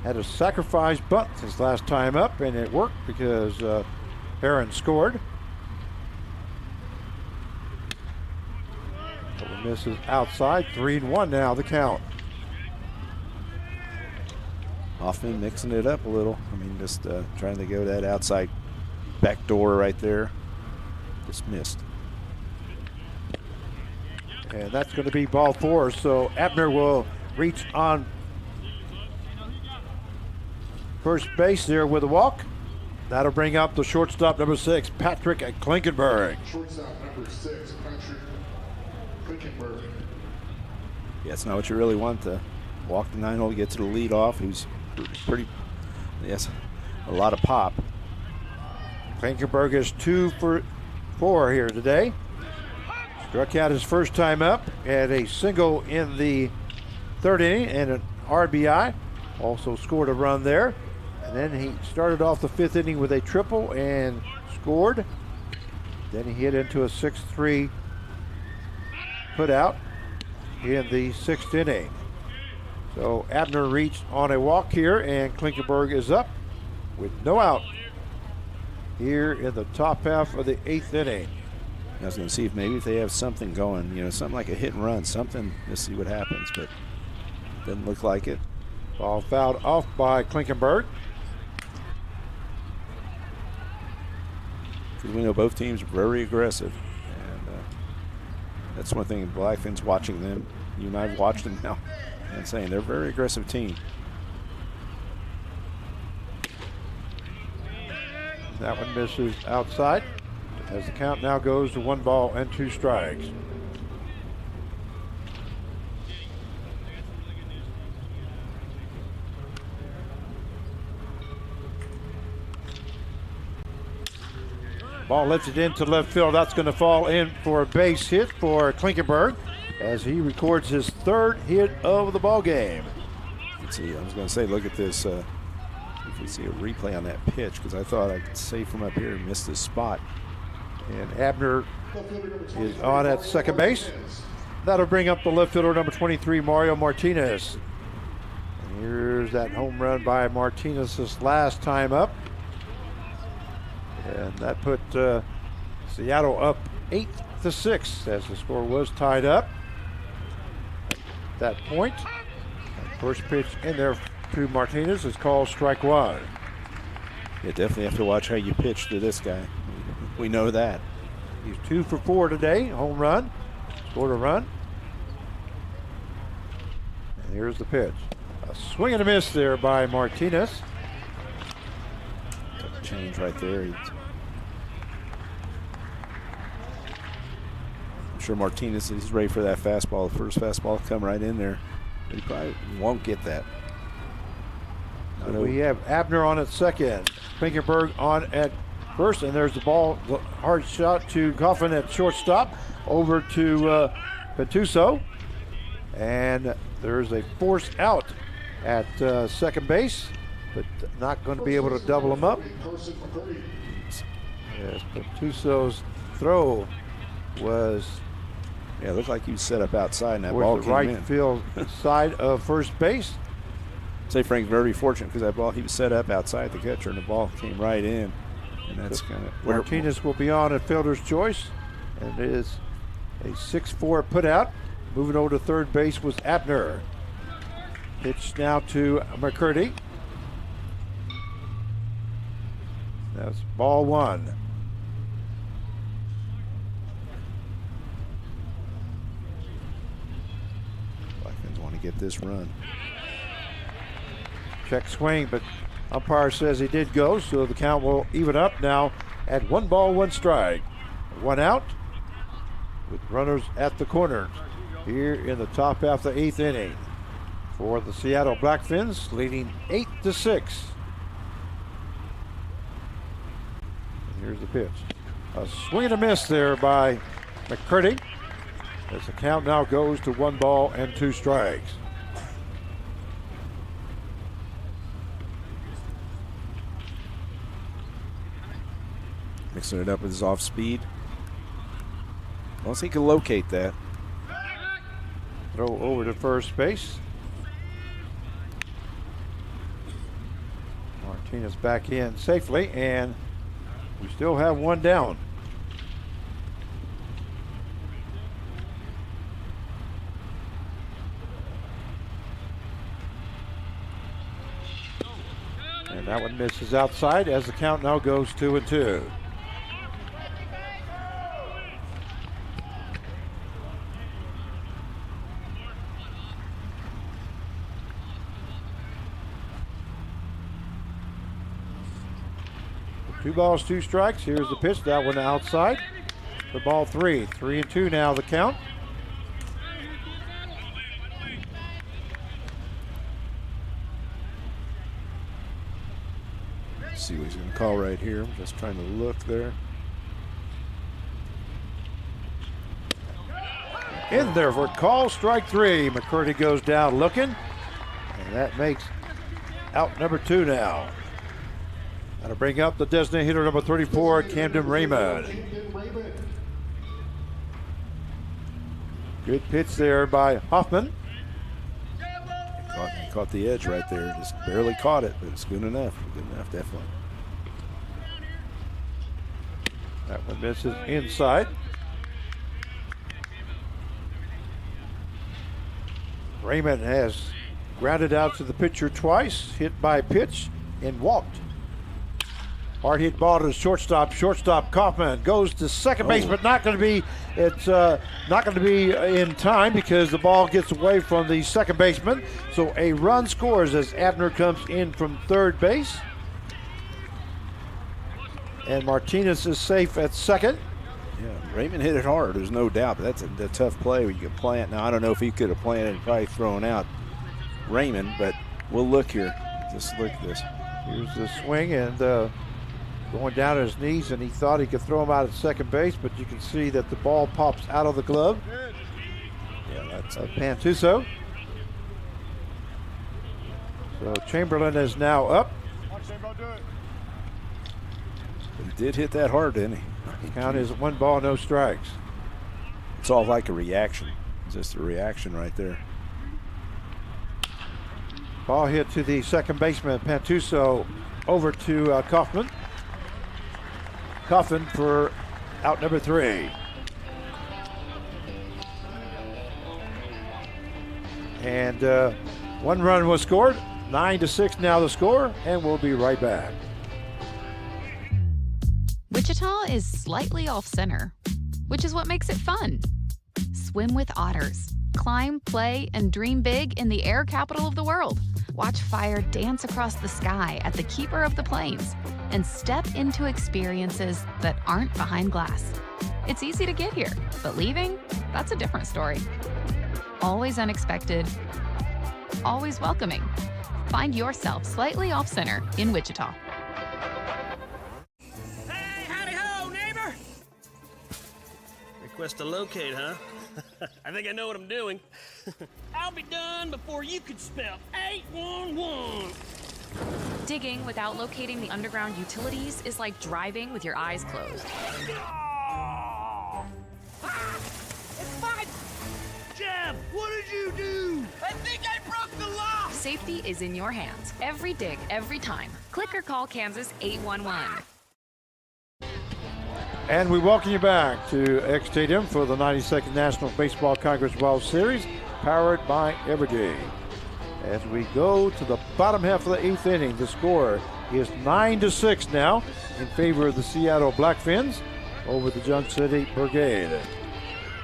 S1: had a sacrifice bunt his last time up, and it worked because Barron scored. Misses outside, 3-1 now, the count.
S2: Hoffman mixing it up a little. I mean, just trying to go that outside back door right there. Just missed.
S1: And that's going to be ball 4, so Abner will reach on first base there with a walk. That'll bring up the shortstop, number 6, Patrick Klinkenberg.
S16: Shortstop number 6, Patrick Klinkenberg.
S2: Yeah, it's not what you really want to walk the 9-hole, get to the lead off. Who's pretty, yes, a lot of pop.
S1: Klinkenberg is 2 for 4 here today. Struck out his first time up, had a single in the 3rd inning and an RBI. Also scored a run there. And then he started off the 5th inning with a triple and scored. Then he hit into a 6-3 put out in the 6th inning. So Abner reached on a walk here, and Klinkenberg is up with no out here in the top half of the 8th inning.
S2: I was going to see if maybe if they have something going, you know, something like a hit and run, something to see what happens, but doesn't look like it.
S1: Ball fouled off by Klinkenberg.
S2: Because we know both teams are very aggressive, and that's one thing. Blackfins watching them, you and I have watched them now, and saying they're a very aggressive team.
S1: That one misses outside as the count now goes to 1 ball and 2 strikes. Ball lets it into left field. That's going to fall in for a base hit for Klinkenberg as he records his 3rd hit of the ball game.
S2: Let's see, I was going to say, look at this. If we see a replay on that pitch, because I thought I could say from up here and missed this spot.
S1: And Abner is on at second base. That'll bring up the left fielder, number 23, Mario Martinez. And here's that home run by Martinez this last time up. And that put Seattle up 8-6 as the score was tied up. At that point, first pitch in there to Martinez is called strike 1.
S2: You definitely have to watch how you pitch to this guy. We know that.
S1: He's 2 for 4 today, home run, scored a run. And here's the pitch. A swing and a miss there by Martinez.
S2: Change right there. I'm sure Martinez is ready for that fastball. The first fastball come right in there. He probably won't get that.
S1: We have Abner on at second, Klinkenberg on at first, and there's the ball, the hard shot to Coffin at shortstop, over to Petuso, and there's a force out at second base, but not going to be able to double him up. Yes, Petuso's throw was,
S2: it looked like he was set up outside, and that ball came in.
S1: The right field side of first base.
S2: Say Frank's very fortunate because that ball, he was set up outside the catcher, and the ball came right in. And that's kind of
S1: Martinez will be on at fielder's choice, and it is a 6-4 put out. Moving over to third base was Abner. Pitch now to McCurdy. That's ball 1.
S2: Blackfins want to get this run.
S1: Check swing, but umpire says he did go, so the count will even up now at 1 ball, 1 strike. 1 out with runners at the corners here in the top half of the 8th inning for the Seattle Blackfins, leading 8-6. Here's the pitch. A swing and a miss there by McCurdy as the count now goes to 1 ball and 2 strikes.
S2: Mixing it up with his off speed. Once he can locate that.
S1: Throw over to first base. Martinez back in safely, and we still have 1 down. And that one misses outside as the count now goes 2-2. Two balls, 2 strikes. Here's the pitch. That one outside for ball 3. 3-2 now the count.
S2: Let's see what he's going to call right here. I'm just trying to look there.
S1: In there for call, strike 3. McCurdy goes down looking, and that makes out number 2 now. That'll bring up the designated hitter, number 34, Camden Raymond. Good pitch there by Hoffman.
S2: He caught the edge right there. Just barely caught it, but it's good enough. Good enough, definitely.
S1: That one misses inside. Raymond has grounded out to the pitcher twice, hit by pitch, and walked. Hard hit ball to the shortstop. Shortstop Kaufman goes to second base, but not going to be. It's not going to be in time because the ball gets away from the second baseman. So a run scores as Abner comes in from third base, and Martinez is safe at second.
S2: Yeah, Raymond hit it hard. There's no doubt, but that's a tough play where you can plant. Now I don't know if he could have planted and probably thrown out Raymond, but we'll look here. Just look at this.
S1: Here's the swing and. Going down on his knees, and he thought he could throw him out at second base, but you can see that the ball pops out of the glove.
S2: Yeah, that's
S1: Pantuso. So Chamberlain is now up.
S2: He did hit that hard, didn't he?
S1: Count is 1 ball, no strikes.
S2: It's all like a reaction. Just a reaction right there.
S1: Ball hit to the second baseman, Pantuso, over to Kaufman. Kaufman for out number 3. And 1 run was scored. 9-6 now the score, and we'll be right back.
S5: Wichita is slightly off center, which is what makes it fun. Swim with otters. Climb, play, and dream big in the air capital of the world. Watch fire dance across the sky at the Keeper of the Plains, and step into experiences that aren't behind glass. It's easy to get here, but leaving, that's a different story. Always unexpected, always welcoming. Find yourself slightly off center in Wichita.
S17: Hey, howdy ho, neighbor! Request to locate, huh? I think I know what I'm doing. I'll be done before you could spell 811.
S21: Digging without locating the underground utilities is like driving with your eyes closed.
S17: It's fine! Jeb, what did you do? I think I broke the law!
S21: Safety is in your hands. Every dig, every time. Click or call Kansas 811.
S1: And we welcome you back to X Stadium for the 92nd National Baseball Congress World Series, powered by Evergy. As we go to the bottom half of the 8th inning, the score is 9-6 now in favor of the Seattle Blackfins over the Junction City Brigade.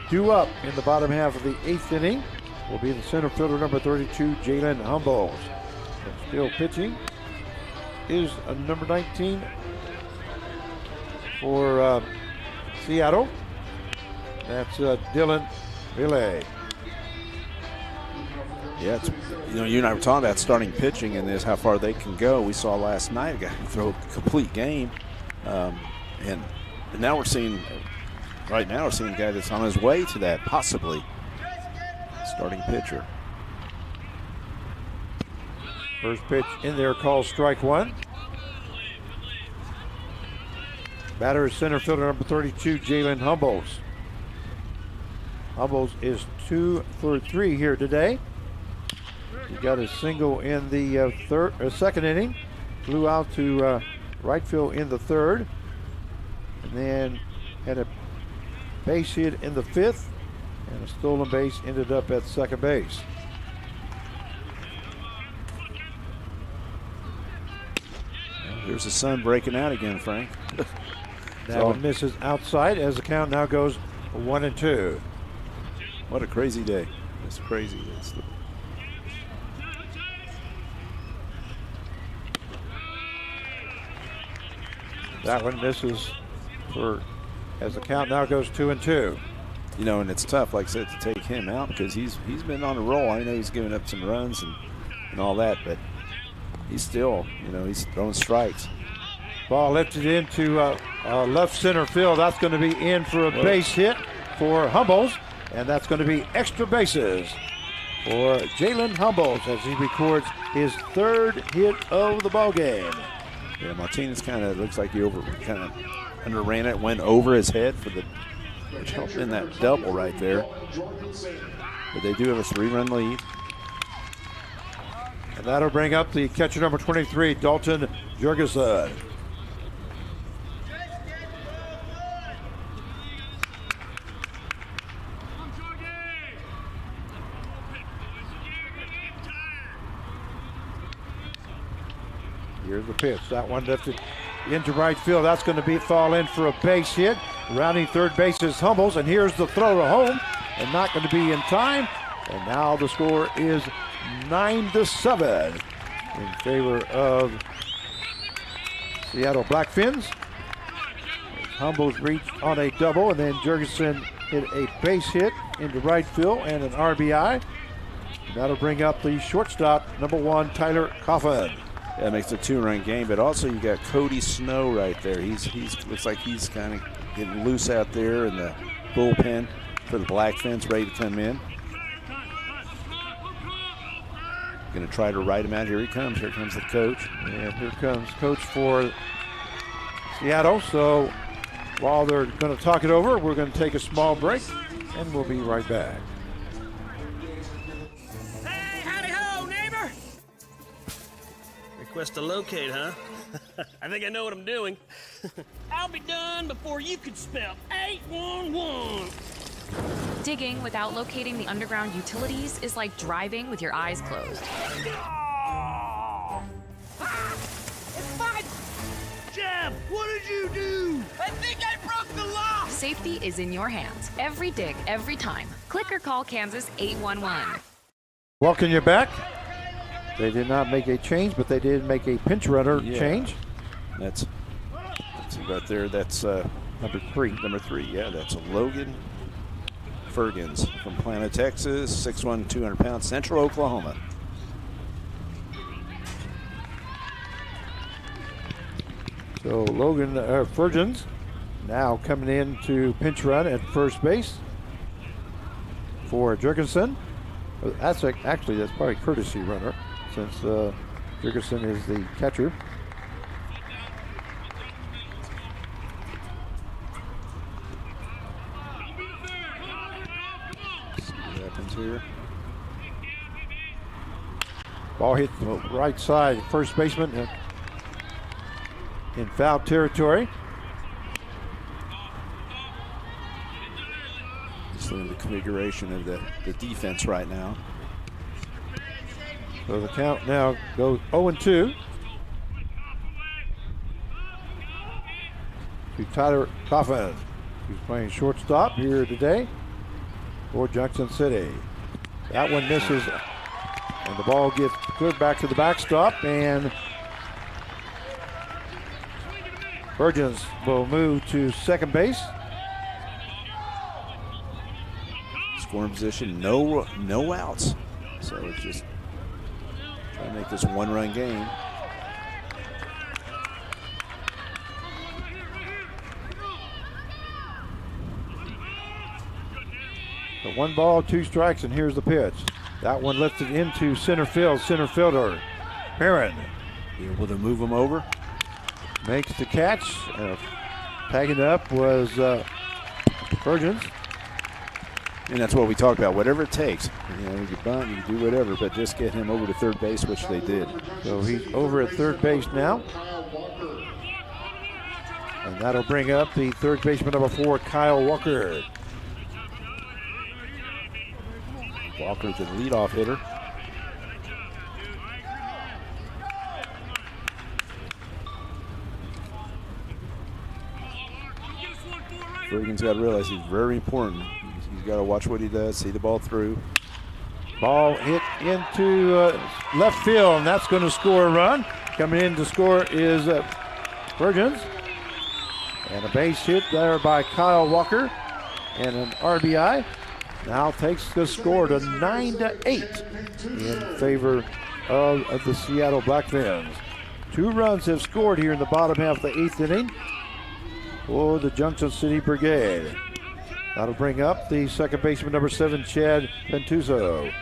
S1: 2 up in the bottom half of the 8th inning will be the center fielder number 32, Jalen Humboldt. And still pitching is number 19 for Seattle. That's Dylan Relay.
S2: Yeah, it's, you and I were talking about starting pitching in this, how far they can go. We saw last night a guy throw a complete game, and now we're seeing a guy that's on his way to that, possibly starting pitcher.
S1: First pitch in there called strike 1. Batter is center fielder number 32, Jalen Humboldt. Humboldt is 2 for 3 here today. He got a single in the second inning, flew out to right field in the 3rd, and then had a base hit in the 5th, and a stolen base ended up at second base.
S2: Here's the sun breaking out again, Frank.
S1: That one misses outside as the count now goes 1-2.
S2: What a crazy day. It's crazy.
S1: That one misses as the count now goes 2-2.
S2: And it's tough, like I said, to take him out because he's been on a roll. I know he's given up some runs and all that, but he's still, he's throwing strikes.
S1: Ball lifted into left center field. That's going to be in for a base hit for Humboldt, and that's going to be extra bases for Jalen Humboldt as he records his 3rd hit of the ball game.
S2: Yeah, Martinez kind of looks like he underran it, went over his head which helped in that double right there. But they do have a 3-run lead.
S1: And that'll bring up the catcher number 23, Dalton Jurgensen. Here's the pitch. That one lifted into right field. That's going to fall in for a base hit. Rounding third base is Humbles, and here's the throw to home, and not going to be in time. And now the score is 9-7 in favor of Seattle Blackfins. Humbles reached on a double, and then Jurgensen hit a base hit into right field and an RBI. That'll bring up the shortstop, number 1, Tyler Coffin.
S2: That makes a 2-run game, but also you got Cody Snow right there. He's looks like he's kind of getting loose out there in the bullpen for the Blackfins, ready to come in. Going to try to ride him out. Here he comes. Here comes the coach.
S1: And here comes coach for Seattle. So while they're going to talk it over, we're going to take a small break, and we'll be right back.
S17: Hey, howdy ho, neighbor! Request to locate, huh? I think I know what I'm doing. I'll be done before you could spell 811.
S5: Digging without locating the underground utilities is like driving with your eyes closed.
S17: It's fine! Jeb, what did you do? I think I broke the law!
S5: Safety is in your hands. Every dig, every time. Click or call Kansas 811.
S1: Welcome you back. They did not make a change, but they did make a pinch runner change.
S2: That's right there. That's number 3. Number 3, yeah, that's Logan Fergans from Plano, Texas, 6'1", 200 pounds, Central Oklahoma.
S1: So Logan Fergans now coming in to pinch run at first base for Jurgensen. That's probably courtesy runner, since Jurgensen is the catcher.
S2: Here.
S1: Ball hit the right side, first baseman in foul territory.
S2: Just the configuration of the defense right now.
S1: So the count now goes 0-2 to Tyler Coffin, who's playing shortstop here today for Junction City. That one misses, and the ball gets cleared back to the backstop, and Burgess will move to second base.
S2: Scoring position, no outs. So it's just trying to make this 1-run game.
S1: So 1 ball, 2 strikes, and here's the pitch. That one lifted into center field. Center fielder Perrin
S2: able to move him over.
S1: Makes the catch. Tagging up was Burgess.
S2: And that's what we talked about. Whatever it takes. You know, you can bunt, you can do whatever, but just get him over to third base, which they did.
S1: So he's over at third base now. And that'll bring up the third baseman, number 4, Kyle Walker.
S2: Walker, the leadoff hitter. Ferguson's got to realize he's very important. He's got to watch what he does, see the ball through.
S1: Ball hit into left field, and that's going to score a run. Coming in to score is Fergusson. And a base hit there by Kyle Walker, and an RBI. Now takes the score to 9-8 in favor of the Seattle Blackfins. 2 runs have scored here in the bottom half of the 8th inning for the Junction City Brigade. That'll bring up the second baseman, number 7, Chad Pentuso.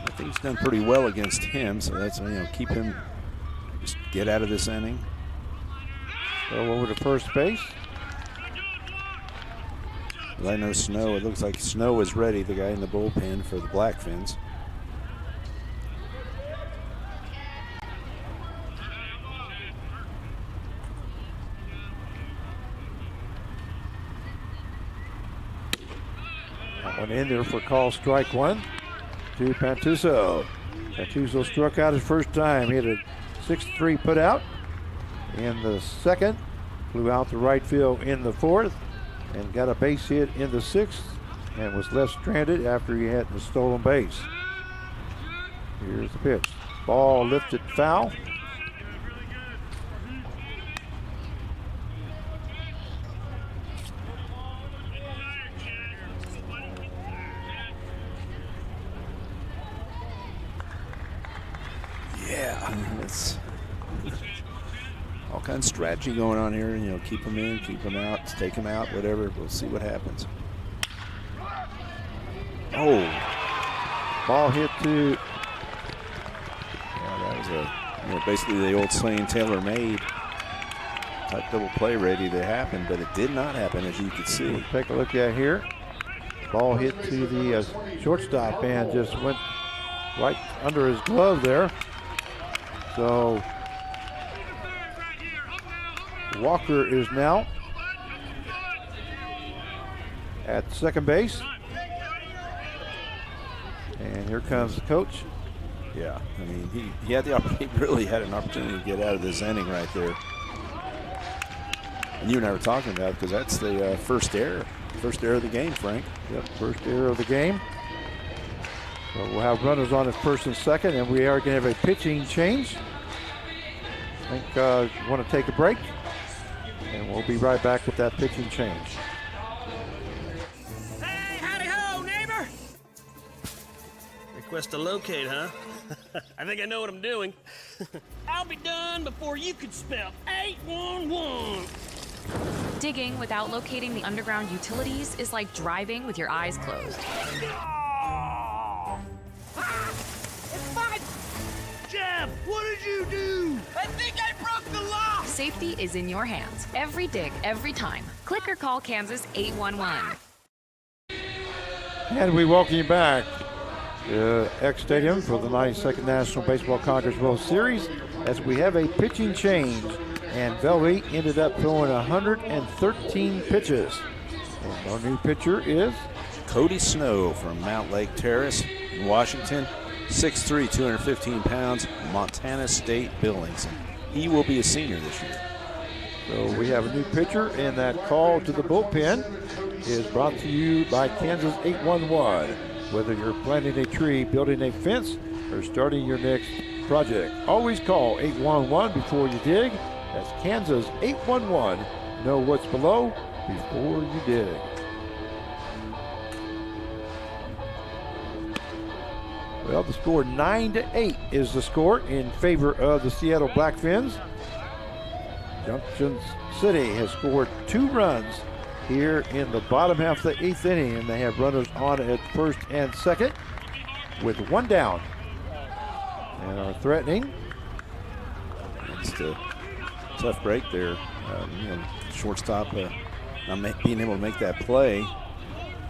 S2: I think he's done pretty well against him, so that's, keep him, just get out of this inning.
S1: Go over to first base.
S2: I know Snow, it looks like Snow is ready, the guy in the bullpen for the Blackfins.
S1: That one in there for call strike 1 to Pentuso. Pentuso struck out his first time. He had a 6-3 put out in the second. Flew out to right field in the fourth and got a base hit in the sixth and was left stranded after he had the stolen base. Here's the pitch. Ball lifted foul.
S2: Yeah, it's all kinds of strategy going on here. You know, keep them in, keep them out, take them out, whatever. We'll see what happens. Oh,
S1: ball hit to.
S2: Yeah, that was basically the old saying, tailor-made type double play ready to happen, but it did not happen, as you can see.
S1: We'll take a look at here. Ball hit to the shortstop and just went right under his glove there. So Walker is now at second base. And here comes the coach.
S2: Yeah, I mean, he had he really had an opportunity to get out of this inning right there. And you and I were talking about it because that's the first error of the game, Frank.
S1: Yep, first error of the game. So we'll have runners on at first and second, and we are going to have a pitching change. I think we want to take a break, and we'll be right back with that pitching change.
S17: Hey, howdy ho, neighbor! Request to locate, huh? I think I know what I'm doing. I'll be done before you could spell 811.
S5: Digging without locating the underground utilities is like driving with your eyes closed.
S17: It's fine! Jeff, what did you do? I think I broke the law!
S5: Safety is in your hands. Every dig, every time. Click or call Kansas 811.
S1: And we welcome you back to X Stadium for the 92nd National Baseball Congress World Series as we have a pitching change. And Velvey ended up throwing 113 pitches. And our new pitcher is
S2: Cody Snow from Mount Lake Terrace in Washington. 6'3", 215 pounds, Montana State Billings. He will be a senior this year.
S1: So we have a new pitcher, and that call to the bullpen is brought to you by Kansas 811. Whether you're planting a tree, building a fence, or starting your next project, always call 811 before you dig. That's Kansas 811. Know what's below before you dig. Well, the score 9-8 is the score in favor of the Seattle Blackfins. Junction City has scored 2 runs here in the bottom half of the 8th inning, and they have runners on at first and second with 1 down. And are threatening.
S2: It's a tough break there. Shortstop not being able to make that play,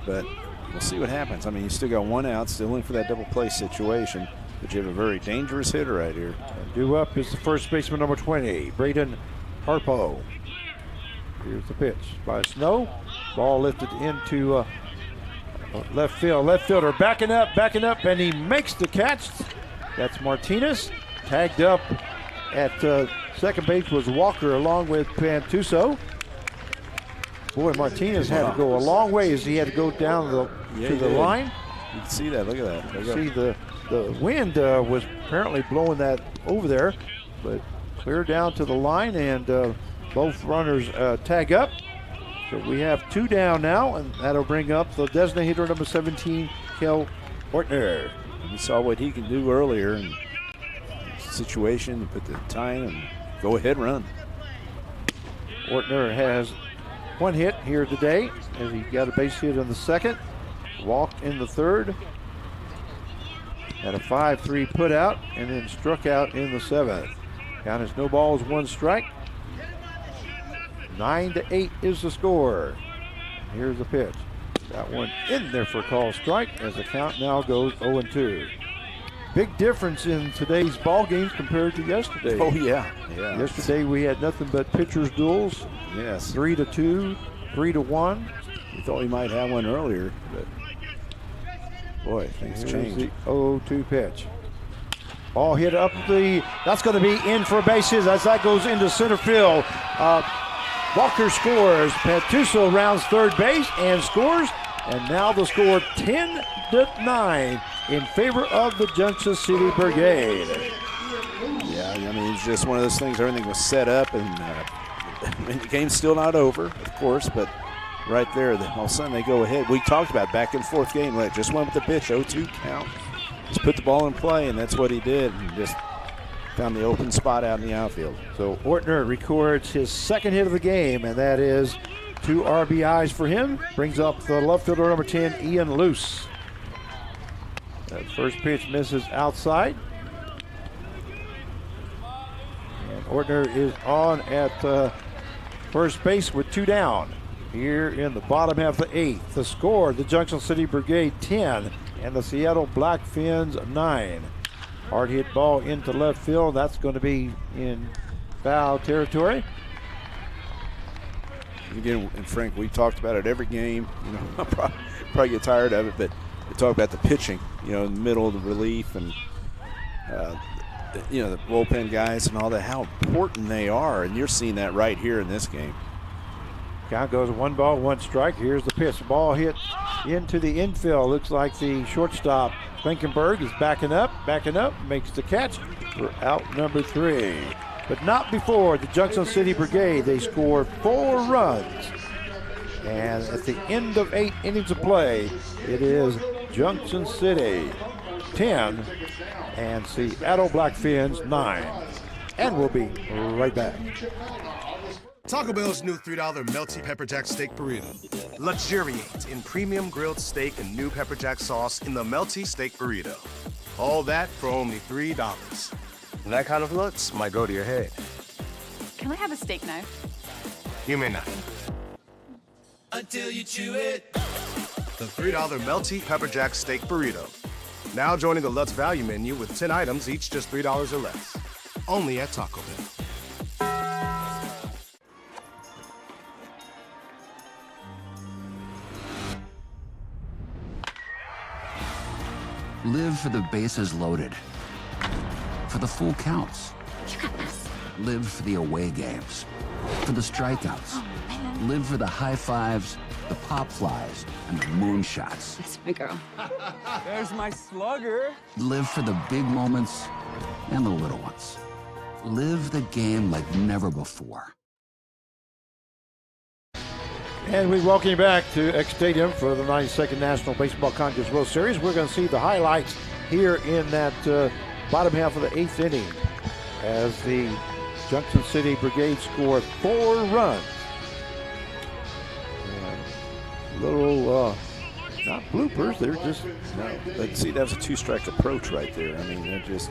S2: but we'll see what happens. I mean, you still got 1 out, still in for that double play situation, but you have a very dangerous hitter right here.
S1: And due up is the first baseman, number 20, Braden Harpo. Here's the pitch by Snow. Ball lifted into left field. Left fielder backing up, and he makes the catch. That's Martinez. Tagged up at second base was Walker along with Pantuso. Boy, Martinez had to go a long way as he had to go down to the line.
S2: You can see that. Look at that.
S1: You see the wind was apparently blowing that over there, but clear down to the line, and both runners tag up. So we have 2 down now, and that'll bring up the designated hitter, number 17, Kel Ortner.
S2: We saw what he can do earlier in the situation, put the time and go ahead run.
S1: Ortner has 1 hit here today as he got a base hit in the second, walked in the third, had a 5-3 put out, and then struck out in the seventh. Count is no balls, 1 strike. 9-8 is the score. Here's the pitch. That one in there for a call strike as the count now goes 0-2. Big difference in today's ball games compared to yesterday.
S2: Oh, yeah.
S1: Yesterday we had nothing but pitchers duels.
S2: Yes.
S1: 3-2, 3-1.
S2: We thought we might have one earlier, but boy, things changed.
S1: The 0-2 pitch. Ball hit up that's going to be in for bases as that goes into center field. Walker scores. Pantuso rounds third base and scores. And now the score 10-9 in favor of the Junction City Brigade.
S2: Yeah, I mean, it's just one of those things. Everything was set up, and the game's still not over, of course, but right there, all of a sudden they go ahead. We talked about back and forth game. Like, just went with the pitch, 0-2 count. Just put the ball in play, and that's what he did. And just found the open spot out in the outfield.
S1: So Ortner records his second hit of the game, and that is 2 RBIs for him. Brings up the left fielder number 10, Ian Luce. That first pitch misses outside. And Ortner is on at first base with 2 down. Here in the bottom half of the 8th, the score, the Junction City Brigade 10 and the Seattle Blackfins 9. Hard hit ball into left field. That's going to be in foul territory.
S2: Again, and Frank, we talked about it every game. You know, I'll probably get tired of it, but we talk about the pitching, you know, in the middle of the relief and, you know, the bullpen guys and all that, how important they are. And you're seeing that right here in this game.
S1: Count goes 1 ball, 1 strike. Here's the pitch. Ball hit into the infield. Looks like the shortstop, Spankenberg, is backing up, makes the catch for out number 3. But not before the Junction City Brigade. They score 4 runs. And at the end of 8 innings of play, it is Junction City 10 and Seattle Blackfins 9. And we'll be right back.
S10: Taco Bell's new $3 melty pepper jack steak burrito. Luxuriate in premium grilled steak and new pepper jack sauce in the melty steak burrito. All that for only $3. That kind of looks might go to your head.
S12: Can I have a steak knife?
S10: You may not.
S13: Until you chew it.
S10: The $3 melty pepper jack steak burrito. Now joining the Lutz value menu with 10 items, each just $3 or less. Only at Taco Bell.
S14: Live for the bases loaded. For the full counts. Live for the away games. For the strikeouts. Live for the high fives, the pop flies, and the moonshots.
S12: That's my girl.
S15: There's my slugger.
S14: Live for the big moments and the little ones. Live the game like never before.
S1: And we welcome you back to X Stadium for the 92nd National Baseball Congress World Series. We're going to see the highlights here in that bottom half of the 8th inning as the Junction City Brigade score 4 runs. And little, not bloopers, they're just...
S2: No, but see, that was a 2-strike approach right there. I mean, they just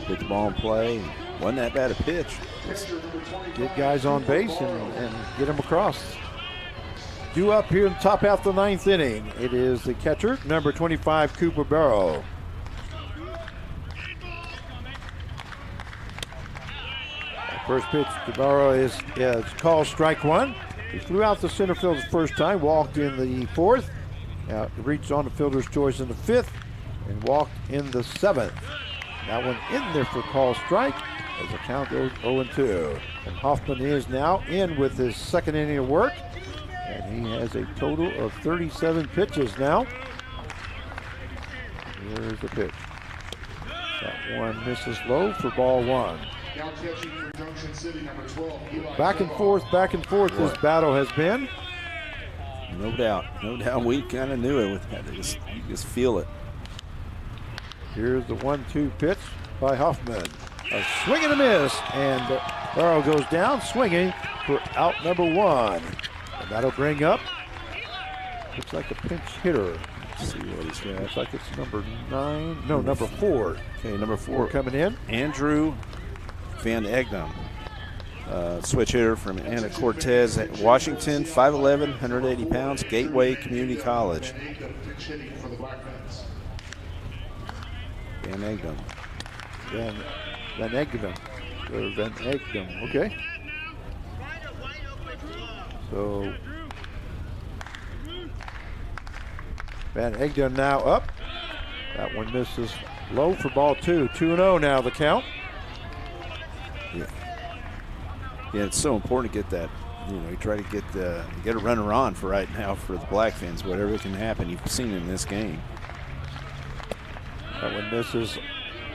S2: put the ball in play. And wasn't that bad a pitch.
S1: Just get guys on base and get them across. Due up here in the top half of the 9th inning, it is the catcher, number 25, Cooper Barrow. First pitch to Barrow is called strike 1. He flew out the center field the first time, walked in the 4th, reached on the fielder's choice in the 5th, and walked in the 7th. That one in there for call strike as the count goes 0-2. And Hoffman is now in with his second inning of work. And he has a total of 37 pitches now. Here's the pitch. That one misses low for ball 1. Back and forth this battle has been.
S2: No doubt. We kind of knew it with that. You just feel it.
S1: Here's the 1-2 pitch by Hoffman. A swing and a miss, and Barrow goes down swinging for out number 1. And that'll bring up, looks like a pinch hitter.
S2: Let's see what he's got.
S1: Looks like it's number 9. No, number 4.
S2: Okay, number 4
S1: coming in.
S2: Andrew Van Egdom, switch hitter from Anna Cortez at Washington, 5'11", 180 pounds, Gateway Community College. Van Egdom.
S1: Van Egdom, okay. So Van Egdom now up. That one misses low for ball two. 2-0 now the count.
S2: Yeah, it's so important to get that. You know, you try to get a runner on for right now for the Blackfins. Whatever can happen, you've seen it in this game.
S1: That one misses.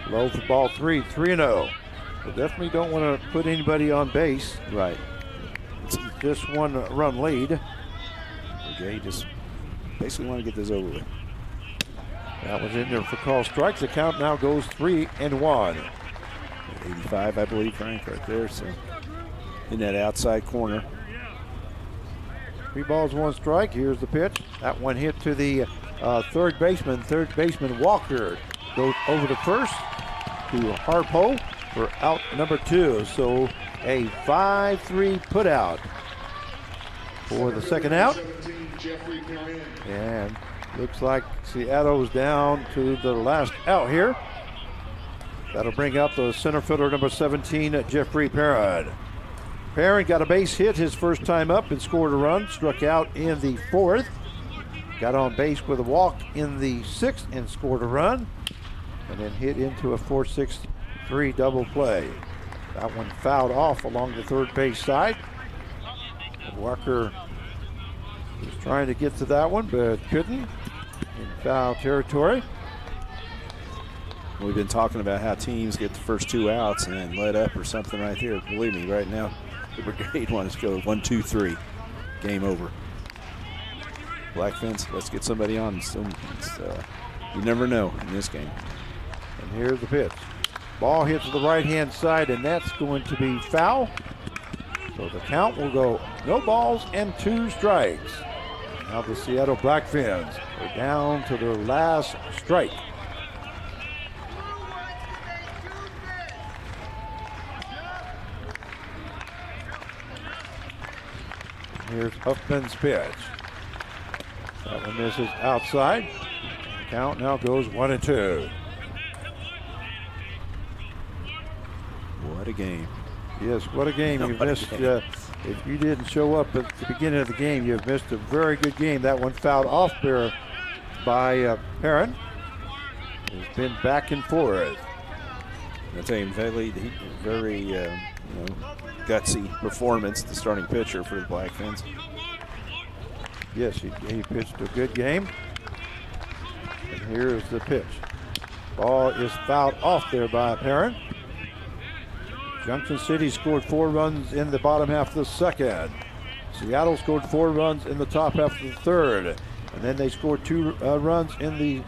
S1: Low for ball three. 3-0. We definitely don't want to put anybody on base.
S2: Right.
S1: It's just one run lead.
S2: Okay, just basically want to get this over with.
S1: That was in there for call strikes. The count now goes 3-1.
S2: 85, I believe, Frank, right there. So in that outside corner.
S1: 3 balls, 1 strike. Here's the pitch. That one hit to the third baseman. Third baseman Walker goes over to first to Harpo for out number 2. So a 5-3 put out for the second out. And looks like Seattle's down to the last out here. That'll bring up the center fielder number 17, Jeffrey Perrin. Perrin got a base hit his first time up and scored a run. Struck out in the 4th. Got on base with a walk in the 6th and scored a run. And then hit into a 4-6-3 double play. That one fouled off along the third base side. Walker was trying to get to that one, but couldn't in foul territory.
S2: We've been talking about how teams get the first 2 outs and then let up or something right here. Believe me, right now, the Brigade wants to go 1-2-3. Game over. Blackfins, let's get somebody on. You never know in this game.
S1: And here's the pitch. Ball hits to the right-hand side, and that's going to be foul. So the count will go no balls and 2 strikes. Now the Seattle Blackfins are down to their last strike. Here's Huffman's pitch. That one misses outside. Count now goes 1-2.
S2: What a game.
S1: Yes, what a game. You've missed, if you didn't show up at the beginning of the game, you've missed a very good game. That one fouled off there by Perrin. It's been back and forth.
S2: I'll tell you, very gutsy performance, the starting pitcher for the Blackfins.
S1: Yes, he pitched a good game. And here's the pitch. Ball is fouled off there by Perrin. Junction City scored 4 runs in the bottom half of the second. Seattle scored 4 runs in the top half of the third. And then they scored 2 runs in the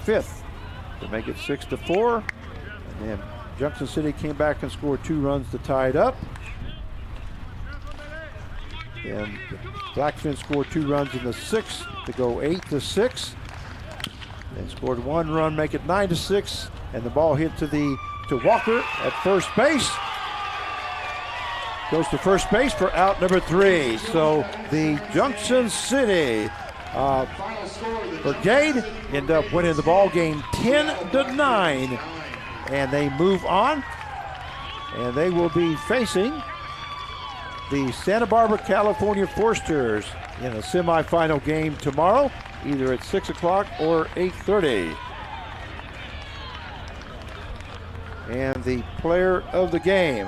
S1: 5th to make it 6-4. And then Junction City came back and scored 2 runs to tie it up. And Blackfins scored 2 runs in the 6th to go 8-6. And scored 1 run, make it 9-6. And the ball hit to Walker at first base. Goes to first base for out number 3. So the Junction City Brigade end up winning the ball game 10-9. And they move on. And they will be facing the Santa Barbara, California Forsters in a semifinal game tomorrow, either at 6 o'clock or 8:30. And the player of the game.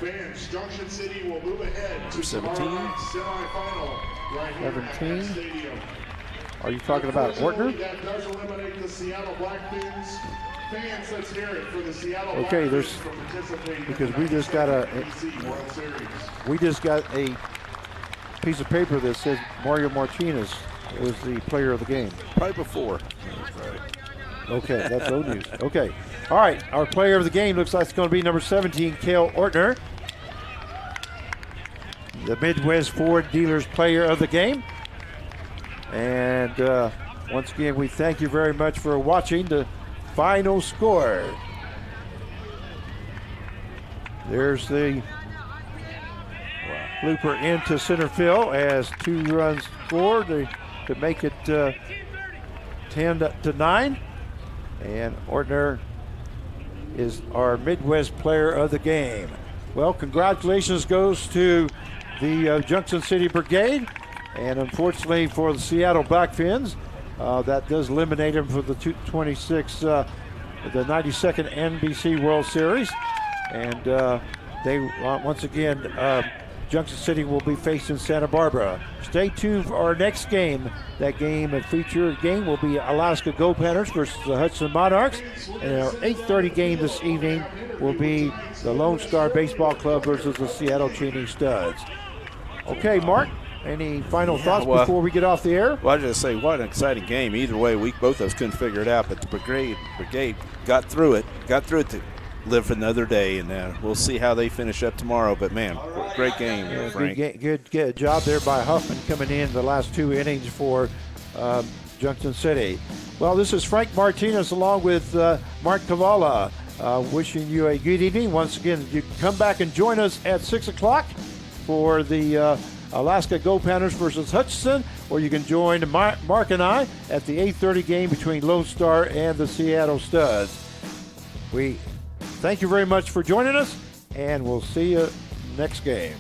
S16: Fans, Junction City will move ahead to
S2: 17.
S16: Semifinal right here at
S1: 17.
S16: Stadium.
S1: Are you talking about Ortner?
S16: That does eliminate the Seattle Blackfins. Fans, let's hear it for the Seattle
S1: Okay, there's
S16: Blackfins for participating
S1: because
S16: in
S1: we
S16: the
S1: just got
S16: NBC World Series.
S1: a piece of paper that says Mario Martinez was the player of the game.
S2: Probably before.
S1: Okay, that's old news. Okay. All right, our player of the game looks like it's going to be number 17, Cale Ortner. The Midwest Ford Dealers player of the game. And once again, we thank you very much for watching the final score. There's the blooper into center field as 2 runs scored to make it 10-9. And Ortner is our Midwest player of the game. Well, congratulations goes to the Junction City Brigade. And unfortunately for the Seattle Blackfins, that does eliminate them for the 26 the 92nd NBC World Series. And they once again, Junction City will be facing Santa Barbara. Stay tuned for our next game. That game and featured game will be Alaska Go Panthers versus the Hudson Monarchs. And our 8:30 game this evening will be the Lone Star Baseball Club versus the Seattle Cheney Studs. Okay, Mark, any final thoughts before we get off the air?
S2: Well, I just say, what an exciting game. Either way, both of us couldn't figure it out, but the Brigade got through it to live for another day, and we'll see how they finish up tomorrow. But, man, great game, Frank.
S1: Good job there by Huffman coming in the last 2 innings for Junction City. Well, this is Frank Martinez along with Mark Cavala wishing you a good evening. Once again, you can come back and join us at 6 o'clock for the Alaska Go Panthers versus Hutchinson, or you can join Mark and I at the 8:30 game between Lone Star and the Seattle Studs. We thank you very much for joining us, and we'll see you next game.